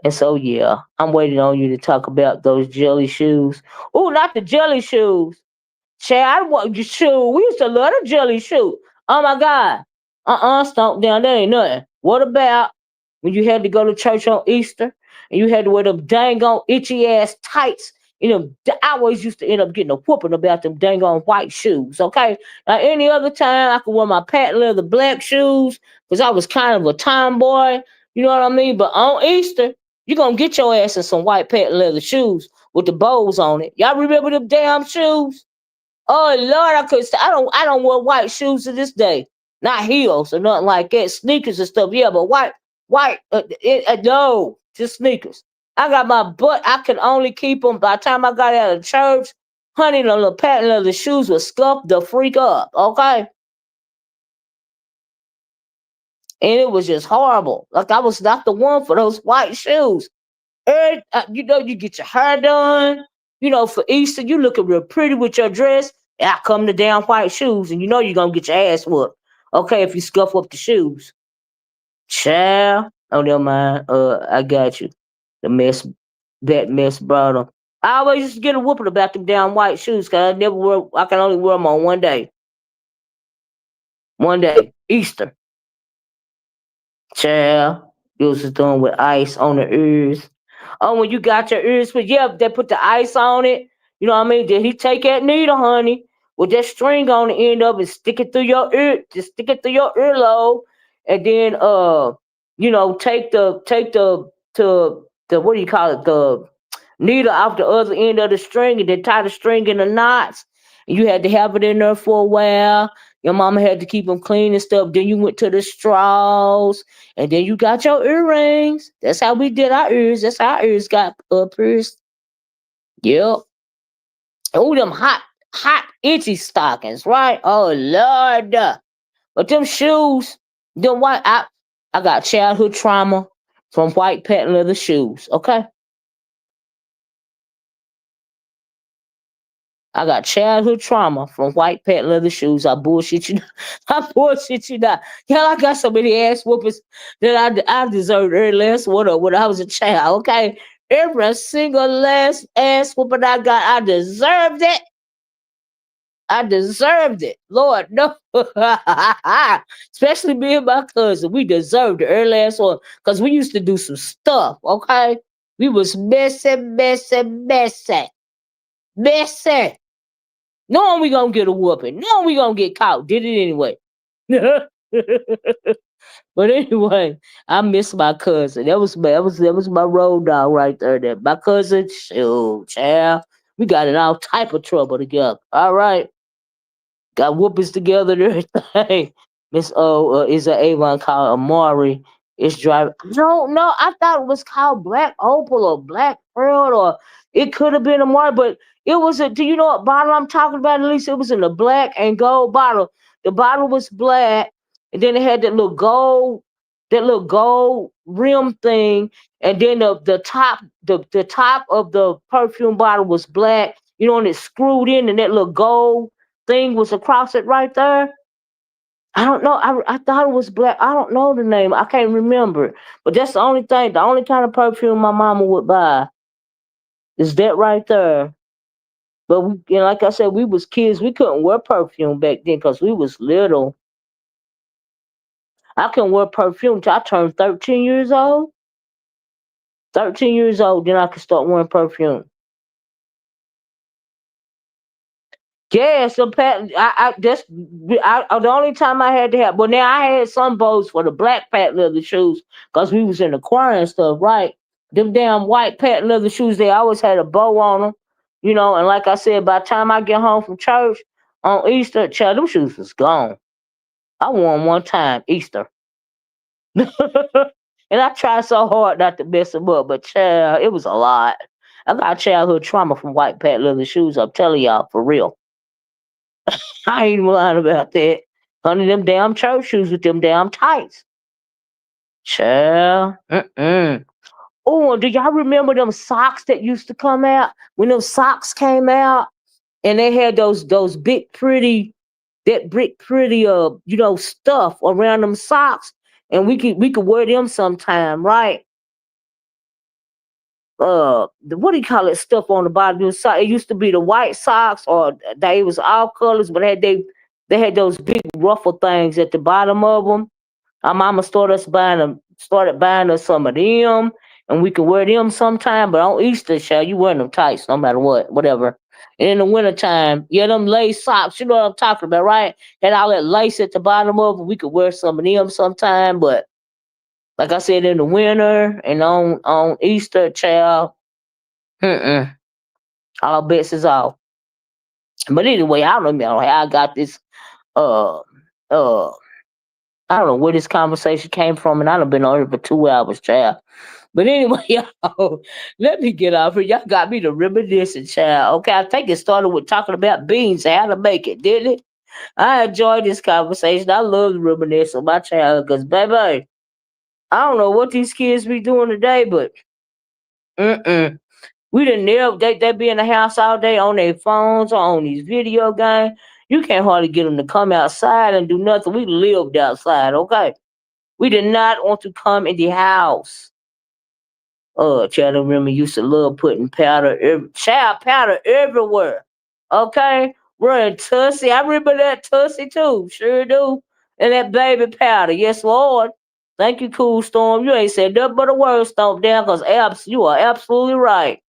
And so yeah, I'm waiting on you to talk about those jelly shoes. Oh, not the jelly shoes. Chad, I want your shoe. We used to love the jelly shoe. Oh my God. Stomp down. That ain't nothing. What about when you had to go to church on Easter and you had to wear them dang on itchy ass tights? I always used to end up getting a whooping about them dang on white shoes. Okay. Now, any other time I could wear my patent leather black shoes because I was kind of a tomboy. You know what I mean? But on Easter, you're going to get your ass in some white patent leather shoes with the bows on it. Y'all remember them damn shoes? Oh Lord, I don't wear white shoes to this day. Not heels or nothing like that. Sneakers and stuff, yeah, but no, just sneakers. I got my butt. I could only keep them by the time I got out of church. Honey, the little patent leather shoes was scuffed the freak up. Okay, and it was just horrible. Like I was not the one for those white shoes. You get your hair done. For Easter, you looking real pretty with your dress. And I come to damn white shoes, and you're gonna get your ass whooped. Okay, if you scuff up the shoes, child. Oh, never mind. I got you. The mess, that mess brought them. I always used to get a whooping about them damn white shoes, cause I can only wear them on one day. One day, Easter. Child, you was doing with ice on the ears. Oh, when you got your ears put, yeah, they put the ice on it. You know what I mean? Did he take that needle, honey, with that string on the end of it, stick it through your ear, just stick it through your earlobe, and then take the what do you call it? The needle off the other end of the string and then tie the string in the knots. And you had to have it in there for a while. Your mama had to keep them clean and stuff. Then you went to the straws, and then you got your earrings. That's how we did our ears. That's how our ears got pierced. Yep. Oh, them hot, itchy stockings, right? Oh Lord. But them shoes, them white. I got childhood trauma from white patent leather shoes. Okay. I got childhood trauma from white patent leather shoes. I bullshit you. I bullshit you not. Hell, I got so many ass whoopers that I deserved every last one of when I was a child. Okay, every single last ass whooping I got, I deserved it. I deserved it. Lord, no. Especially me and my cousin. We deserved it early ass on. Because we used to do some stuff, okay? We was messy, messy, messy. Messy. Knowing we gonna get a whooping. Knowing we gonna get caught. Did it anyway. But anyway, I miss my cousin. That was my road dog right there. That my cousin, shoot, child. We got in all type of trouble together. All right. Got whoopings together and everything. Miss O is an Avon called Amari. It's driving. No, I thought it was called Black Opal or Black Pearl or it could have been Amari, but it was a. Do you know what bottle I'm talking about? At least it was in a black and gold bottle. The bottle was black, and then it had that little gold rim thing, and then the top of the perfume bottle was black. You know, and it screwed in, and that little gold thing was across it right there. I don't know. I thought it was black. I don't know the name. I can't remember. But that's the only thing. The only kind of perfume my mama would buy is that right there. But like I said, we was kids. We couldn't wear perfume back then because we was little. I couldn't wear perfume till I turned 13 years old. 13 years old, then I could start wearing perfume. Yeah, so the only time I had to have. Well, now I had some bows for the black patent leather shoes because we was in the choir and stuff, right? Them damn white patent leather shoes, they always had a bow on them, you know. And like I said, by the time I get home from church on Easter, child, them shoes was gone. I wore them one time Easter, and I tried so hard not to mess them up, but child, it was a lot. I got childhood trauma from white patent leather shoes. I'm telling y'all for real. I ain't lying about that. Honey, them damn church shoes with them damn tights. Child. Mm-mm. Oh, do y'all remember them socks that used to come out? When them socks came out and they had those big pretty that big pretty stuff around them socks and we could wear them sometime, right? What do you call it? Stuff on the bottom of the sock. It used to be the white socks, or they was all colors, but they had those big ruffle things at the bottom of them. Our mama started buying us some of them, and we could wear them sometime. But on Easter, child, you wearing them tights no matter what, whatever. And in the wintertime, yeah, them lace socks, you know what I'm talking about, right? Had all that lace at the bottom of them. We could wear some of them sometime, but like I said, in the winter and on Easter, child, mm-mm, all bets is off. But anyway, I don't know how I got this. Uh, uh, I don't know where this conversation came from, and I've been on here for 2 hours, child. But anyway, y'all, let me get off here. Y'all got me to reminiscing, child. Okay, I think it started with talking about beans and how to make it, didn't it? I enjoyed this conversation. I love to reminisce on my childhood because, baby, I don't know what these kids be doing today, but mm-mm. We didn't never they be in the house all day on their phones or on these video games. You can't hardly get them to come outside and do nothing. We lived outside, okay? We did not want to come in the house. Child, I remember used to love putting child powder everywhere. Okay? Running Tussie. I remember that Tussie too. Sure do. And that baby powder. Yes, Lord. Thank you, Cool Storm. You ain't said nothing but a word, Stomp Down, because you are absolutely right.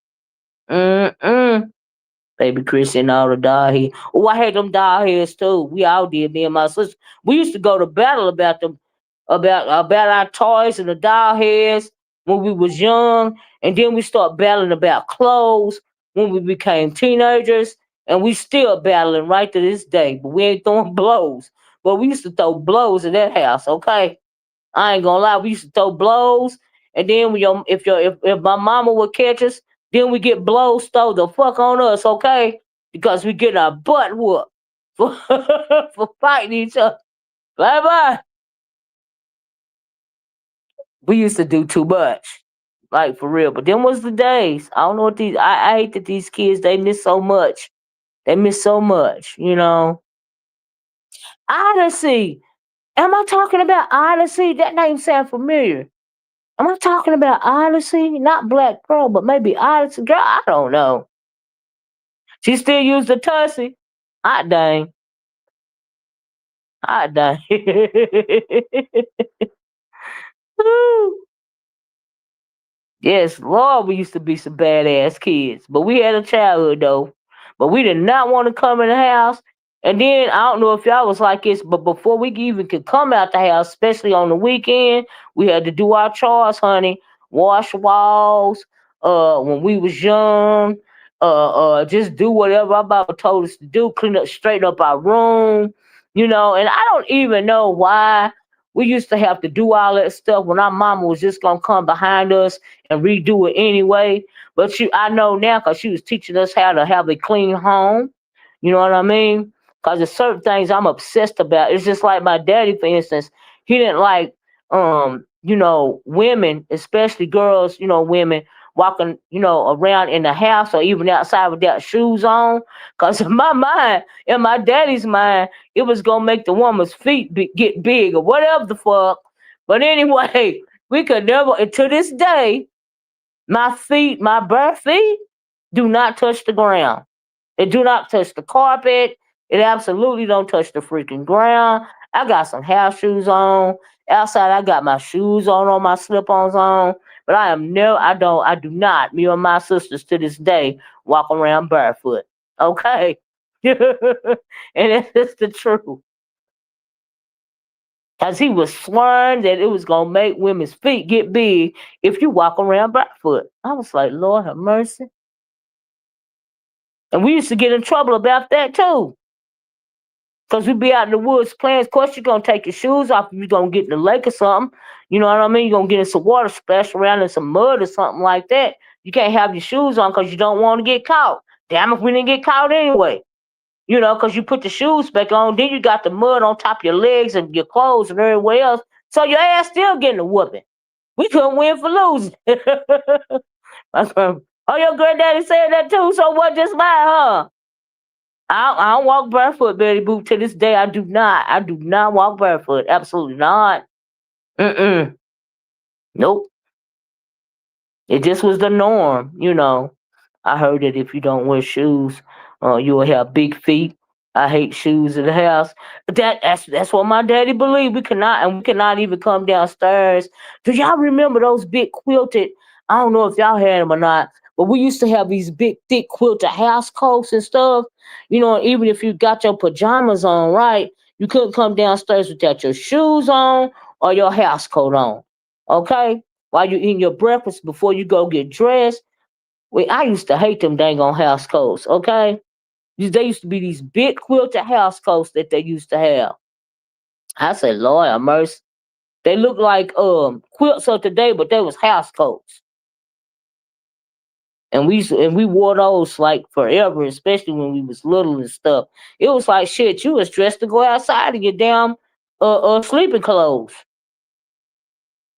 Mm-mm. Baby Chris and all the doll heads. Oh, I had them doll heads too. We all did, me and my sister. We used to go to battle about them, about our toys and the doll heads when we was young, and then we start battling about clothes when we became teenagers, and we still battling right to this day. But we ain't throwing blows. But we used to throw blows in that house, okay? I ain't gonna lie, we used to throw blows, and then if my mama would catch us, then we get blows throw the fuck on us, okay? Because we get our butt whooped for for fighting each other. Bye bye. We used to do too much, like for real. But them was the days. I don't know what these. I hate that these kids they miss so much. They miss so much, you know. Odyssey. Am I talking about Odyssey? That name sound familiar. Am I talking about Odyssey? Not Black Pearl, but maybe Odyssey. Girl, I don't know. She still used the Tussie. Hot dang. Hot dang. Yes, Lord, we used to be some badass kids, but we had a childhood though. But we did not want to come in the house. And then I don't know if y'all was like this, but before we even could come out the house, especially on the weekend, we had to do our chores, honey. Wash walls. When we was young, just do whatever our Bible told us to do. Clean up, straighten up our room, And I don't even know why we used to have to do all that stuff when our mama was just gonna come behind us and redo it anyway. But I know now because she was teaching us how to have a clean home. You know what I mean? Because there's certain things I'm obsessed about. It's just like my daddy, for instance. He didn't like, women, especially girls, women walking, around in the house or even outside without shoes on. Because in my mind, in my daddy's mind, it was gonna make the woman's feet get big or whatever the fuck. But anyway, we could never, and to this day, my feet, my bare feet, do not touch the ground. It do not touch the carpet. It absolutely don't touch the freaking ground. I got some house shoes on. Outside, I got my shoes on my slip-ons on. But I do not. Me or my sisters to this day walk around barefoot. Okay, and that's the truth. Cause he was swearing that it was gonna make women's feet get big if you walk around barefoot. I was like, Lord have mercy. And we used to get in trouble about that too. Cause we'd be out in the woods playing. Of course, you're gonna take your shoes off if you're gonna get in the lake or something. You know what I mean? You're gonna get in some water, splash around in some mud or something like that. You can't have your shoes on because you don't want to get caught. Damn if we didn't get caught anyway. Because you put the shoes back on, then you got the mud on top of your legs and your clothes and everywhere else. So your ass still getting a whooping. We couldn't win for losing. Oh, your granddaddy said that too. So what? Just mine, huh? I don't walk barefoot, Betty Boop. To this day, I do not. I do not walk barefoot. Absolutely not. Mm-mm. Nope. It just was the norm. I heard that if you don't wear shoes, you will have big feet. I hate shoes in the house. That's what my daddy believed. We cannot even come downstairs. Do y'all remember those big quilted? I don't know if y'all had them or not, but we used to have these big, thick quilted house coats and stuff. Even if you got your pajamas on, right, you couldn't come downstairs without your shoes on or your house coat on. Okay, while you eating your breakfast before you go get dressed. I used to hate them dang on house coats, okay? They used to be these big quilted house coats that they used to have. I said, Lord have mercy. They look like quilts of today, but they was house coats. And we wore those like forever, especially when we was little and stuff. It was like shit, you was dressed to go outside in your damn sleeping clothes.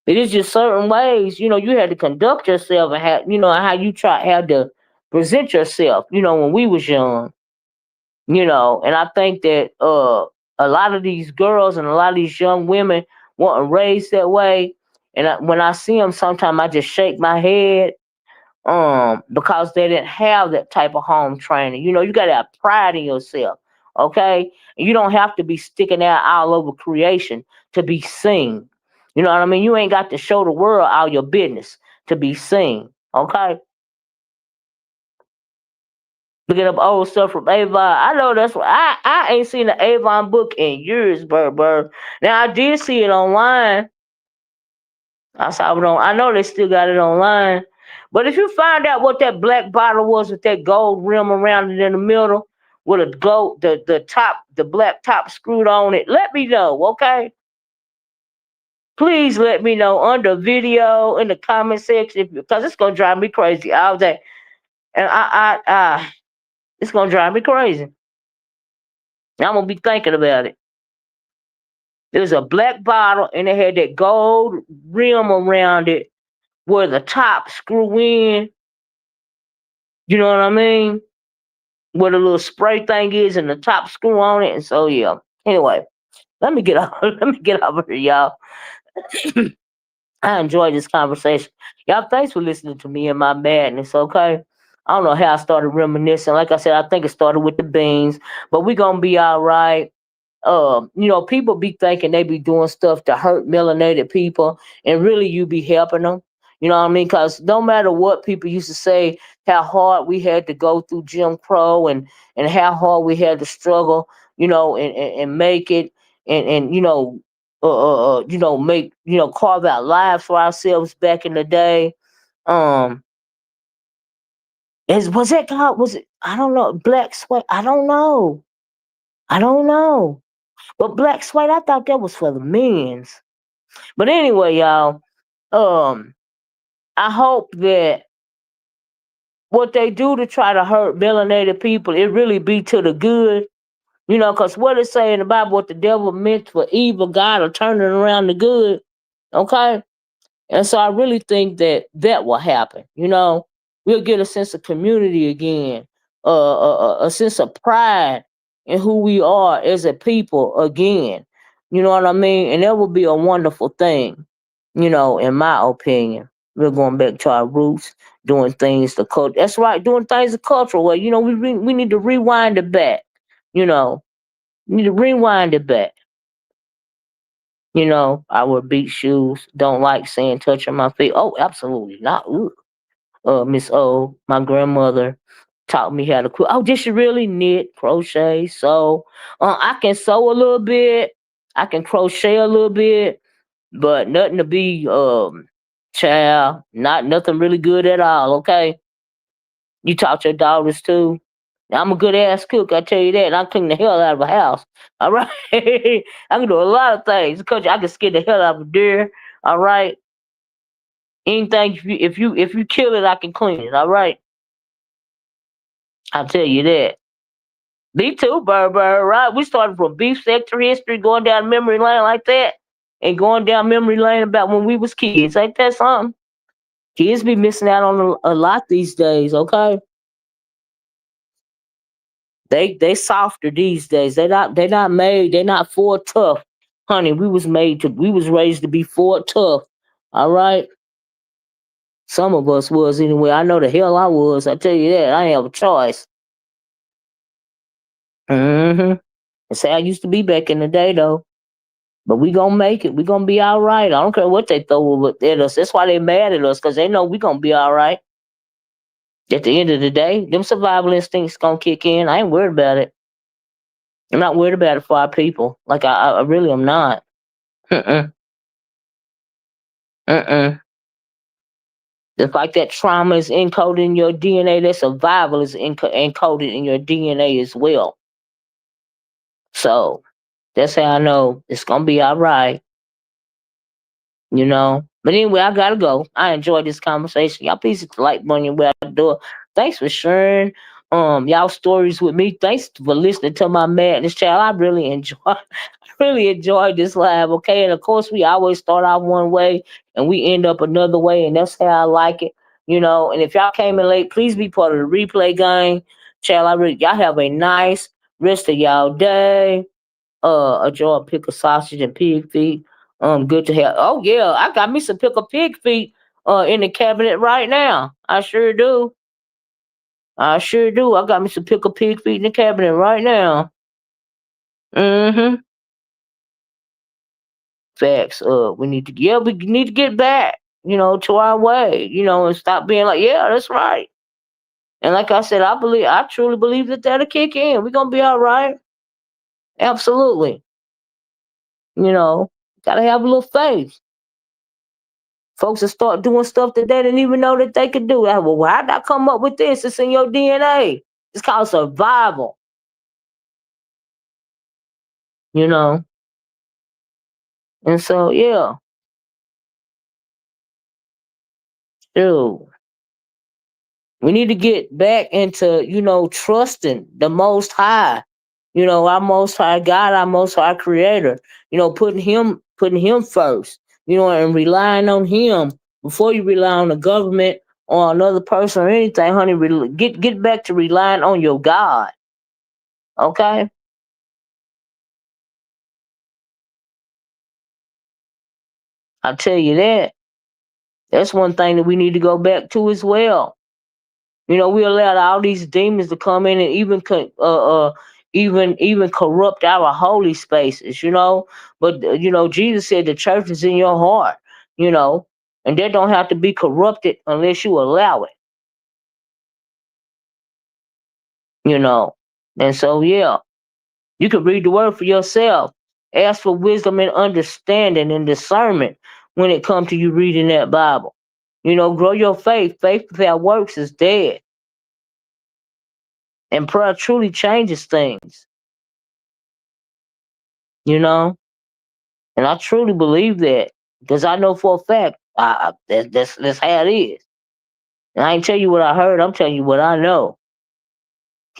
It is just certain ways, you had to conduct yourself and how had to present yourself, when we was young, and I think that a lot of these girls and a lot of these young women weren't raised that way. And when I see them, sometimes I just shake my head, because they didn't have that type of home training. You got to have pride in yourself, okay? And you don't have to be sticking out all over creation to be seen. You know what I mean? You ain't got to show the world all your business to be seen, okay? Looking up old stuff from Avon. I know that's what I ain't seen an Avon book in years, bird. Now I did see it online. I saw it on. I know they still got it online. But if you find out what that black bottle was with that gold rim around it in the middle, with a gold the black top screwed on it, let me know, okay? Please let me know under video in the comment section because it's gonna drive me crazy all day, and it's gonna drive me crazy. I'm gonna be thinking about it. There's a black bottle and it had that gold rim around it where the top screw in. You know what I mean? Where the little spray thing is and the top screw on it. And so yeah. Anyway, let me get off. Let me get over here, y'all. I enjoyed this conversation. Y'all, thanks for listening to me and my madness. Okay. I don't know how I started reminiscing. Like I said, I think it started with the beans, but we gonna be all right. People be thinking they be doing stuff to hurt melanated people, and really you be helping them. You know what I mean? Because no matter what people used to say, how hard we had to go through Jim Crow, and how hard we had to struggle, and make it, and make carve out lives for ourselves back in the day. Um, was that God? Was it? I don't know. Black sweat. I don't know. I don't know. But black sweat, I thought that was for the men's. But anyway, y'all, um, I hope that what they do to try to hurt melanated people, it really be to the good. Because what it say in the Bible, what the devil meant for evil, God will turn it around to good. Okay? And so I really think that that will happen. We'll get a sense of community again, a sense of pride in who we are as a people again. You know what I mean? And that would be a wonderful thing, in my opinion. We're going back to our roots, doing things the culture. That's right, doing things the cultural way. We need to rewind it back. You know, we need to rewind it back. I wear beat shoes. Don't like saying touching my feet. Oh, absolutely not. Ooh. Miss O, my grandmother taught me how to cook. Oh, did she really knit, crochet, sew? I can sew a little bit. I can crochet a little bit, but nothing to be child. Not nothing really good at all. Okay, you taught your daughters too. I'm a good ass cook, I tell you that. And I clean the hell out of a house. All right, I can do a lot of things. Coach, I can skin the hell out of a deer. All right, anything if you kill it, I can clean it. All right, I'll tell you that. Me too, Burr, right? We started from beef sector history, going down memory lane like that, and going down memory lane about when we was kids. Ain't that something? Kids be missing out on a lot these days. Okay, they softer these days. They not made. They not for tough, honey. We was raised to be for tough. All right, some of us was anyway. I know the hell I was. I tell you that. I ain't have a choice. Mm-hmm. That's how I used to be back in the day, though. But we gonna make it. We gonna be all right. I don't care what they throw at us. That's why they mad at us, because they know we gonna be all right. At the end of the day, them survival instincts gonna kick in. I ain't worried about it. I'm not worried about it for our people. Like I really am not. Mm-mm. Mm-mm. It's like that trauma is encoded in your DNA. That survival is encoded in your DNA as well. So that's how I know it's gonna be all right. But anyway, I gotta go. I enjoyed this conversation. Y'all please like money way out the door. Thanks for sharing y'all stories with me. Thanks for listening to my madness child. I really enjoy I really enjoyed this live, okay? And of course we always start out one way and we end up another way, and that's how I like it. And if y'all came in late, please be part of the replay gang. Child, y'all have a nice rest of y'all day. A jar of pickled sausage and pig feet. Good to have. Oh yeah, I got me some pickled pig feet in the cabinet right now. I sure do. I sure do. I got me some pickled pig feet in the cabinet right now. Mm-hmm. Facts. We need to get back, to our way, and stop being like, yeah, that's right. And like I said, I truly believe that that'll kick in. We're gonna be all right. Absolutely. You know, gotta have a little faith. Folks will start doing stuff that they didn't even know that they could do. Well, why'd I come up with this? It's in your DNA. It's called survival, you know? And so, yeah, dude, we need to get back into, trusting the Most High, our Most High God, our Most High Creator, putting Him first, and relying on Him before you rely on the government or another person or anything, honey. Get back to relying on your God, okay? I tell you that. That's one thing that we need to go back to as well. We allowed all these demons to come in and even corrupt our holy spaces. But Jesus said the church is in your heart. You know, and that don't have to be corrupted unless you allow it. You know, and so yeah, you can read the word for yourself. Ask for wisdom and understanding and discernment when it comes to you reading that Bible. Grow your faith. Faith without works is dead. And prayer truly changes things, you know? And I truly believe that because I know for a fact that's how it is. And I ain't tell you what I heard, I'm telling you what I know.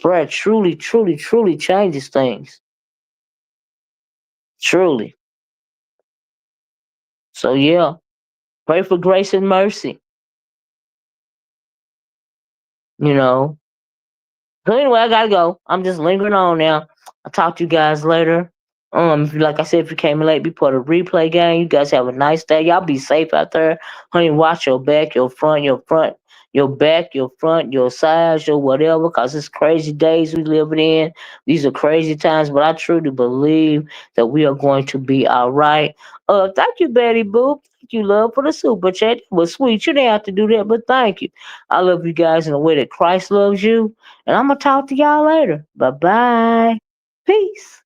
Prayer truly, truly, truly changes things. Truly. So, yeah, pray for grace and mercy, you know? So anyway, I gotta go. I'm just lingering on now. I'll talk to you guys later. If you like I said, if you came in late, be part of the replay game. You guys have a nice day. Y'all be safe out there. Honey, watch your back, your back, your front, your sides, your whatever, cause it's crazy days we living in. These are crazy times, but I truly believe that we are going to be all right. Thank you, Betty Boop. Thank you, love, for the super chat. It was sweet. You didn't have to do that, but thank you. I love you guys in the way that Christ loves you. And I'm going to talk to y'all later. Bye bye. Peace.